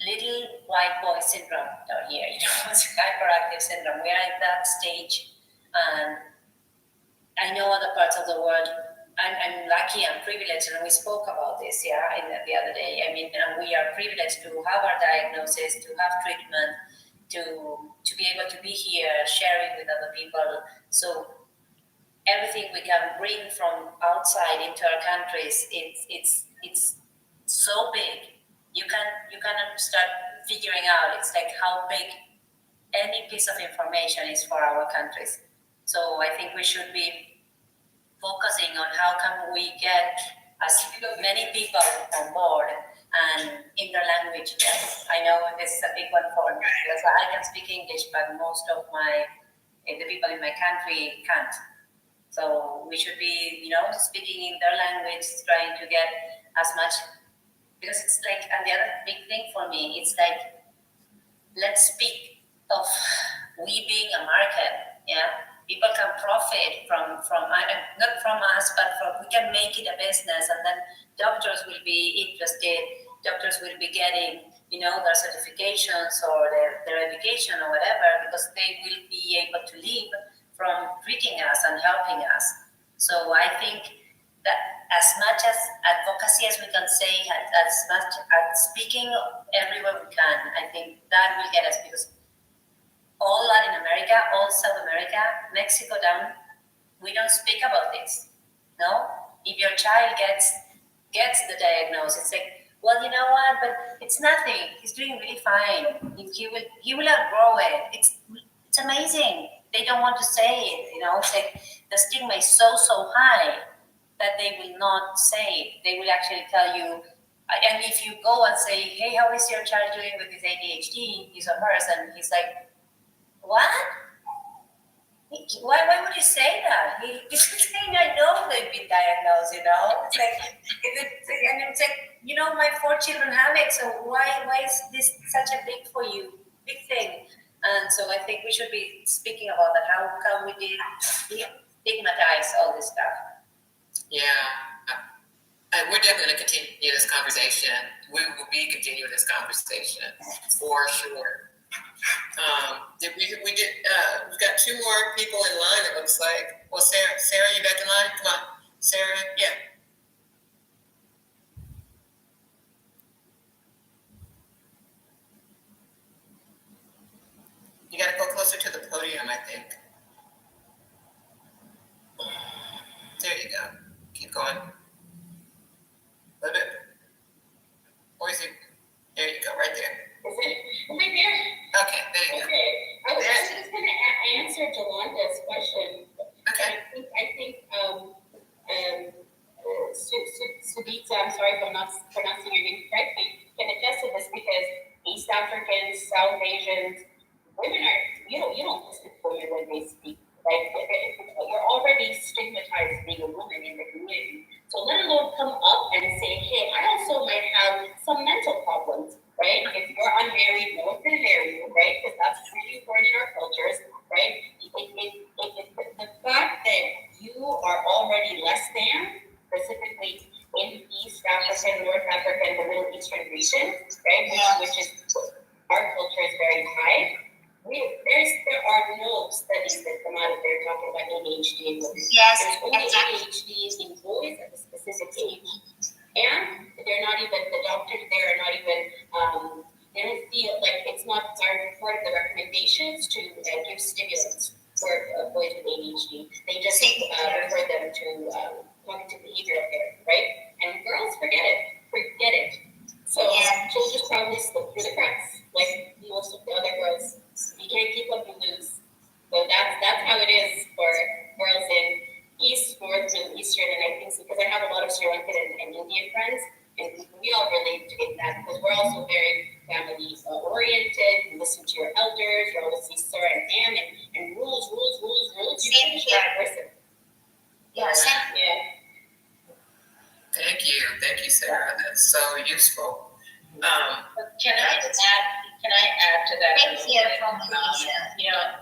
little white boy syndrome down here, it's hyperactive syndrome. We are at that stage, and I know other parts of the world. I'm lucky and privileged, and we spoke about this, the other day. I mean, and we are privileged to have our diagnosis, to have treatment, to be able to be here, sharing with other people. So everything we can bring from outside into our countries, it's so big. You can start figuring out. It's like how big any piece of information is for our countries. So I think we should be focusing on how can we get as many people on board and in their language. Yes, I know this is a big one for me because I can speak English, but most of the people in my country can't. So we should be, speaking in their language, trying to get as much, because it's like, and the other big thing for me, it's like, let's speak of we being a market, People can profit from not from us, but we can make it a business, and then doctors will be interested. Doctors will be getting, their certifications or their education or whatever, because they will be able to live from treating us and helping us. So I think that as much as advocacy as we can say, as much as speaking everywhere we can, I think that will get us, because all Latin America, all South America, Mexico down, we don't speak about this, no? if your child gets the diagnosis, it's like, well, you know what, but it's nothing. He's doing really fine. He will outgrow it. It's amazing. They don't want to say it, It's like the stigma is so high that they will not say it. They will actually tell you. And if you go and say, hey, how is your child doing with his ADHD, his or hers, and he's like, what? Why would you say that? He's saying, I know they've been diagnosed, It's like, my 4 children have it, so why is this such a big thing? And so I think we should be speaking about that. How can we stigmatize all this stuff? Yeah. We're definitely going to continue this conversation. We will be continuing this conversation for sure. We've got 2 more people in line, it looks like. Well, Sarah, you back in line? Come on. Sarah, yeah. You got to go closer to the podium, I think. There you go. Keep going. A little bit. Or is it? There you go, right there. Is it? Am I there? Okay, there you go. Okay. I was just going to answer Jolanda's question. Okay. I think Sudhita, I'm sorry if I'm not pronouncing your name correctly, can attest to this because East Africans, South Asians, women are, you don't listen to women when they speak. Like, you're already stigmatized being a woman in the community. So let alone come up and say, hey, I also might have some mental problems, right? If you're unmarried, no one's going to marry you, right? Because that's really important in our cultures, right? The fact that you are already less than, specifically in East Africa, North Africa, and the Middle Eastern region, right? Which is, our culture is very high. There are no studies that come out of there talking about ADHD in women. Yes, there's only ADHD in boys at a specific age. And they're not even, the doctors there are not even, they don't feel like it's not part of the recommendations to give stimulants for boys with ADHD. They just refer them to cognitive behavioral therapy, right? And girls, forget it. So she'll just probably slip through the cracks, like most of the other girls. You can't keep up, you lose. So that's how it is for girls in East, North, and Eastern. And I think because I have a lot of Sri Lankan and Indian friends, and we all relate to that because we're also very family oriented. You listen to your elders. You always see sir and ma'am and rules. You can't be that person. Yeah. Thank you, Sarah. That's so useful. Can I add to that? Thank you from Felicia.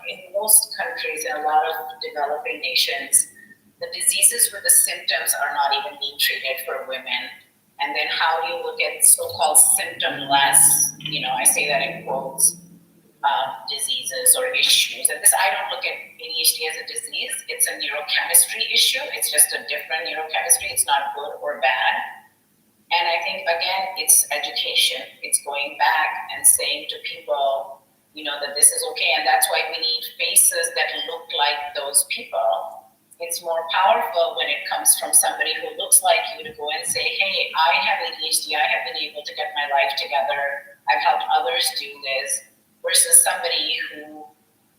In most countries, in a lot of developing nations, the diseases with the symptoms are not even being treated for women. And then how do you look at so-called symptomless, I say that in quotes, diseases or issues. And I don't look at ADHD as a disease. It's a neurochemistry issue. It's just a different neurochemistry. It's not good or bad. And I think, again, it's education. It's going back and saying to people, that this is okay. And that's why we need faces that look like those people. It's more powerful when it comes from somebody who looks like you to go and say, hey, I have ADHD. I have been able to get my life together. I've helped others do this. Versus somebody who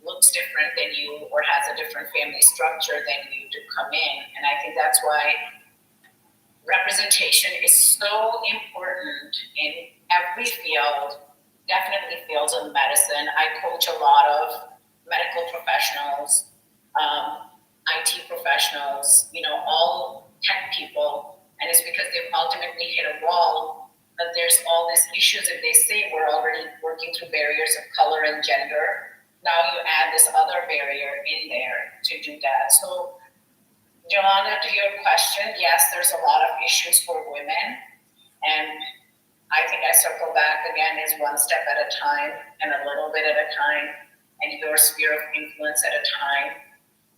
looks different than you or has a different family structure than you to come in. And I think that's why representation is so important in every field, definitely fields of medicine. I coach a lot of medical professionals, IT professionals, all tech people, and it's because they've ultimately hit a wall. But there's all these issues, and they say we're already working through barriers of color and gender. Now you add this other barrier in there to do that. So, Joanna, to your question, yes, there's a lot of issues for women, and I think I circle back again is one step at a time and a little bit at a time, and your sphere of influence at a time.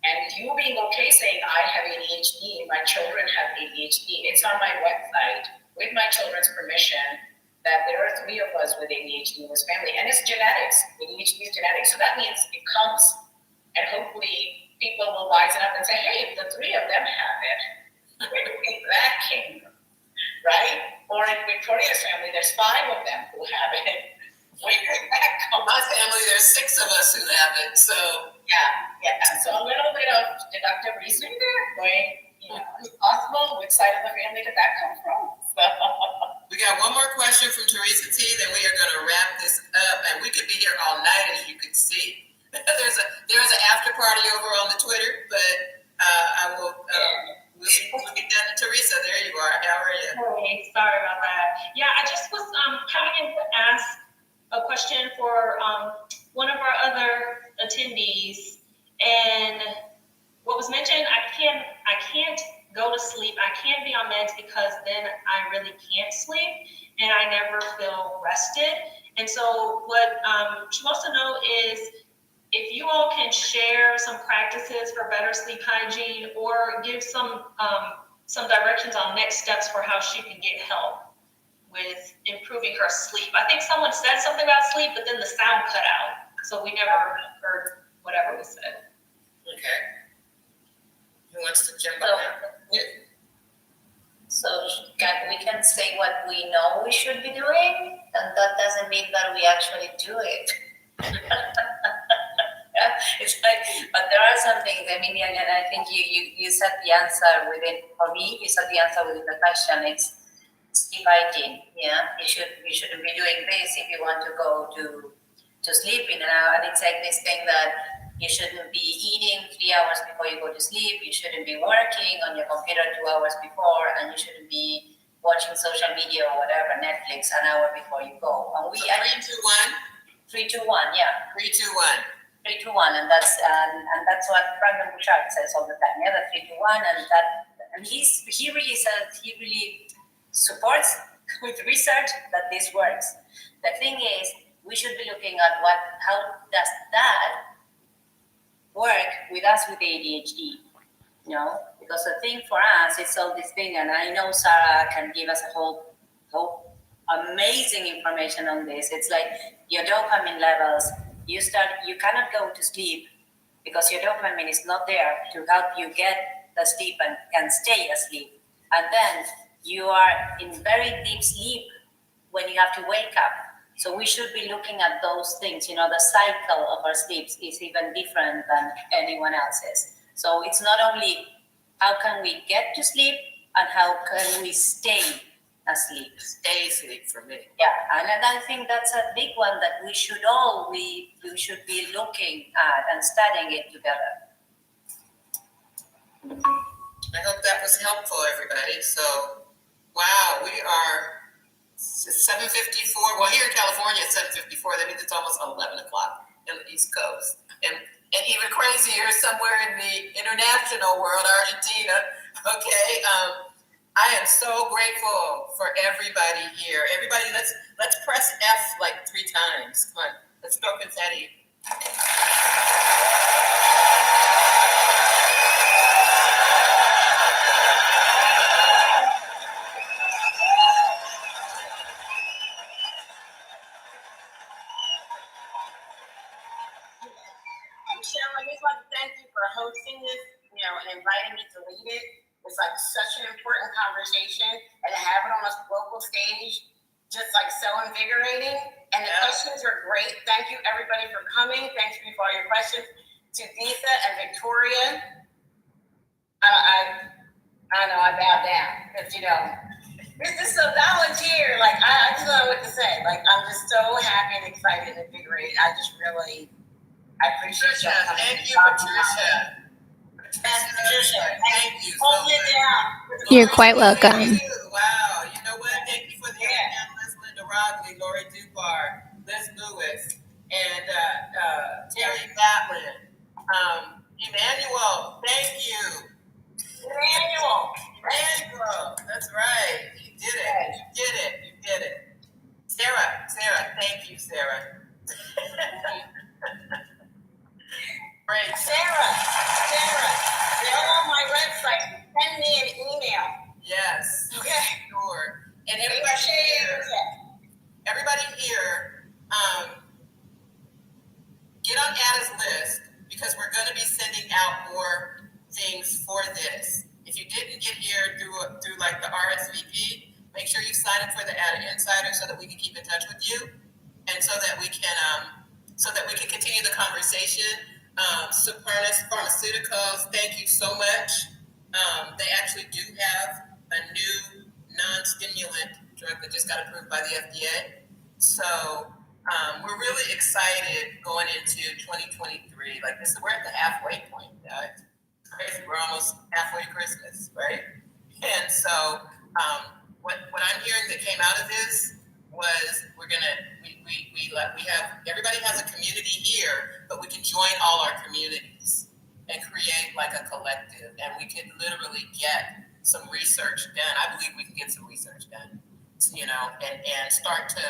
And you being okay saying, I have ADHD, my children have ADHD. It's on my website with my children's permission that there are 3 of us with ADHD in this family. And it's genetics. ADHD is genetics. So that means it comes, and hopefully people will wisen up and say, hey, the 3 of them have it. history there. Like, you know, possible, which side of the family did that come from? So. We got one more question from Teresa T. Then we are going to wrap this up, and we could be here all night, as you can see. There's an after party over on the Twitter, but I will. We'll get down to Teresa. There you are. How are you? Hey, sorry about that. Yeah, I just was coming in to ask a question for one of our other attendees, and what was mentioned, I can't go to sleep. I can't be on meds because then I really can't sleep and I never feel rested. And so what she wants to know is if you all can share some practices for better sleep hygiene or give some directions on next steps for how she can get help with improving her sleep. I think someone said something about sleep, but then the sound cut out. So we never heard whatever was said. Okay. Who wants to jump on that? Yeah. So we can say what we know we should be doing, and that doesn't mean that we actually do it. It's like, but there are some things. I mean, and I think you said the answer within. For me, you said the answer within the question. It's sleep hygiene. Yeah, you shouldn't be doing this if you want to go to sleep in and out. And it's like this thing that you shouldn't be eating 3 hours before you go to sleep. You shouldn't be working on your computer 2 hours before, and you shouldn't be watching social media or whatever, Netflix, an hour before you go. And we 3, 2, 1. 3, 2, 1. Yeah. 3, 2, 1. 3, 2, 1, and that's what Brandon Bouchard says all the time. Yeah, the 3, 2, 1, and he really supports with research that this works. The thing is, we should be looking at how does that work with us with ADHD, you know? Because the thing for us, it's all this thing, and I know Sarah can give us a whole amazing information on this. It's like your dopamine levels. You cannot go to sleep because your dopamine is not there to help you get the sleep and can stay asleep. And then you are in very deep sleep when you have to wake up. So we should be looking at those things. You know, the cycle of our sleeps is even different than anyone else's. So it's not only how can we get to sleep and how can we stay asleep. Stay asleep for me. Yeah, and I think that's a big one that we should be looking at and studying it together. I hope that was helpful, everybody. So, wow, we are 7:54. Well, here in California, it's 7:54. That means it's almost 11 o'clock in the East Coast. And even crazier somewhere in the international world, Argentina. Okay, I am so grateful for everybody here. Everybody, let's press F like 3 times. Come on, let's go confetti. Michelle, I just want to thank you for hosting this, and inviting me to lead it. It's like such an important conversation, and to have it on a local stage, just like so invigorating. And the questions are great. Thank you, everybody, for coming. Thanks for all your questions. To Sudhita and Victoria, I know I bowed down because this is a volunteer. Like I just don't know what to say. Like I'm just so happy and excited and invigorated. I appreciate you. Thank you, Patricia. Thank you. Hold it down. You're quite welcome. Wow. You know what? Thank you for the panelists, Linda Roggli, Laurie Dupar, Liz Lewis, and Terry Matlen. Emmanuel, thank you. Emmanuel. That's right. You did it. Sarah, thank you, Sarah. Great. Sarah, go on my website. Send me an email. Yes. Okay. Sure. And everybody here, get on ADDA's list because we're going to be sending out more things for this. If you didn't get here through like the RSVP, make sure you sign up for the ADDA Insider so that we can keep in touch with you, and so that we can continue the conversation Supernus Pharmaceuticals, thank you so much. They actually do have a new non-stimulant drug that just got approved by the FDA. So we're really excited going into 2023. Like this, we're at the halfway point. It's crazy. We're almost halfway to Christmas, right? And so what I'm hearing that came out of this was we have everybody has a community here, but we can join all our communities and create like a collective, and we can literally get some research done. I believe we can get some research done, and start to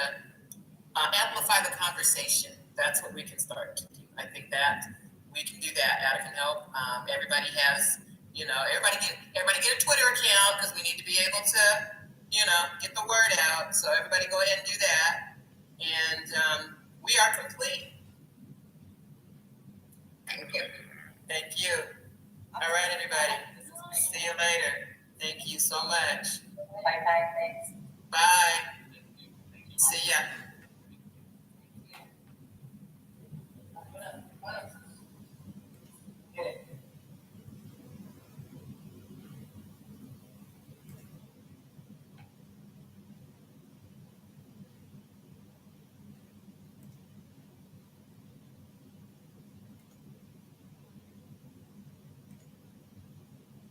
amplify the conversation. That's what we can start to do. I think that we can do that. ADDA can help. Everybody has, everybody get a Twitter account because we need to be able to, get the word out. So everybody go ahead and do that. And we are complete. Thank you. Thank you. All right, everybody. See you later. Thank you so much. Bye-bye. Thanks. Bye. See ya.